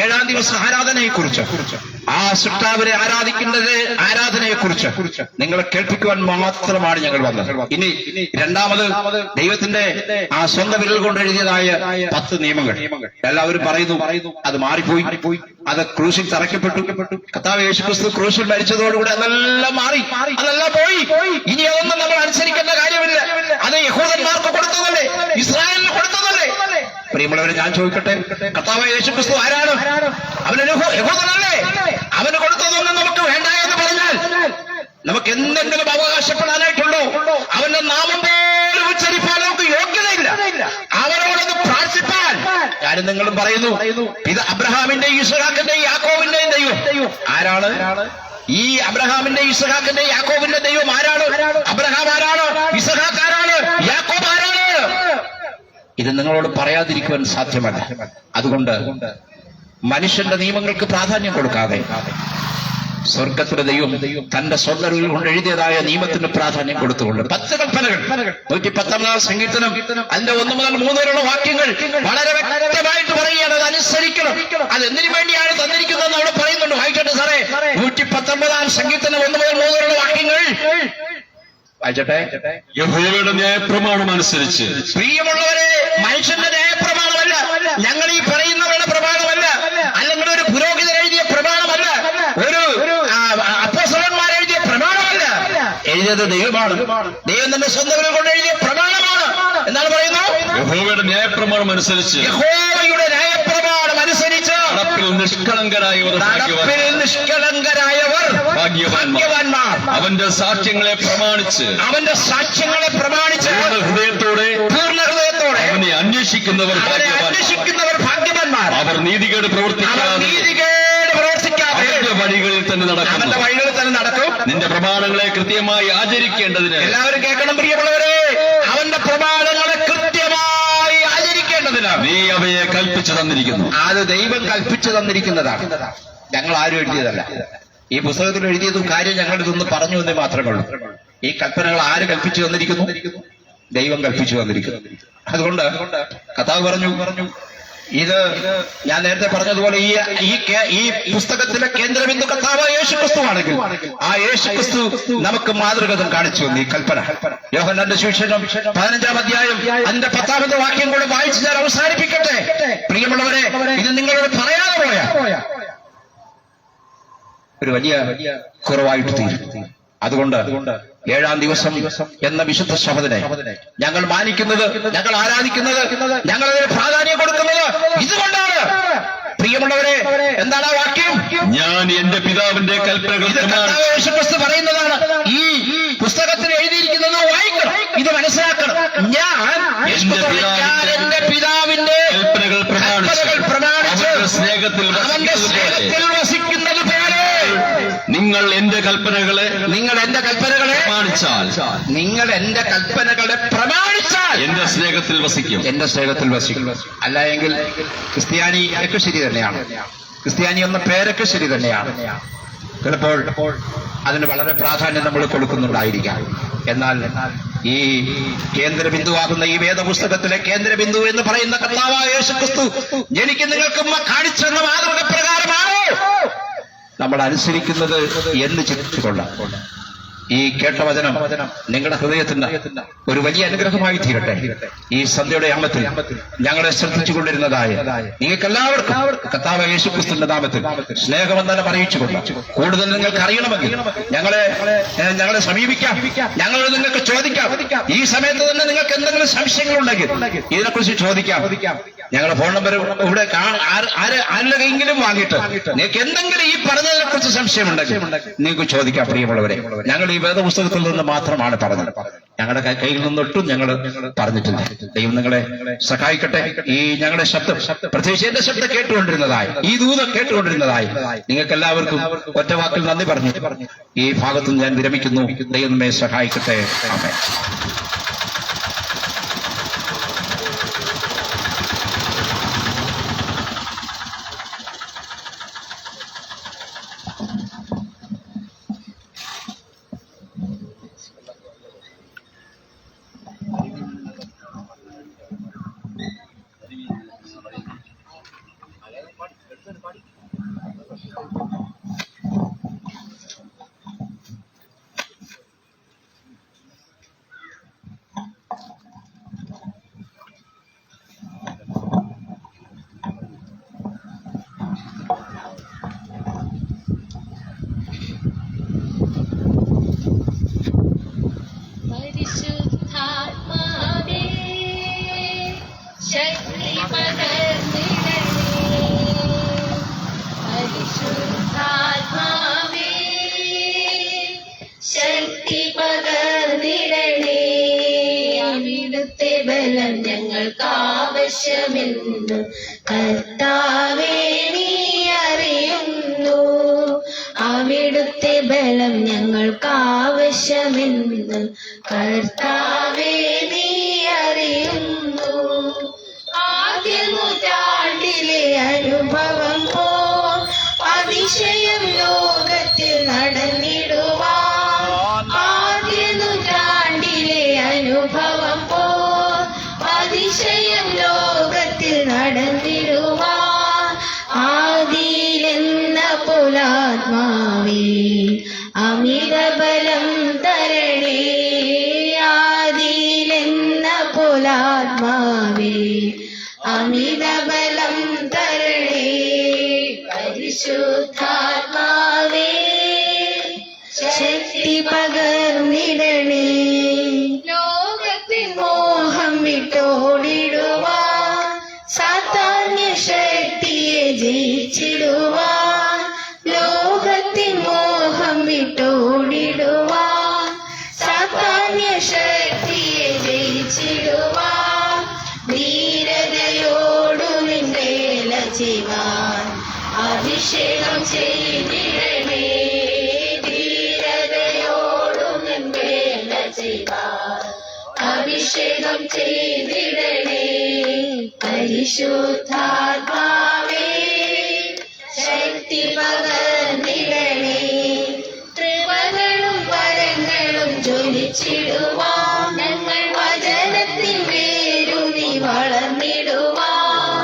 7-ാം ദിവസ ആരാധനയെക്കുറിച്ച്, ആ സൃഷ്ടാവിനെ ആരാധനയെക്കുറിച്ച് നിങ്ങളെ കേൾപ്പിക്കുവാൻ മാത്രമാണ് ഞങ്ങൾ വന്നത്. ഇനി രണ്ടാമത് ദൈവത്തിന്റെ ആ സ്വന്തം വിരൽ കൊണ്ട് എഴുതിയതായ 10 നിയമങ്ങൾ. എല്ലാവരും പറയുന്നു അത് മാറിപ്പോയി, അത് ക്രൂശിൽ തറയ്ക്കപ്പെട്ടു. കർത്താവ് യേശുക്രിസ്തു ക്രൂശിൽ മരിച്ചതോടുകൂടി അതെല്ലാം മാറി, അതെല്ലാം പോയി. ഇനി അതൊന്നും നമ്മൾ അനുസരിക്കേണ്ട കാര്യമില്ല. അത് യഹൂദന്മാർക്ക് കൊടുത്തതല്ലേ, ഇസ്രായേലിന് കൊടുത്തതല്ലേ? പ്രിയമുള്ളവരെ, ഞാൻ ചോദിക്കട്ടെ, കർത്താവ് യേശുക്രിസ്തു ആരാണ്? അവനൊരു യഹൂദനല്ലേ? അവന് കൊടുത്തതൊന്നും നമുക്ക് വേണ്ട എന്ന് പറഞ്ഞാൽ നമുക്ക് എന്തെങ്കിലും അവകാശപ്പെടാനായിട്ടുള്ളൂ? അവന്റെ നാമം പോലും ഉച്ചരിപ്പാൻ നമുക്ക് യോഗ്യതയില്ല. അവരോടൊന്ന് പ്രാർത്ഥിപ്പാൻ ഞാനും നിങ്ങളും പറയുന്നു, ഇത് അബ്രഹാമിന്റെയും ഇസ്ഹാക്കിന്റെയും യാക്കോബിന്റെയും ദൈവം ആരാണ്? ഈ അബ്രഹാമിന്റെ ഇസ്ഹാക്കിന്റെ യാക്കോബിന്റെ ദൈവം ആരാണ്? അബ്രഹാം ആരാണ്? ഇസ്ഹാക്ക് ആരാണ്? യാക്കോബ് ആരാണ്? ഇത് നിങ്ങളോട് പറയാതിരിക്കുവാൻ സാധ്യമല്ല. അതുകൊണ്ട് മനുഷ്യന്റെ നിയമങ്ങൾക്ക് പ്രാധാന്യം കൊടുക്കാതെ സ്വർഗത്തിലെ ദൈവം തന്റെ സ്വന്തം കൊണ്ട് എഴുതിയതായ നിയമത്തിന് പ്രാധാന്യം കൊടുത്തുകൊണ്ട് 10 കൽപ്പനകൾ, 119-ാം സങ്കീർത്തനം അതിന്റെ 1 മുതൽ 3 വരെയുള്ള വാക്യങ്ങൾ വളരെ വ്യക്തമായിട്ട് പറയുകയാണ്. അത് അനുസരിക്കണം. അത് എന്തിനു വേണ്ടിയാണ് തന്നിരിക്കുന്നതെന്ന് അവിടെ പറയുന്നുണ്ട്. വായിക്കട്ടെ സാറേ, 119-ാം സങ്കീർത്തനം 1 മുതൽ 3 വരെയുള്ള വാക്യങ്ങൾ വായിച്ചട്ടെ. യഹോവയുടെ ന്യായപ്രമാണം അനുസരിച്ച്. പ്രിയമുള്ളവരെ, മനുഷ്യന്റെ ന്യായപ്രമാണമല്ല, ഞങ്ങൾ ഈ പറയുന്നവരുടെ പ്രമാണമല്ല, അല്ലെങ്കിൽ ഒരു പുരോഹിതൻ എഴുതിയ പ്രമാണമല്ല, ഒരു അപ്പോസ്തലന്മാർ എഴുതിയ പ്രമാണമല്ല. എഴുതിയത് ദൈവമാണ്. ദൈവം തന്നെ സ്വന്തം കൊണ്ട് എഴുതിയ പ്രമാണമാണ്. എന്താണ് പറയുന്നു? യഹോവയുടെ ന്യായപ്രമാണം അനുസരിച്ച്. യഹോവയുടെ ന്യായപ്രമാണം അനുസരിച്ച് നടപ്പിൽ നിഷ്കളങ്കരായവർ ഭാഗ്യവാന്മാർ. അവന്റെ സാക്ഷ്യങ്ങളെ പ്രമാണിച്ച് പൂർണ്ണ ഹൃദയത്തോടെ അവനെ അന്വേഷിക്കുന്നവർ ഭാഗ്യവാന്മാർ. അവർ നീതികേട് പ്രവർത്തിക്കാതെ അവന്റെ വഴികളിൽ തന്നെ നടക്കും. നിന്റെ പ്രമാണങ്ങളെ കൃത്യമായി ആചരിക്കേണ്ടതിന്. എല്ലാവരും കേൾക്കണം പ്രിയമുള്ളവരെ, അവന്റെ പ്രമാണങ്ങളെ കൃത്യമായി ആചരിക്കേണ്ടതിന് നീ അവയെ കൽപ്പിച്ചു തന്നിരിക്കുന്നു. അത് ദൈവം കൽപ്പിച്ചു തന്നിരിക്കുന്നതാണ്. ഞങ്ങൾ ആരും എഴുതിയതല്ല. ഈ പുസ്തകത്തിൽ എഴുതിയതും കാര്യം ഞങ്ങൾ ഇതൊന്ന് പറഞ്ഞു എന്നേ മാത്രമേ ഉള്ളൂ. ഈ കൽപ്പനകൾ ആര് കൽപ്പിച്ചു തന്നിരിക്കുന്നു? ദൈവം കൽപ്പിച്ചു തന്നിരിക്കുന്നു. അതുകൊണ്ട് കർത്താവ് പറഞ്ഞു, ഇത് ഞാൻ നേരത്തെ പറഞ്ഞതുപോലെ ഈ പുസ്തകത്തിലെ കേന്ദ്രബിന്ദു കർത്താവ് യേശുക്രിസ്തുവാണെങ്കിൽ ആ യേശുക്രിസ്തു നമുക്ക് മാതൃകഥം കാണിച്ചു ഈ കൽപ്പന. യോഹന്നാന്റെ സുവിശേഷം 15-ാം അധ്യായം അതിന്റെ 10-ാമത്തെ വാക്യം കൂടെ വായിച്ച് ഞാൻ അവസാനിപ്പിക്കട്ടെ. പ്രിയമുള്ളവരെ, ഇത് നിങ്ങളോട് പറയാതെ പോയ ഒരു വലിയ കുറവായിട്ട് തീരും. അതുകൊണ്ട് 7-ാം ദിവസം എന്ന വിശുദ്ധ ശബദിനെ ഞങ്ങൾ മാനിക്കുന്നത്, ഞങ്ങൾ ആരാധിക്കുന്നത്, ഞങ്ങൾ അതിന് പ്രാധാന്യം കൊടുക്കുന്നത് ഇതുകൊണ്ടാണ്. പ്രിയമുള്ളവരെ, എന്താണ് ആ വാക്യം? ഞാൻ എന്റെ പിതാവിന്റെ കൽപ്പനകൾ യേശുക്രിസ്തു പറയുന്നതാണ്. ഈ പുസ്തകത്തിൽ എഴുതിയിരിക്കുന്നത് വായിക്കണം, ഇത് മനസ്സിലാക്കണം. ഞാൻ എന്റെ പിതാവിന്റെ കൽപ്പനകൾ പ്രമാണിച്ച് സ്നേഹത്തിൽ വസിക്കുന്നത് പോലെ നിങ്ങൾ എന്റെ കൽപ്പനകളെ പ്രമാണിച്ചാൽ എന്റെ സ്നേഹത്തിൽ വസിക്കും. അല്ല എങ്കിൽ ക്രിസ്ത്യാനിയൊക്കെ ശരി തന്നെയാണ്. ക്രിസ്ത്യാനി എന്ന പേരൊക്കെ ശരി തന്നെയാണ്. ചിലപ്പോൾ അതിന് വളരെ പ്രാധാന്യം നമ്മൾ കൊടുക്കുന്നുണ്ടായിരിക്കാം. എന്നാൽ ഈ കേന്ദ്രബിന്ദുവാകുന്ന ഈ വേദപുസ്തകത്തിലെ കേന്ദ്രബിന്ദു എന്ന് പറയുന്ന കർത്താവായ യേശുക്രിസ്തു എനിക്ക് നിങ്ങൾക്ക് കാണിച്ചെന്ന മാതൃക പ്രകാരമാണോ നമ്മൾ അനുസരിക്കുന്നത് എന്ന് ചിന്തിച്ചുകൊള്ളാം. ഈ കേട്ട വചനം നിങ്ങളുടെ ഹൃദയത്തിന് ഒരു വലിയ അനുഗ്രഹമായി തീരട്ടെ. ഈ സന്ധ്യയുടെ അംഗത്തിൽ ഞങ്ങളെ ശ്രദ്ധിച്ചുകൊണ്ടിരുന്നതായ നിങ്ങൾക്ക് എല്ലാവർക്കും കർത്താവ് യേശുക്രിസ്തുവിന്റെ നാമത്തിൽ സ്നേഹവന്ദനം അറിയിച്ചുകൊണ്ട് കൂടുതൽ നിങ്ങൾക്ക് അറിയണമെങ്കിൽ ഞങ്ങളെ സമീപിക്കാം, ഞങ്ങളോട് നിങ്ങൾക്ക് ചോദിക്കാം. ഈ സമയത്ത് തന്നെ നിങ്ങൾക്ക് എന്തെങ്കിലും സംശയങ്ങളുണ്ടെങ്കിൽ ഇതിനെക്കുറിച്ച് ചോദിക്കാം. ഞങ്ങളുടെ ഫോൺ നമ്പർ ഇവിടെ ആരുടെയെങ്കിലും വാങ്ങിയിട്ട് നിങ്ങൾക്ക് എന്തെങ്കിലും ഈ പറഞ്ഞതിനെ കുറിച്ച് സംശയമുണ്ടെങ്കിൽ നിങ്ങൾക്ക് ചോദിക്കാം. പ്രിയമുള്ളവരെ, ഞങ്ങൾ ഈ വേദപുസ്തകത്തിൽ നിന്ന് മാത്രമാണ് പറഞ്ഞത്, ഞങ്ങളുടെ കയ്യിൽ നിന്നൊട്ടും ഞങ്ങൾ പറഞ്ഞിട്ടില്ല. ദൈവം നിങ്ങളെ സഹായിക്കട്ടെ. ഈ ഞങ്ങളുടെ ശബ്ദം, പ്രത്യേകിച്ച് എന്റെ ശബ്ദം കേട്ടുകൊണ്ടിരുന്നതായി, ഈ ദൂതം കേട്ടുകൊണ്ടിരുന്നതായി നിങ്ങൾക്ക് എല്ലാവർക്കും ഒറ്റ വാക്കിൽ നന്ദി പറഞ്ഞു ഈ ഭാഗത്ത് ഞാൻ വിരമിക്കുന്നു. ദൈവം നമ്മെ സഹായിക്കട്ടെ. ആമേൻ. പരിശുദ്ധാത്മാവേ ശക്തി പകർന്നിടണേ, പരിശുദ്ധാത്മാവേ ശക്തി പകർന്നിടണേ. അവിടുത്തെ ബലം ഞങ്ങൾക്ക് ആവശ്യമെന്ന് കർത്താവേ നീ അറിയുന്നു. അവിടുത്തെ ബലം ഞങ്ങൾക്ക് ആവശ്യമെന്ന് കർത്താവേ നീ അറിയുന്നു. ആദ്യ നൂറ്റാണ്ടിലെ അനുഭവം പോ അതിശയം ലോകത്തിൽ നടന്നിടുവാൻ, ആദ്യ നൂറ്റാണ്ടിലെ അനുഭവം പോ അതിശയം ലോകത്തിൽ നടന്നിടുവാൻ. ആദിയിലെന്ന പോലാത്മാവേ അമിത ബലം തരണേ, ആദിയിലെന്ന പോലാത്മാവേ അമിത ബലം തരണേ. പരിശുദ്ധാത്മാവേ ശക്തി പകർന്നിടണേ, ലോകത്തിൻ മോഹം വിട്ടോടിടുവാൻ, സാത്താന്യ ശക്തിയെ ജയിച്ചിടുവാൻ, ലോകത്തിൻ മോഹം വിട്ടോടിടുവാൻ, സാത്താന്യ ശക്തിയെ ജയിച്ചിടുവാൻ. ധീരതയോടു നിന്നേല ചെയ്യുവാൻ അഭിഷേകം ചെയ്തിടണേ, ധീരതയോടു നിന്നേല ചെയ്യുവാൻ അഭിഷേകം ചെയ്തിടണേ. പരിശുദ്ധാത്മാവേ ശക്തി പകർന്നിടണേ, കൃപകളും വരങ്ങളും ജ്വലിച്ചിടുവാൻ, ഞങ്ങൾ വചനത്തിൻ വേരുനി വളർന്നിടുവാൻ,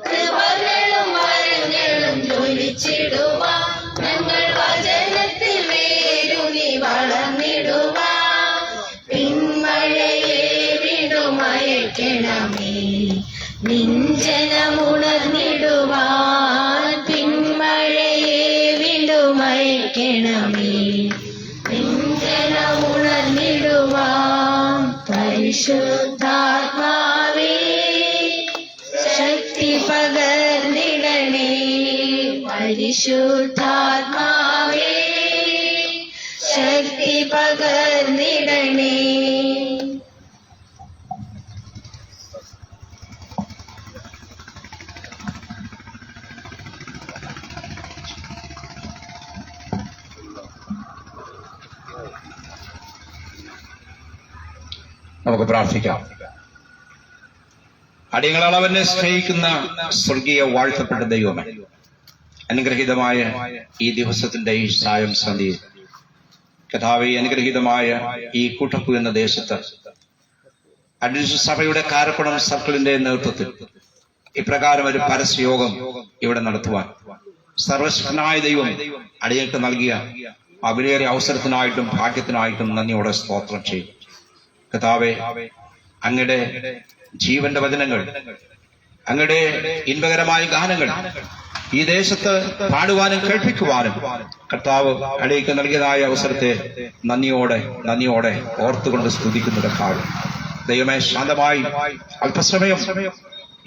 കൃപകളും വരങ്ങളും ജ്വലിച്ചിടുവാൻ, ഞങ്ങൾ വചനത്തിൻ വേരുനി വളർന്നിടുവാൻ. പിന്മഴയെ വിടുമയക്കണമേ, നിഞ്ജനമുണർന്നിടുവാൻ, പിന്മഴയെ വിടുമയക്കണമേ, നിഞ്ജനമുണർന്നിടുവാൻ. പരിശുദ്ധാത്മാവേ ശക്തി പകർന്നിടണേ, പരിശുദ്ധാത്മാവേ ശക്തി പകർന്നിടണേ. നമുക്ക് പ്രാർത്ഥിക്കാം. അടിയങ്ങളാൽ അവനെ സ്നേഹിക്കുന്ന സ്വർഗീയ വാഴ്ത്തപ്പെട്ട ദൈവമേ, അനുഗ്രഹീതമായ ഈ ദിവസത്തിന്റെ ഈ സായം സന്ധ്യയിൽ കഥാവി അനുഗ്രഹീതമായ ഈ കൂട്ടപ്പു എന്ന ദേശത്ത് അഡ്വന്റിസ്റ്റ് സഭയുടെ കാരക്കുളം സർക്കിളിന്റെ നേതൃത്വത്തിൽ ഇപ്രകാരം ഒരു പരസ്യയോഗം ഇവിടെ നടത്തുവാൻ സർവശക്തനായ ദൈവം അടിയങ്ങൾക്ക് നൽകിയ ആ വിലയേറിയ അവസരത്തിനായിട്ടും ഭാഗ്യത്തിനായിട്ടും നന്ദിയോടെ സ്തോത്രം ചെയ്യും. കർത്താവേ, അങ്ങയുടെ ജീവന്റെ വചനങ്ങൾ, അങ്ങയുടെ ഇൻപകരമായ ഗാനങ്ങൾ ഈ ദേശത്ത് പാടുവാനും കേൾപ്പിക്കുവാനും കർത്താവ് അടിയിക്ക് നൽകിയതായ അവസരത്തെ നന്ദിയോടെ ഓർത്തുകൊണ്ട് സ്തുതിക്കുന്നു. കർത്താവ് ദൈവമേ, ശാന്തമായി അല്പസമയം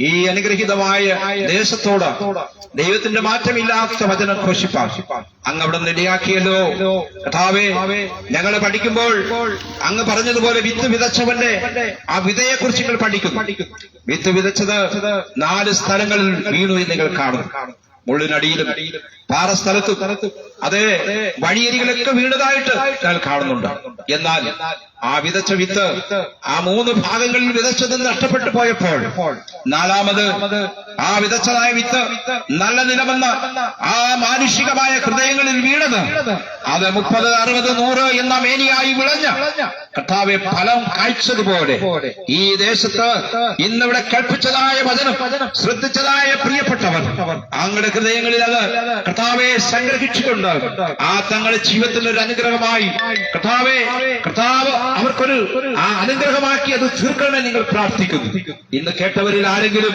ഈ അനുഗ്രഹീതമായ ദേശത്തോട് ദൈവത്തിന്റെ മാറ്റമില്ലാത്ത വചനം ഘോഷിപ്പാൻ അങ്ങ് അവിടെ ഇടയാക്കിയല്ലോ. കർത്താവേ, ഞങ്ങൾ പഠിക്കുമ്പോൾ അങ്ങ് പറഞ്ഞതുപോലെ വിത്ത് വിതച്ചവന്റെ ആ വിതയെക്കുറിച്ച് നിങ്ങൾ പഠിക്കുന്നു. വിത്ത് വിതച്ചത് 4 സ്ഥലങ്ങളിൽ വീണു എന്ന് നിങ്ങൾ കാണുന്നു. മുള്ളിനടിയിലും പാറസ്ഥലത്തും അതേ വഴിയരികളൊക്കെ വീണതായിട്ട് ഞങ്ങൾ കാണുന്നുണ്ട്. എന്നാൽ ആ വിതച്ച വിത്ത് ആ 3 ഭാഗങ്ങളിൽ വിതച്ചത് നഷ്ടപ്പെട്ടു പോയപ്പോൾ 4ാമത് ആ വിതച്ചതായ വിത്ത് നല്ല നിലമെന്ന് ആ മാനുഷികമായ ഹൃദയങ്ങളിൽ വീണത് അത് 30, 60, 100 എന്ന മേനിയായി വിളഞ്ഞ കർത്താവെ ഫലം കായ്ച്ചതുപോലെ ഈ ദേശത്ത് ഇന്നിവിടെ കൽപ്പിച്ചതായ വചനം ശ്രദ്ധിച്ചതായ പ്രിയപ്പെട്ടവർ അങ്ങയുടെ ഹൃദയങ്ങളിൽ അത് കർത്താവെ സംഗ്രഹിച്ചുകൊണ്ട് ആ തങ്ങളുടെ ജീവിതത്തിൽ ഒരു അനുഗ്രഹമായി കർത്താവ് അവർക്കൊരു ആ അനുഗ്രഹമാക്കി അത് തീർക്കണമെന്ന് നിങ്ങൾ പ്രാർത്ഥിക്കുന്നു. ഇന്ന് കേട്ടവരിൽ ആരെങ്കിലും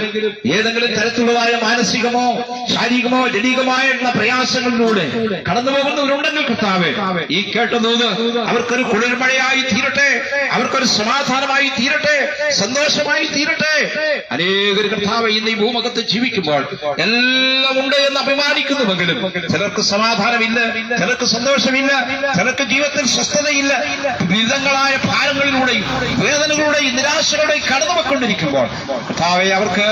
ഏതെങ്കിലും തരത്തിലുള്ളതായ മാനസികമോ ശാരീരികമോ ജനികമായുള്ള പ്രയാസങ്ങളിലൂടെ കടന്നു പോകുന്നവരുണ്ടെങ്കിൽ കർത്താവെ, ഈ കേട്ടുന്നത് അവർക്കൊരു കുളിർമഴയായി തീരട്ടെ, അവർക്കൊരു സമാധാനമായി തീരട്ടെ, സന്തോഷമായി തീരട്ടെ. അനേകർ കർത്താവ് ഇന്ന് ഈ ഭൂമുഖത്ത് ജീവിക്കുമ്പോൾ എല്ലാം ഉണ്ട് എന്ന് അഭിമാനിക്കുന്നുവെങ്കിലും ചിലർക്ക് സമാധാനമില്ല, ചിലർക്ക് സന്തോഷമില്ല, ചിലർക്ക് ജീവിതത്തിൽ സ്വസ്ഥതയില്ല. വിവിധങ്ങളായ ഭാരങ്ങളിലൂടെയും വേദനകളുടെയും നിരാശകളുടെയും കടന്നുപോയിക്കൊണ്ടിരിക്കുമ്പോൾ കർത്താവെ, അവർക്ക്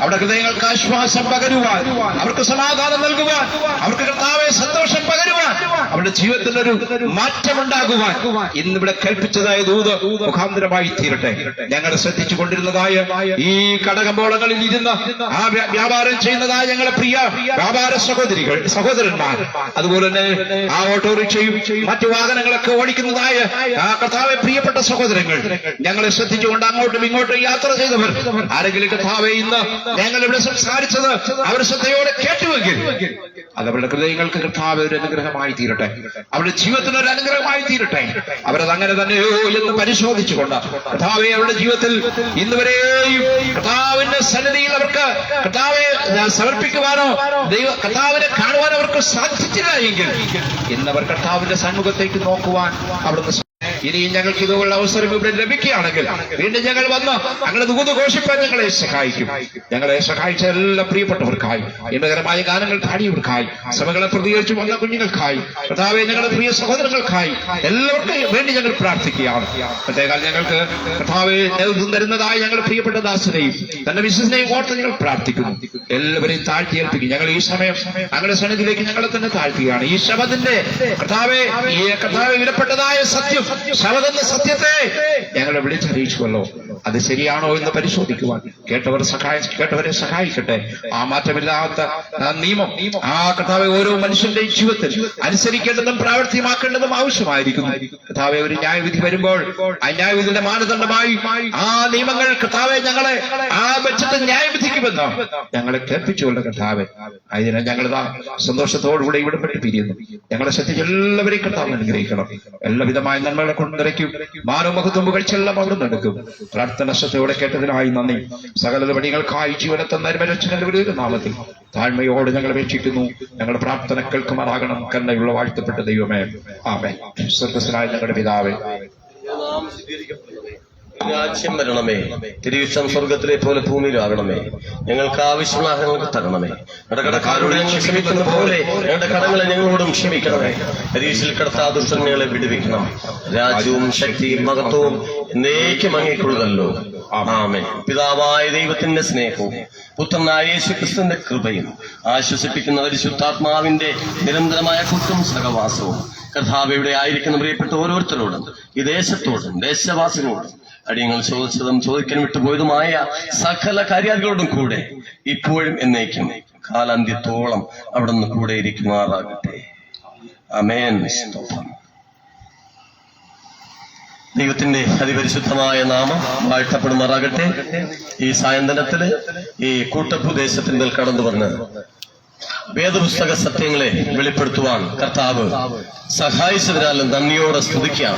അവരുടെ ഹൃദയങ്ങൾക്ക് ആശ്വാസം പകരുവാൻ, അവർക്ക് സമാധാനം നൽകുവാൻ, അവർക്ക് കർത്താവെ സന്തോഷം പകരുവാൻ, അവരുടെ ജീവിതത്തിൽ ഒരു മാറ്റമുണ്ടാകുവാൻ ഇന്നിവിടെ കൽപ്പിച്ചതായ ദൂത് മുഖാന്തരമായി തീരട്ടെ. ഞങ്ങൾ ശ്രദ്ധിച്ചു കൊണ്ടിരുന്നതായ ഈ കടകമ്പോളങ്ങളിൽ ഇരുന്ന് ആ വ്യാപാരം ചെയ്യുന്നതായ ഞങ്ങളെ പ്രിയ വ്യാപാര സഹോദരന്മാർ, അതുപോലെ തന്നെ ആ ഓട്ടോറിക്ഷയും മറ്റു വാഹനങ്ങളൊക്കെ ഓടിക്കുന്നതായ ആ കർത്താവെ പ്രിയപ്പെട്ട സഹോദരങ്ങൾ, ഞങ്ങളെ ശ്രദ്ധിച്ചുകൊണ്ട് അങ്ങോട്ടും ഇങ്ങോട്ടും യാത്ര ചെയ്തവർ ആരെങ്കിലും കർത്താവെ ഇന്ന് ഞങ്ങൾ ഇവിടെ സംസാരിച്ചത് അവർ ശ്രദ്ധയോടെ കേട്ടുവെങ്കിൽ അത് അവരുടെ ഹൃദയങ്ങൾക്ക് കർത്താവ് ഒരു അനുഗ്രഹമായി തീരട്ടെ, അവരുടെ ജീവിതത്തിന് ഒരു അനുഗ്രഹമായി തീരട്ടെ. അവരത് അങ്ങനെ തന്നെയോ എന്ന് പരിശോധിച്ചുകൊണ്ട് കർത്താവെ അവരുടെ ജീവിതത്തിൽ ഇന്നുവരെയും കർത്താവിന്റെ സന്നിധിയിൽ അവർക്ക് കർത്താവെ സമർപ്പിക്കുവാനോ കർത്താവിനെ കാണുവാനോ അവർക്ക് സാധിച്ചില്ല എങ്കിൽ ഇന്നവർ കർത്താവിന്റെ സന്മുഖത്തേക്ക് നോക്കുവാൻ അവിടുന്ന് ഇനിയും ഞങ്ങൾക്ക് ഇതുപോലുള്ള അവസരം ഇവിടെ ലഭിക്കുകയാണെങ്കിൽ വീണ്ടും ഞങ്ങൾ വന്ന് അങ്ങനെ ദൂത് ഘോഷിപ്പാൻ ഞങ്ങളെ സഹായിക്കും. ഞങ്ങളെ സഹായിച്ച എല്ലാ പ്രിയപ്പെട്ടവർക്കായി, ഇന്നകരമായ ഗാനങ്ങൾ പാടിയവർക്കായി, സഭകളെ പ്രതികരിച്ചു വന്ന കുഞ്ഞുങ്ങൾക്കായി, കർത്താവെ ഞങ്ങളുടെ പ്രിയ സഹോദരങ്ങൾക്കായി എല്ലാവർക്കും വേണ്ടി ഞങ്ങൾ പ്രാർത്ഥിക്കുകയാണ്. പ്രത്യേകം ഞങ്ങൾക്ക് കർത്താവെ നേതൃത്വം തരുന്നതായി ഞങ്ങളുടെ പ്രിയപ്പെട്ട ദാസനെയും തന്റെ വിശ്വസിനെയും ഓർത്ത് ഞങ്ങൾ പ്രാർത്ഥിക്കുന്നു. എല്ലാവരെയും താഴ്ത്തിയേൽപ്പിക്കും. ഞങ്ങൾ ഈ സമയം ഞങ്ങളുടെ സന്നിധിയിലേക്ക് ഞങ്ങളെ തന്നെ താഴ്ത്തുകയാണ്. ഈ ശബത്തിന്റെ കർത്താവെ വിലപ്പെട്ടതായ സത്യം, ശബദെന്ന സത്യത്തെ ഞങ്ങളെ വിളിച്ചറിയിച്ചുവല്ലോ, അത് ശരിയാണോ എന്ന് പരിശോധിക്കുവാൻ കേട്ടവരെ സഹായിക്കട്ടെ. ആ മാറ്റമില്ലാത്ത നിയമം ആ കർത്താവെ ഓരോ മനുഷ്യന്റെയും ജീവിതത്തിൽ അനുസരിക്കേണ്ടതും പ്രാവർത്തികമാക്കേണ്ടതും ആവശ്യമായിരിക്കുന്നു. കർത്താവെ ഒരു ന്യായവിധി വരുമ്പോൾ ആ ന്യായവിധിയുടെ മാനദണ്ഡമായി ആ നിയമങ്ങൾ കർത്താവെ ഞങ്ങളെ ആ വെച്ചിട്ട് ന്യായവിധിക്കുമെന്ന് ഞങ്ങളെ കേൾപ്പിച്ചുകൊണ്ട് കർത്താവെ അതിനെ ഞങ്ങളിതാ സന്തോഷത്തോടുകൂടെ ഇവിടെ പെട്ട് പിരിയുന്നു. ഞങ്ങളെ ശ്രദ്ധിച്ച് എല്ലാവരെയും കർത്താവ് അനുഗ്രഹിക്കണം. എല്ലാവിധമായ നന്മകളെ കൊണ്ട് നിറയ്ക്കും. മാനവും മഹത്വം പുകഴ്ചെല്ലാം അവിടെ നടക്കും. പ്രാർത്ഥന ശ്രദ്ധയോടെ കേട്ടതിനായി നന്ദി. സകല പണികൾക്കായി ജീവനെ തന്ന നാമത്തിൽ താഴ്മയോട് ഞങ്ങൾ അപേക്ഷിക്കുന്നു. ഞങ്ങളുടെ പ്രാർത്ഥന കേൾക്കുമാറാകണം. കരുണയുള്ള വാഴ്ത്തപ്പെട്ട ദൈവമേ, ആമേൻ. സ്വർഗ്ഗസ്ഥനായ ഞങ്ങളുടെ പിതാവേ, രാജ്യം വരണമേ, തിരുവിഷ്ടം സ്വർഗത്തിലെ പോലെ ഭൂമിയിലാകണമേ. ഞങ്ങൾക്ക് ആവശ്യമുള്ള ആഹാരങ്ങൾക്ക് തരണമേ. ഞങ്ങളുടെ കടക്കാരോട് ഞങ്ങൾ ക്ഷമിക്കുന്ന പോലെ ഞങ്ങളുടെ കടങ്ങളെ ഞങ്ങളോടും ക്ഷമിക്കണമേ. പരീക്ഷയിൽ കടത്താ ദുഷ്ടങ്ങളെ വിടുവിക്കണം. രാജ്യവും ശക്തിയും മഹത്വവും എന്നേക്കും അങ്ങേക്കുള്ളതല്ലോ. ആമേൻ. പിതാവായ ദൈവത്തിന്റെ സ്നേഹവും പുത്രനായ യേശുക്രിസ്തുവിന്റെ കൃപയും ആശ്വസിപ്പിക്കുന്ന പരിശുദ്ധാത്മാവിന്റെ നിരന്തരമായ കൂട്ടും സഹവാസവും കർത്താവ് ഇവിടെ ആയിരിക്കുന്ന പ്രിയപ്പെട്ട ഓരോരുത്തരോടും ഈ ദേശത്തോടും ദേശവാസികളോടും അടിയങ്ങൾ ചോദിച്ചതും ചോദിക്കാൻ വിട്ടുപോയതുമായ സകല കാര്യങ്ങളോടും കൂടെ ഇപ്പോഴും എന്നേക്കും കാലാന്ത്യത്തോളം അവിടെ നിന്ന് കൂടെ ഇരിക്കുമാറാകട്ടെ. ആമേൻ. സ്തോത്രം. ദൈവത്തിന്റെ അതിപരിശുദ്ധമായ നാമം വാഴ്ത്തപ്പെടുമാറാകട്ടെ. ഈ സായന്തനത്തില് ഈ കൂട്ടപ്രദേശത്തിന്റെ കടന്നു വന്ന് വേദപുസ്തക സത്യങ്ങളെ വെളിപ്പെടുത്തുവാൻ കർത്താവ് സഹായിച്ചതിനാലും നന്ദിയോടെ സ്തുതിക്കാം.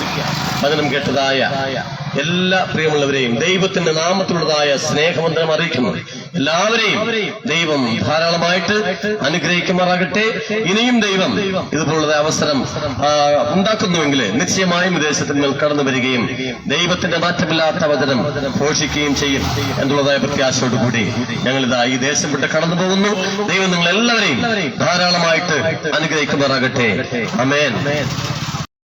വചനം കേട്ടതായ എല്ലാ പ്രിയമുള്ളവരെയും ദൈവത്തിന്റെ നാമത്തിലുള്ളതായ സ്നേഹവന്ദനം അറിയിക്കുന്നു. എല്ലാവരെയും ദൈവം ധാരാളമായിട്ട് അനുഗ്രഹിക്കുമാറാകട്ടെ. ഇനിയും ദൈവം ഇതുപോലുള്ള അവസരം ഉണ്ടാക്കുന്നുവെങ്കിൽ നിശ്ചയമായും വിദേശത്തിൽ നിങ്ങൾ കടന്നു വരികയും ദൈവത്തിന്റെ മാറ്റമില്ലാത്ത വചനം പോഷിക്കുകയും ചെയ്യും എന്നുള്ളതായ പ്രത്യാശയോടുകൂടി ഞങ്ങളിതാ ഈ ദേശം വിട്ട് കടന്നു പോകുന്നു. ദൈവം നിങ്ങൾ എല്ലാവരെയും ധാരാളമായിട്ട് അനുഗ്രഹിക്കുമാറാകട്ടെ. ആമേൻ.